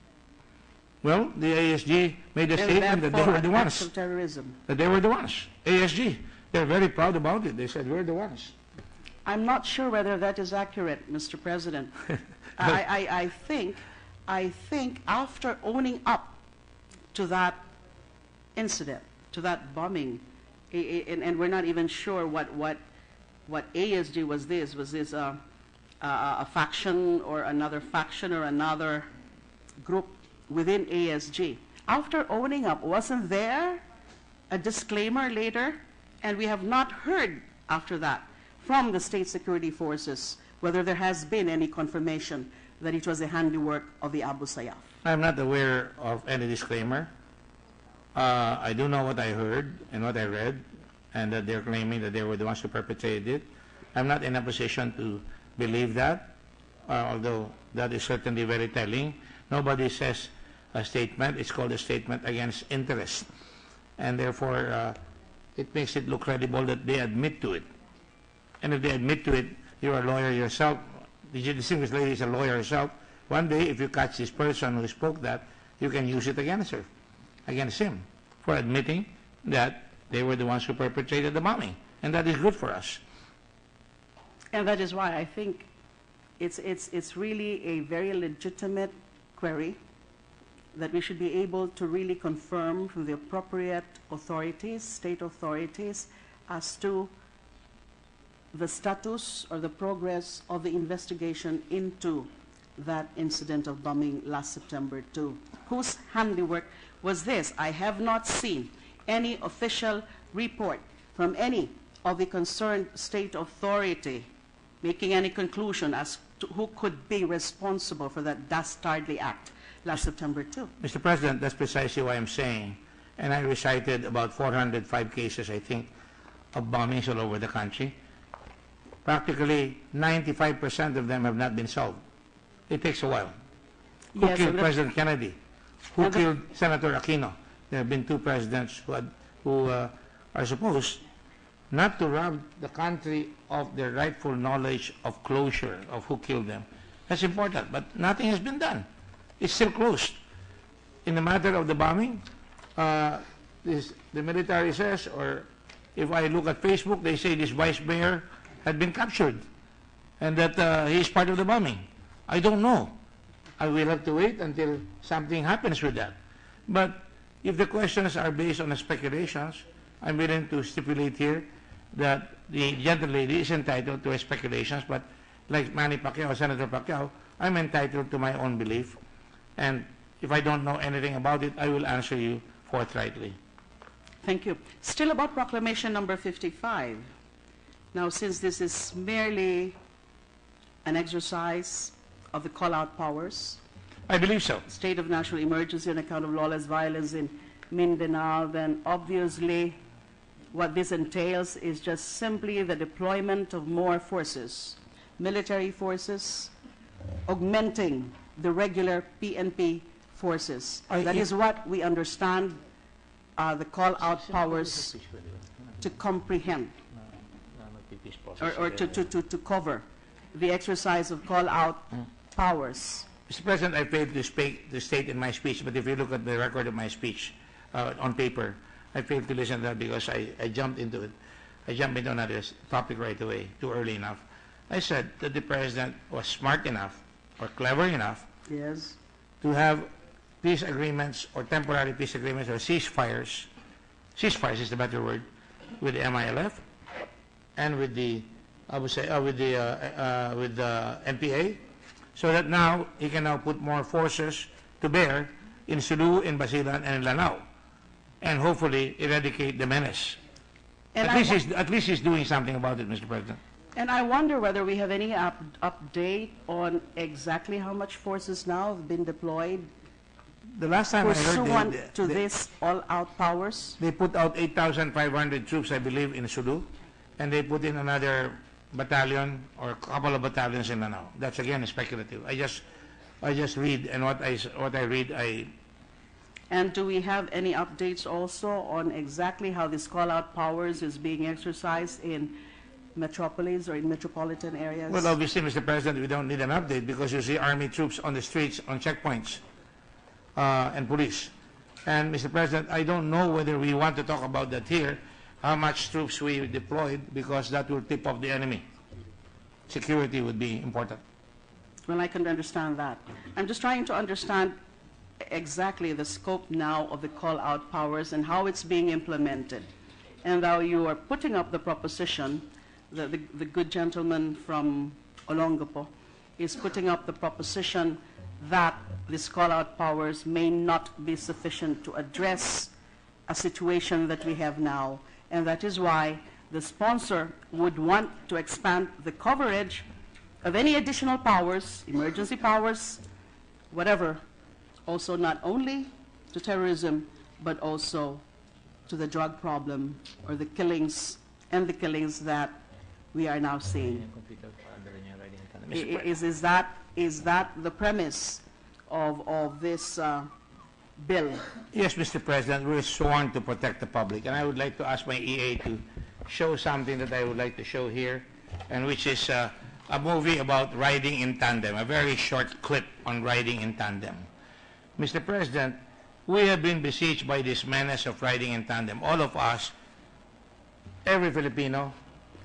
Well, the ASG made a statement that they were the ones. Of terrorism. That they were the ones. ASG, they're very proud about it. They said, we're the ones. I'm not sure whether that is accurate, Mr. President. I think after owning up to that incident, to that bombing, and we're not even sure what ASG was this. Was this a faction or another group within ASG? After owning up, wasn't there a disclaimer later? And we have not heard after that from the state security forces whether there has been any confirmation that it was the handiwork of the Abu Sayyaf. I'm not aware of any disclaimer. I do know what I heard and what I read, and that they're claiming that they were the ones who perpetrated it. I'm not in a position to believe that although that is certainly very telling. Nobody says a statement. It's called a statement against interest. And therefore, it makes it look credible that they admit to it. And if they admit to it, you're a lawyer yourself. The distinguished lady is a lawyer herself. One day, if you catch this person who spoke that, you can use it against her, against him, for admitting that they were the ones who perpetrated the bombing. And that is good for us. And that is why I think it's really a very legitimate query that we should be able to really confirm from the appropriate authorities, state authorities, as to the status or the progress of the investigation into that incident of bombing last September 2. Whose handiwork was this? I have not seen any official report from any of the concerned state authority making any conclusion as to who could be responsible for that dastardly act last September 2. Mr. President, that's precisely why I'm saying, and I recited about 405 cases, I think, of bombings all over the country. Practically 95% of them have not been solved. It takes a while. Who Yes, killed and President Kennedy? Who killed Senator Aquino? There have been two presidents who are supposed not to rob the country of their rightful knowledge of closure of who killed them. That's important, but nothing has been done. It's still closed. In the matter of the bombing, the military says, or if I look at Facebook, they say this vice mayor had been captured and that he is part of the bombing. I don't know. I will have to wait until something happens with that. But if the questions are based on speculations, I'm willing to stipulate here that the gentlelady is entitled to speculations, but like Manny Pacquiao, Senator Pacquiao, I'm entitled to my own belief. And if I don't know anything about it, I will answer you forthrightly. Thank you. Still about Proclamation number 55. Now, since this is merely an exercise of the call-out powers, I believe so. State of national emergency on account of lawless violence in Mindanao, then obviously what this entails is just simply the deployment of more forces, military forces, augmenting the regular PNP forces. That is what we understand the call-out powers to comprehend, or to cover the exercise of call-out powers. Mr. President, I failed to state in my speech, but if you look at the record of my speech on paper, I failed to listen to that because I jumped into it. I jumped into another topic right away, too early enough. I said that the President was smart enough or clever enough Yes. to have peace agreements or temporary peace agreements or ceasefires is the better word, with the MILF and with the, I would say, with the NPA, so that now he can now put more forces to bear in Sulu, in Basilan, and in Lanao, and hopefully eradicate the menace. And At least he's doing something about it, Mr. President. And I wonder whether we have any update on exactly how much forces now have been deployed The last time I heard pursuant to this all-out powers. they put out 8,500 troops, I believe, in Sulu, and they put in another battalion or a couple of battalions in Lanao. That's again speculative. I just read, and what I read, And do we have any updates also on exactly how this call-out powers is being exercised in metropolis or in metropolitan areas? Well, obviously, Mr. President, we don't need an update because you see Army troops on the streets, on checkpoints, and police. And, Mr. President, I don't know whether we want to talk about that here, how much troops we deployed, because that will tip off the enemy. Security would be important. Well, I can understand that. I'm just trying to understand exactly the scope now of the call-out powers and how it's being implemented. And now you are putting up the proposition, the good gentleman from Olongapo is putting up the proposition that these call-out powers may not be sufficient to address a situation that we have now. And that is why the sponsor would want to expand the coverage of any additional powers, emergency powers, whatever, also not only to terrorism, but also to the drug problem or the killings that we are now seeing. Is that the premise of this bill? Yes, Mr. President, we're sworn to protect the public, and I would like to ask my EA to show something that I would like to show here, and which is a movie about riding in tandem, a very short clip on riding in tandem. Mr. President, we have been besieged by this menace of riding in tandem. All of us, every Filipino,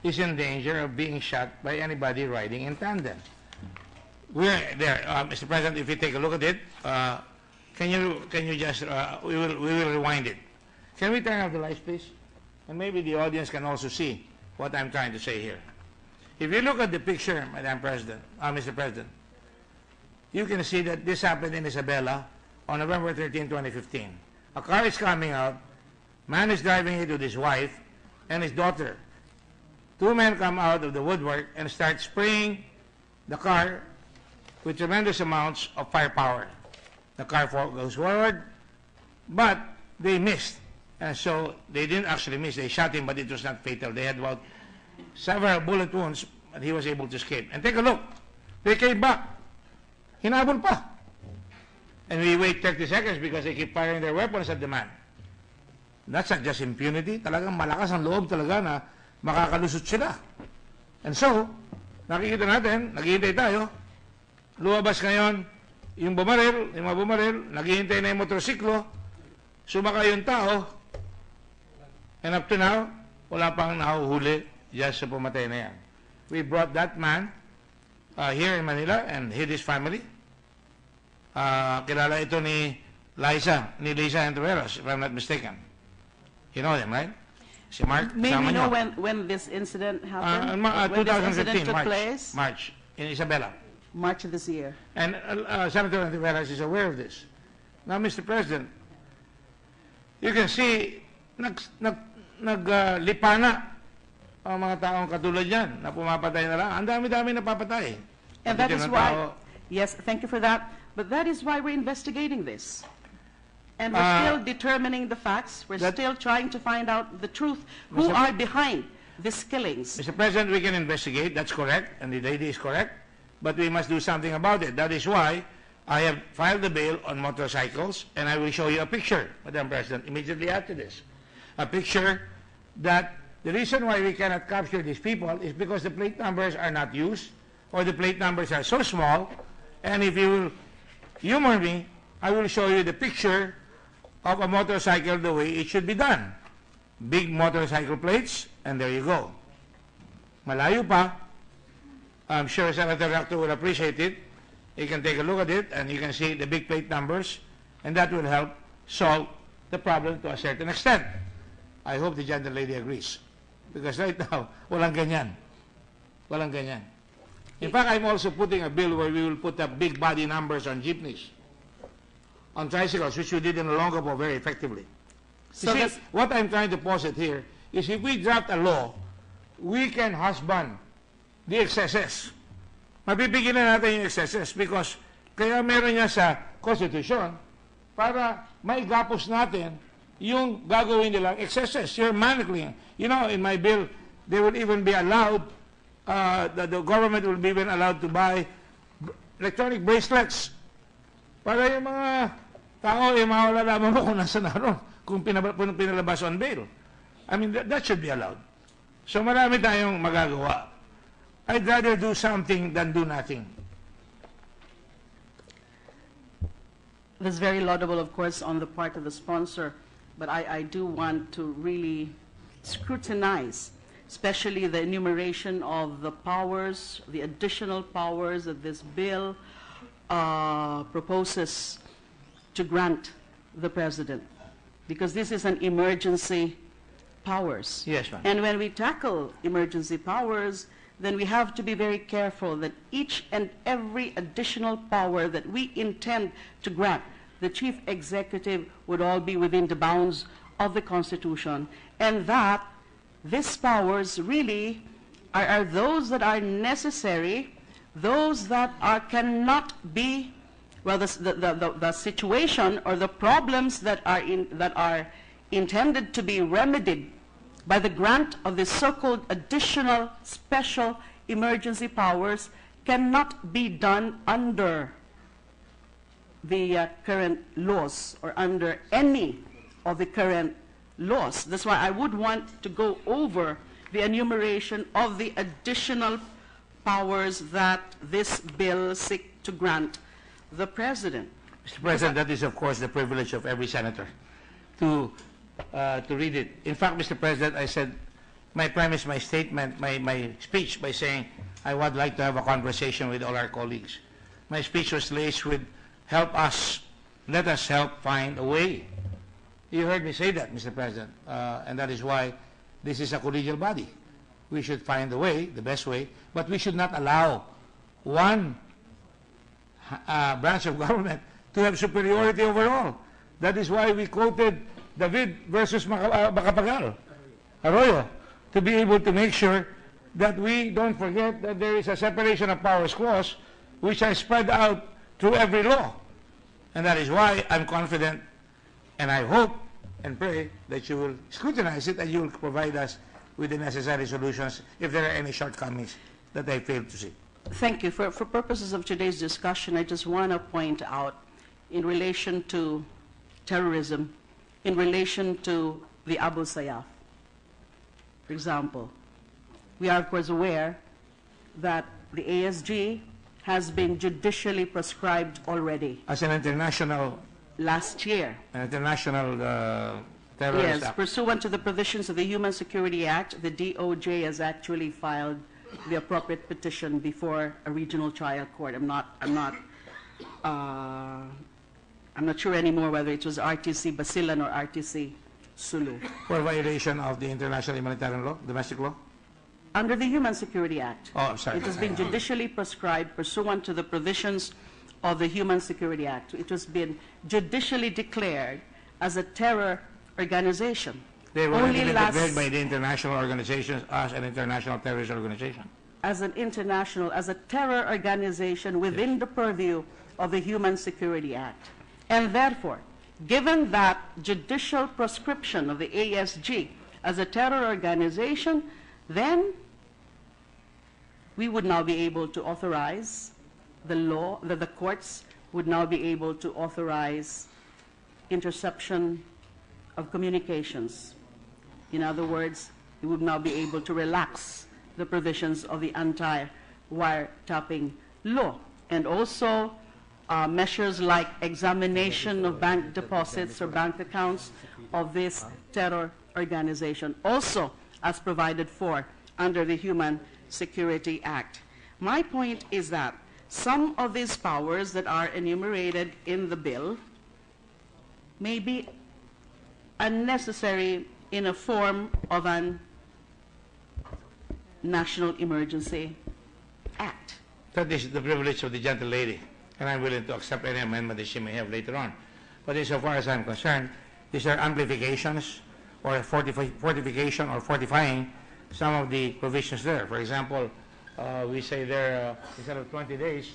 is in danger of being shot by anybody riding in tandem. We're there, Mr. President. If you take a look at it, can you just we will rewind it. Can we turn off the lights, please? And maybe the audience can also see what I'm trying to say here. If you look at the picture, Madam President, Mr. President, you can see that this happened in Isabela on November 13, 2015. A car is coming out, man is driving it with his wife and his daughter. Two men come out of the woodwork and start spraying the car with tremendous amounts of firepower. The car goes forward, but they missed. And so they didn't actually miss. They shot him, but it was not fatal. They had about several bullet wounds, but he was able to escape. And take a look. They came back. Hinabol pa. And we wait 30 seconds because they keep firing their weapons at the man. That's not just impunity. Talagang malakas ang loob talaga na makakalusot sila. And so, nakikita natin, naghihintay tayo, lumabas ngayon, yung mga bumaril, naghihintay na yung motorsiklo, sumakay yung tao, and up to now, wala pang nahuhuli just sa pumatay na yan. We brought that man here in Manila and hid his family. Kilala ito ni Lisa Entreveros, if I'm not mistaken. You know them, right? Si Mark, May we know when this incident happened? When 2015, this incident took place? March, in Isabela. March of this year. And Senator Entreveros is aware of this. Now, Mr. President, you can see, naglipana ang mga taong katulad yan na pumapatay na lang. Ang dami-dami napapatay. And that is why, yes, thank you for that. But that is why we're investigating this. And we're still determining the facts. We're still trying to find out the truth. Who are behind these killings? Mr. President, we can investigate. That's correct. And the lady is correct. But we must do something about it. That is why I have filed the bill on motorcycles. And I will show you a picture, Madam President, immediately after this. A picture that the reason why we cannot capture these people is because the plate numbers are not used, or the plate numbers are so small. And if you will humor me, I will show you the picture of a motorcycle the way it should be done. Big motorcycle plates, and there you go. Malayo pa. I'm sure Senator Rector will appreciate it. You can take a look at it, and you can see the big plate numbers, and that will help solve the problem to a certain extent. I hope the gentle lady agrees. Because right now, walang ganyan. Walang ganyan. In fact, I'm also putting a bill where we will put up big body numbers on jeepneys, on tricycles, which we did in Olongapo very effectively. So you see, what I'm trying to posit here is if we draft a law, we can husband the excesses. Mapipigil na natin yung excesses because kaya meron niya sa Constitution para maigapos natin yung gagawin nilang excesses. You're manacling. You know, in my bill, they will even be allowed, the government will be even allowed to buy electronic bracelets para yung mga tao, yung mawala lamang mo kung nasa naroon, kung pinalabas on bail. I mean, that should be allowed. So marami tayong magagawa. I'd rather do something than do nothing. That's very laudable, of course, on the part of the sponsor, but I do want to really scrutinize, especially the enumeration of the powers, the additional powers that this bill proposes to grant the President, because this is an emergency powers. Yes, ma'am. And when we tackle emergency powers, then we have to be very careful that each and every additional power that we intend to grant the Chief Executive would all be within the bounds of the Constitution, and that these powers really are those that are necessary, those that cannot be, well, the situation or the problems that are intended to be remedied by the grant of the so-called additional special emergency powers cannot be done under the current laws or under any of the current laws. That's why I would want to go over the enumeration of the additional powers that this bill seeks to grant the President. Mr. President, that is, of course, the privilege of every senator to read it. In fact, Mr. President, I said, my premise, my statement, my speech by saying I would like to have a conversation with all our colleagues. My speech was laced with help us, let us help find a way. You heard me say that, Mr. President, and that is why this is a collegial body. We should find a way, the best way, but we should not allow one branch of government to have superiority over all. That is why we quoted David versus Macapagal, Arroyo, to be able to make sure that we don't forget that there is a separation of powers clause which has spread out through every law. And that is why I'm confident, and I hope and pray that you will scrutinize it and you will provide us with the necessary solutions if there are any shortcomings that I fail to see. Thank you. For purposes of today's discussion, I just want to point out in relation to terrorism, in relation to the Abu Sayyaf, for example, we are of course aware that the ASG has been judicially prescribed already. As an international... Last year. An international terrorist Yes, pursuant to the provisions of the Human Security Act, the DOJ has actually filed the appropriate petition before a regional trial court. I'm not sure anymore whether it was RTC Basilan or RTC Sulu. For violation of the international humanitarian law, domestic law? Under the Human Security Act. Oh, I'm sorry. It has been judicially prescribed pursuant to the provisions of the Human Security Act. It has been judicially declared as a terror organization. They were only declared by the international organizations as an international terrorist organization. As a terror organization within the purview of the Human Security Act. And therefore, given that judicial prescription of the ASG as a terror organization, then we would now be able to authorize the law, that the courts would now be able to authorize interception of communications. In other words, we would now be able to relax the provisions of the anti-wiretapping law. And also measures like examination of bank deposits or bank accounts of this terror organization, also as provided for under the Human Security Act. My point is that some of these powers that are enumerated in the bill may be unnecessary in a form of an National Emergency Act. That is the privilege of the gentle lady, and I'm willing to accept any amendment that she may have later on. But insofar as I'm concerned, these are amplifications or fortification or fortifying some of the provisions there. For example, we say there, instead of 20 days,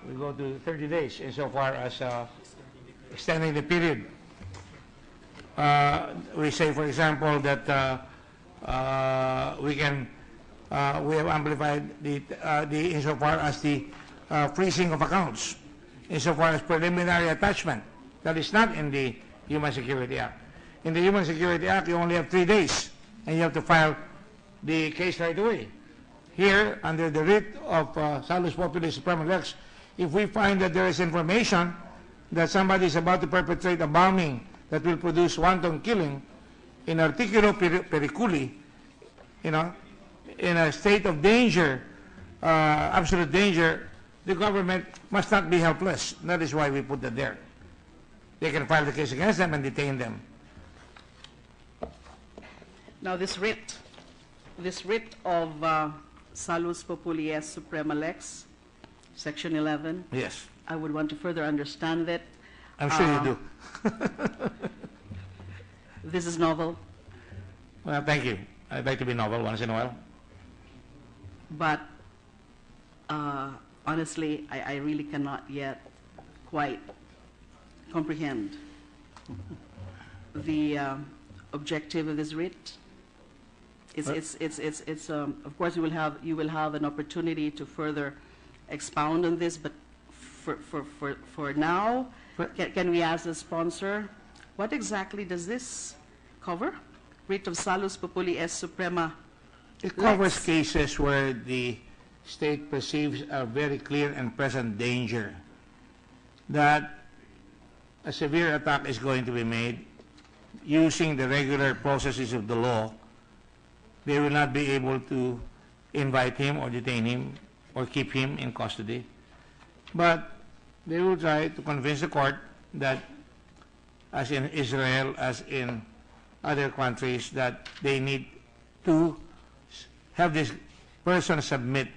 we go to 30 days insofar as extending the period. We say, for example, that we have amplified the insofar as the freezing of accounts, insofar as preliminary attachment. That is not in the Human Security Act. In the Human Security Act, you only have 3 days, and you have to file the case right away. Here, under the writ of Salus Populis Suprema Lex, if we find that there is information that somebody is about to perpetrate a bombing that will produce wanton killing in articulo periculi, in a state of danger, absolute danger, the government must not be helpless. That is why we put that there. They can file the case against them and detain them. Now this writ of Salus Populis Suprema Lex, Section 11. Yes. I would want to further understand it. I'm sure you do. This is novel. Well, thank you. I'd like to be novel once in a while. But honestly, I really cannot yet quite comprehend the objective of this writ. Of course, you will have an opportunity to further expound on this, but for now, can we ask the sponsor, what exactly does this cover? Writ of Salus Populi es Suprema. It covers cases where the state perceives a very clear and present danger that a severe attack is going to be made using the regular processes of the law. They will not be able to invite him or detain him or keep him in custody. But they will try to convince the court that, as in Israel, as in other countries, that they need to have this person submit.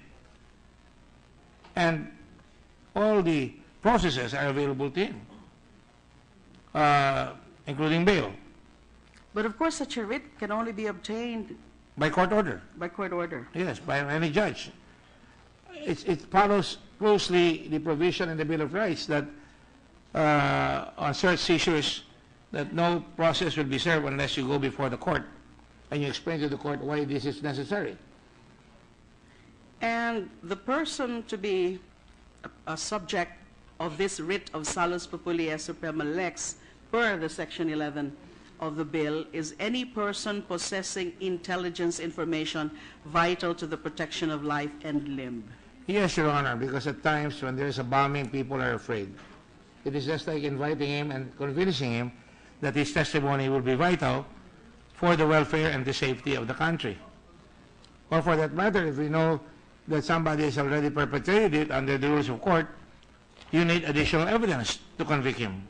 And all the processes are available to him, including bail. But of course, such a writ can only be obtained by court order. By court order. Yes, by any judge. It follows closely the provision in the Bill of Rights that on search seizures, that no process will be served unless you go before the court and you explain to the court why this is necessary. And the person to be a subject of this writ of Salus Populi es Suprema Lex per the Section 11 of the bill is any person possessing intelligence information vital to the protection of life and limb. Yes, Your Honor, because at times when there is a bombing, people are afraid. It is just like inviting him and convincing him that his testimony will be vital for the welfare and the safety of the country. Or for that matter, if we know that somebody has already perpetrated it under the rules of court, you need additional evidence to convict him.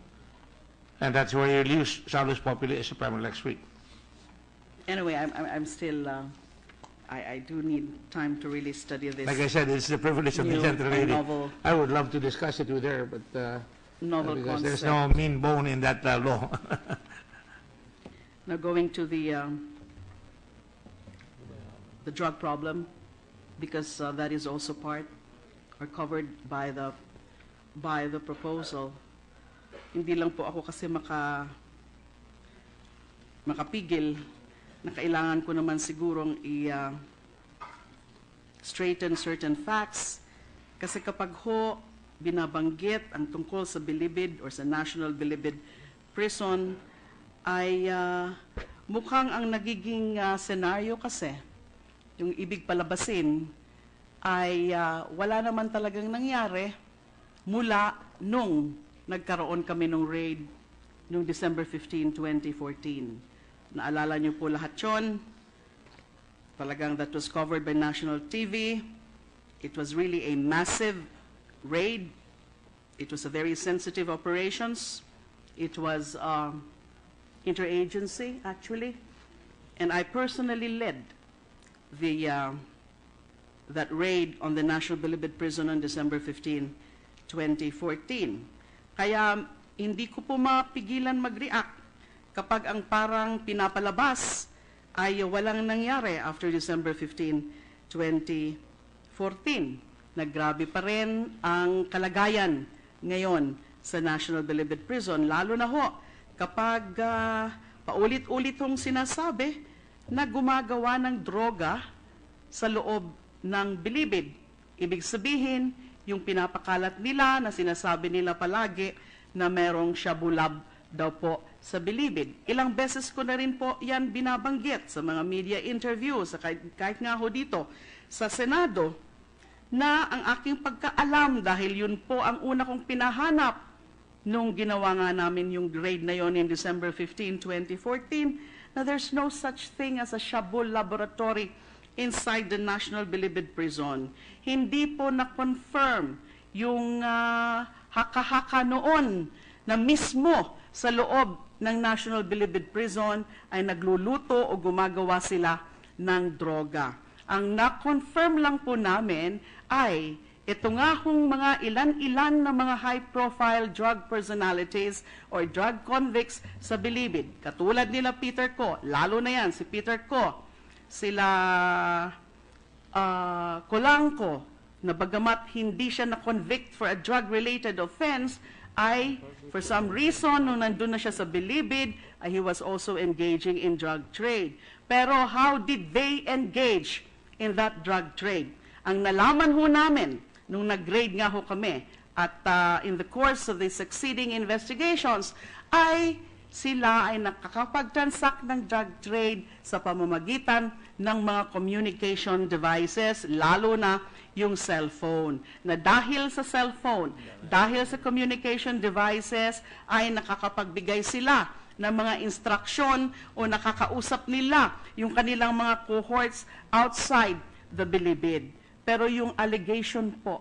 And that's where you use Salus Populi es Suprema Lex Writ. Anyway, I'm still, I do need time to really study this. Like I said, it's the privilege of the gentle lady. I would love to discuss it with her, but novel because concept. there's no mean bone in that law. Now going to the drug problem, because that is also part or covered by the proposal. Hindi lang po ako kasi makapigil na kailangan ko naman sigurong straighten certain facts, kasi kapag ho binabanggit ang tungkol sa bilibid or sa National Bilibid Prison ay mukhang ang nagiging senaryo kasi yung ibig palabasin ay wala naman talagang nangyari mula nung nagkaroon kami ng raid noong December 15, 2014. Naalala niyo po lahat yun. Talagang that was covered by national TV. It was really a massive raid. It was a very sensitive operations. It was interagency, actually. And I personally led that raid on the National Bilibid Prison on December 15, 2014. Kaya hindi ko po mapigilan mag-react kapag ang parang pinapalabas ay walang nangyari after December 15, 2014. Naggrabe pa rin ang kalagayan ngayon sa National Bilibid Prison, lalo na ho kapag paulit-ulit hong sinasabi na gumagawa ng droga sa loob ng bilibid. Ibig sabihin, yung pinapakalat nila na sinasabi nila palagi na merong shabulab daw po sa bilibid. Ilang beses ko na rin po yan binabanggit sa mga media interviews, kahit nga ho dito sa Senado, na ang aking pagkaalam, dahil yun po ang una kong pinahanap nung ginawa nga namin yung raid na yon in December 15, 2014, na there's no such thing as a shabul laboratory inside the National Bilibid Prison. Hindi po na-confirm yung haka-haka noon na mismo sa loob ng National Bilibid Prison ay nagluluto o gumagawa sila ng droga. Ang na-confirm lang po namin ay ito nga hong mga ilan-ilan na mga high-profile drug personalities or drug convicts sa Bilibid. Katulad nila Peter Ko, lalo na yan si Peter Ko, sila Colangco, na bagamat hindi siya na-convict for a drug-related offense, ay for some reason, nung nandun na siya sa Bilibid, he was also engaging in drug trade. Pero how did they engage in that drug trade? Ang nalaman ho namin nung nag-raid nga ho kami at in the course of the succeeding investigations, ay sila ay nakakapag-transact ng drug trade sa pamamagitan ng mga communication devices, lalo na yung cellphone. Na dahil sa cellphone, dahil sa communication devices, ay nakakapagbigay sila ng mga instruction o nakakausap nila yung kanilang mga cohorts outside the bilibid. Pero yung allegation po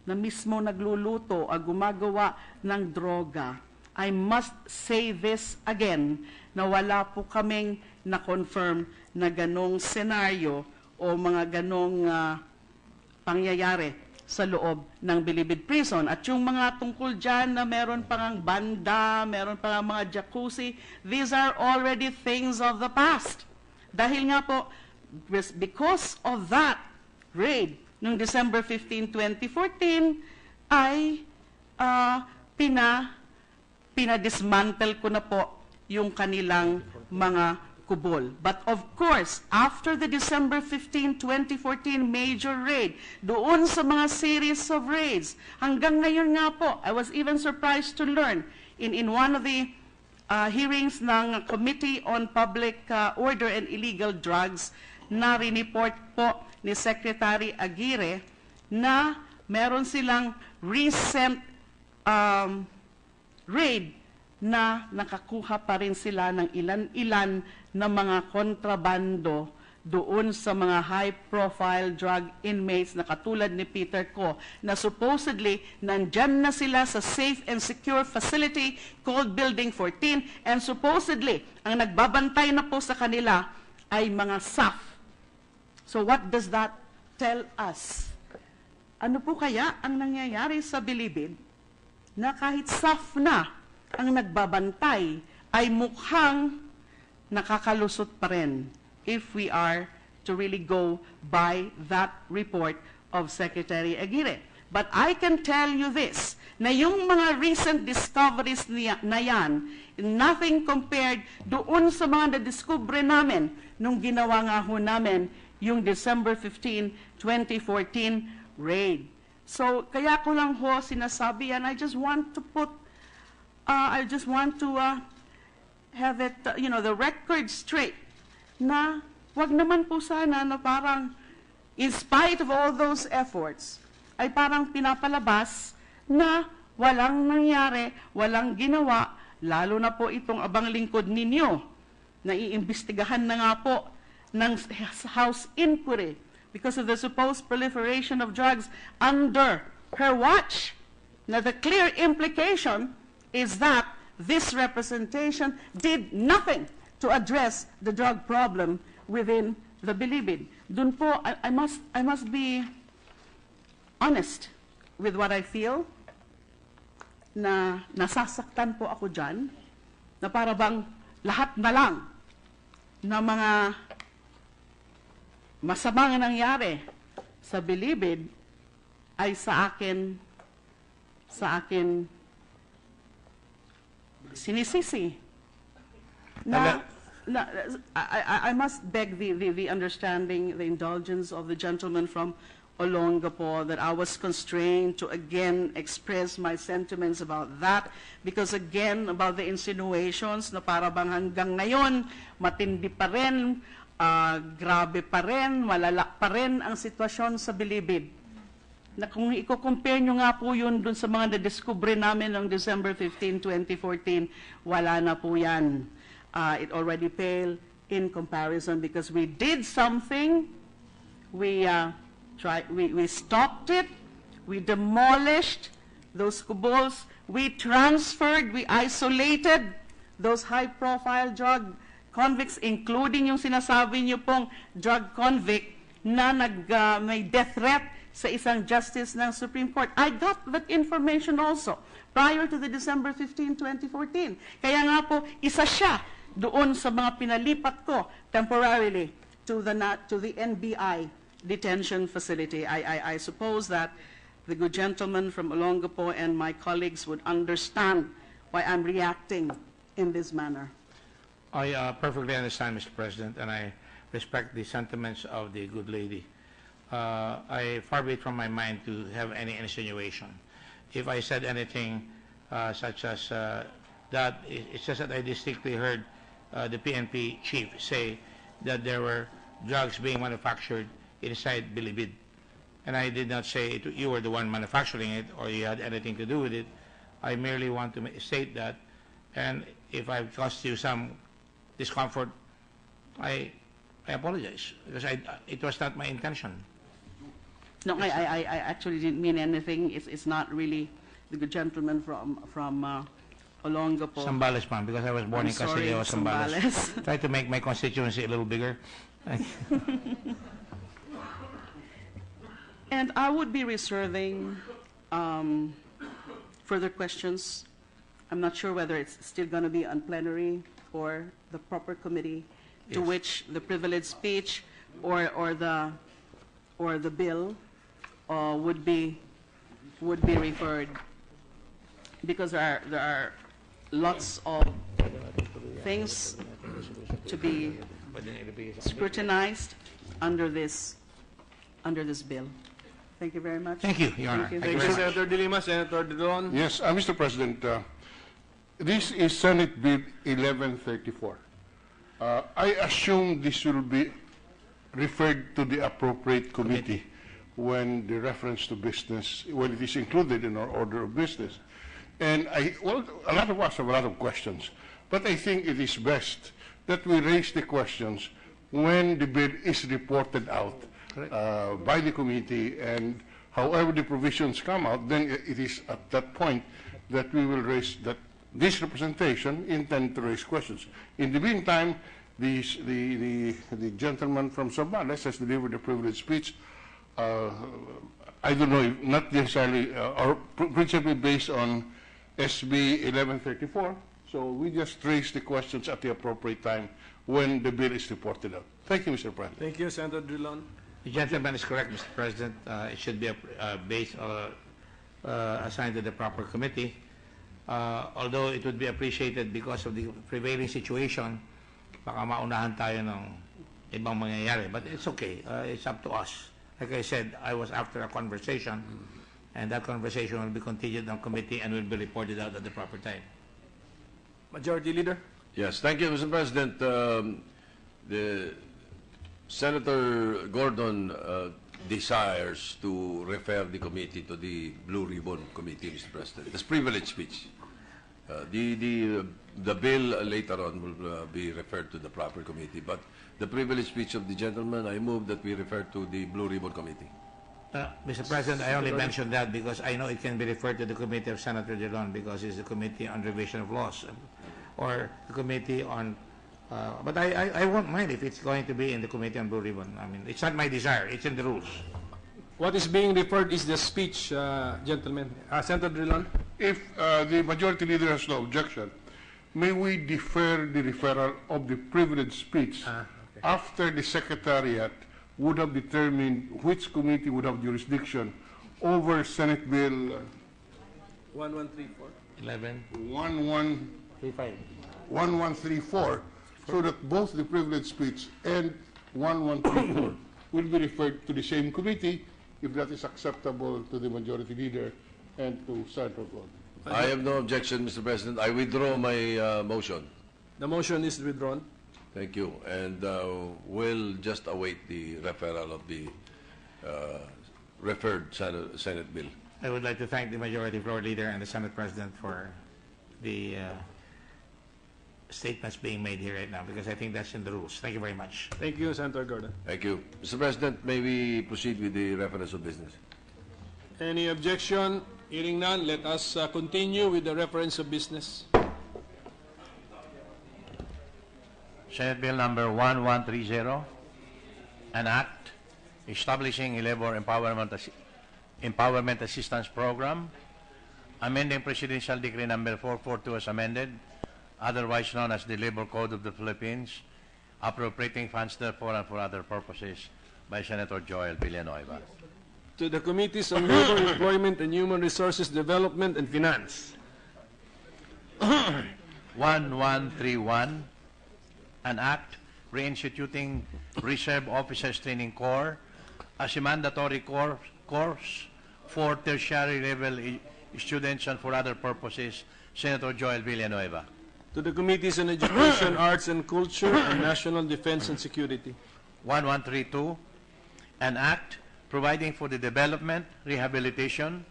na mismo nagluluto o gumagawa ng droga, I must say this again, na wala po kaming na-confirm na ganong senaryo o mga ganong pangyayari sa loob ng Bilibid Prison. At yung mga tungkol dyan na meron pang banda, meron pang mga jacuzzi, these are already things of the past. Dahil nga po, because of that raid noong December 15, 2014, ay pinadismantle ko na po yung kanilang mga kubol. But of course, after the December 15, 2014 major raid, doon sa mga series of raids, hanggang ngayon nga po, I was even surprised to learn in one of the hearings ng Committee on Public Order and Illegal Drugs na rineport po ni Secretary Aguirre na meron silang recent raid na nakakuha pa rin sila ng ilan-ilan na mga kontrabando doon sa mga high-profile drug inmates na katulad ni Peter Ko, na supposedly nandyan na sila sa safe and secure facility called Building 14, and supposedly ang nagbabantay na po sa kanila ay mga SAF. So what does that tell us? Ano po kaya ang nangyayari sa Bilibid na kahit SAF na ang nagbabantay ay mukhang nakakalusot pa rin if we are to really go by that report of Secretary Aguirre. But I can tell you this, na yung mga recent discoveries na yan, nothing compared doon sa mga nadiskubre namin nung ginawa nga ho namin yung December 15, 2014 raid. So, kaya ko lang ho sinasabi, and I just want to have it, the record straight, na wag naman po sana na parang, in spite of all those efforts, ay parang pinapalabas na walang nangyari, walang ginawa, lalo na po itong abang lingkod ninyo, na iimbestigahan na nga po ng House Inquiry because of the supposed proliferation of drugs under her watch. Now, the clear implication is that this representation did nothing to address the drug problem within the Bilibid. Dun po, I must be honest with what I feel, na nasasaktan po ako dyan, na para bang lahat na lang na mga masamang nangyari sa Bilibid ay sa akin sinisisi. I must beg the understanding, the indulgence of the gentleman from Olongapo, that I was constrained to again express my sentiments about that, because again, about the insinuations na para bang hanggang ngayon, matindi pa rin, grabe pa rin, malala pa rin ang sitwasyon sa Bilibid. Na kung i-compare nyo nga po yun dun sa mga na-discover namin noong December 15, 2014, wala na po yan. It already paled in comparison because we did something, we stopped it, we demolished those kubols, we transferred, we isolated those high-profile drug convicts, including yung sinasabi niyo pong drug convict na may death threat sa isang justice ng Supreme Court. I got that information also prior to the December 15, 2014. Kaya nga po, isa siya doon sa mga pinalipat ko temporarily to the NBI detention facility. I suppose that the good gentleman from Olongapo and my colleagues would understand why I'm reacting in this manner. I perfectly understand, Mr. President, and I respect the sentiments of the good lady. I far be it from my mind to have any insinuation. If I said anything such as that, it's just that I distinctly heard the PNP chief say that there were drugs being manufactured inside Bilibid. And I did not say you were the one manufacturing it or you had anything to do with it. I merely want to state that. And if I've caused you some discomfort, I apologize because it was not my intention. No, I actually didn't mean anything. It's not really the good gentleman from Olongapo. Sambales, ma'am, because I was born in Castilla, Sambales. Try to make my constituency a little bigger. And I would be reserving further questions. I'm not sure whether it's still going to be on plenary or the proper committee to which the privileged speech or the bill would be referred, because there are lots of things to be scrutinized under this bill. Thank you very much. Thank you, Your Honor. Thank you. Thank you, Senator De Lima. Senator Dillon. Yes, Mr. President, this is Senate Bill 1134. I assume this will be referred to the appropriate committee when the reference to business, when it is included in our order of business. And a lot of us have a lot of questions, but I think it is best that we raise the questions when the bill is reported out by the committee, and however the provisions come out, then it is at that point that we will raise that this representation intend to raise questions. In the meantime, the gentleman from Sambales has delivered a privileged speech. I don't know, if not necessarily, or principally based on SB 1134. So we just raise the questions at the appropriate time when the bill is reported out. Thank you, Mr. President. Thank you, Senator Dillon. The gentleman is correct, Mr. President. It should be based assigned to the proper committee. Although it would be appreciated because of the prevailing situation, baka maunahan tayo ng ibang mangyayari. But it's okay. It's up to us. Like I said, I was after a conversation, and that conversation will be continued on committee and will be reported out at the proper time. Majority Leader. Yes, thank you, Mr. President. The Senator Gordon desires to refer the committee to the Blue Ribbon Committee, Mr. President. This privilege speech. The bill later on will be referred to the proper committee, but the privilege speech of the gentleman, I move that we refer to the Blue Ribbon Committee. Mr. President, I only mentioned that because I know it can be referred to the committee of Senator Dillon because it's the committee on revision of laws, or the committee on. But I won't mind if it's going to be in the committee on Blue Ribbon. I mean, it's not my desire. It's in the rules. What is being referred is the speech, gentlemen. Senator Dillon. If the majority leader has no objection, may we defer the referral of the privileged speech after the Secretariat would have determined which committee would have jurisdiction over Senate Bill 1134, so that both the privileged speech and 1134 will be referred to the same committee, if that is acceptable to the majority leader and to Senator Gordon. I have no objection, Mr. President. I withdraw my motion. The motion is withdrawn. Thank you. And we'll just await the referral of the referred Senate bill. I would like to thank the Majority Floor Leader and the Senate President for the statements being made here right now, because I think that's in the rules. Thank you very much. Thank you, Senator Gordon. Thank you. Mr. President, may we proceed with the reference of business? Any objection? Hearing none, let us continue with the reference of business. Senate Bill number 1130, an act establishing a labor empowerment assistance program, amending Presidential Decree number 442 as amended, otherwise known as the Labor Code of the Philippines, appropriating funds therefore and for other purposes, by Senator Joel Villanueva. To the Committees on Labor, Employment and Human Resources Development and Finance. 1131, an act reinstituting Reserve Officers Training Corps as a mandatory course for tertiary level students and for other purposes. Senator Joel Villanueva. To the Committees on Education, Arts and Culture, and National Defense and Security. 1132, an act providing for the development, rehabilitation,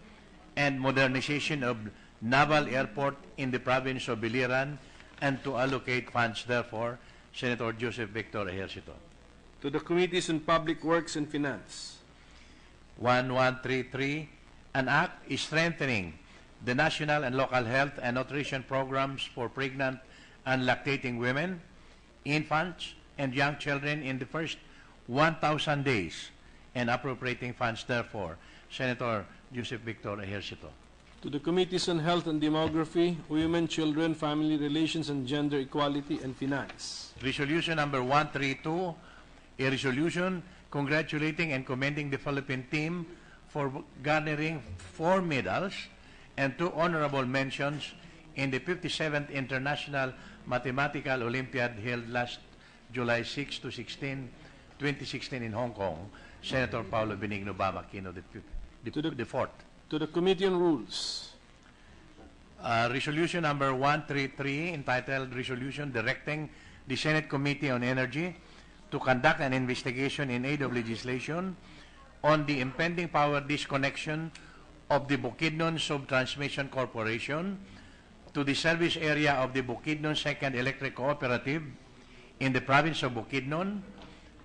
and modernization of Naval Airport in the province of Biliran and to allocate funds therefore. Senator Joseph Victor Ejercito. To the Committees on Public Works and Finance. 1133, an act is strengthening the national and local health and nutrition programs for pregnant and lactating women, infants, and young children in the first 1,000 days and appropriating funds therefore. Senator Joseph Victor Ejercito. To the Committees on Health and Demography, Women, Children, Family Relations, and Gender Equality, and Finance. Resolution number 132, a resolution congratulating and commending the Philippine team for garnering 4 medals and 2 honorable mentions in the 57th International Mathematical Olympiad held last July 6 to 16, 2016 in Hong Kong. Senator Paulo Benigno Bamakino, the fourth. To the Committee on Rules. Resolution number 133, entitled Resolution Directing the Senate Committee on Energy to conduct an investigation in aid of legislation on the impending power disconnection of the Bukidnon Subtransmission Corporation to the service area of the Bukidnon Second Electric Cooperative in the province of Bukidnon,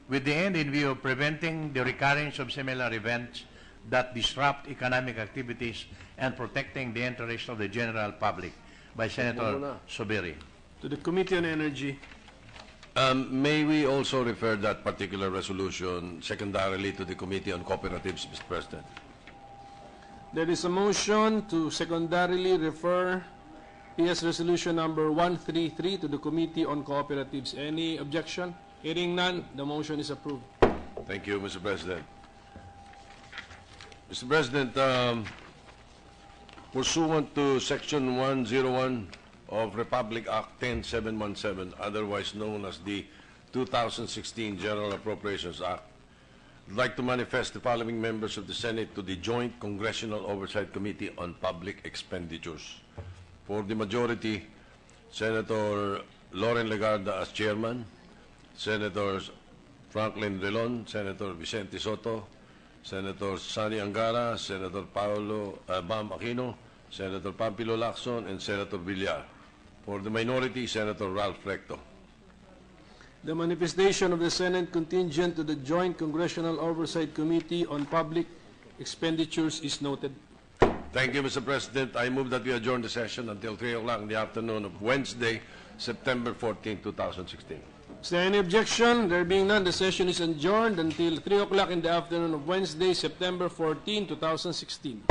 with the end in view of preventing the recurrence of similar events that disrupt economic activities and protecting the interests of the general public, by Senator Sobiri. To the Committee on Energy. May we also refer that particular resolution secondarily to the Committee on Cooperatives, Mr. President? There is a motion to secondarily refer PS Resolution number 133 to the Committee on Cooperatives. Any objection? Hearing none, the motion is approved. Thank you, Mr. President. Mr. President, pursuant to Section 101 of Republic Act 10717, otherwise known as the 2016 General Appropriations Act, I'd like to manifest the following members of the Senate to the Joint Congressional Oversight Committee on Public Expenditures. For the majority, Senator Loren Legarda as chairman, Senators Franklin Relon, Senator Vicente Soto, Senator Sani Angara, Senator Bam Aquino, Senator Pampilo Lacson, and Senator Villar. For the minority, Senator Ralph Recto. The manifestation of the Senate contingent to the Joint Congressional Oversight Committee on Public Expenditures is noted. Thank you, Mr. President. I move that we adjourn the session until 3 o'clock in the afternoon of Wednesday, September 14, 2016. Is there any objection? There being none, the session is adjourned until 3 o'clock in the afternoon of Wednesday, September 14, 2016.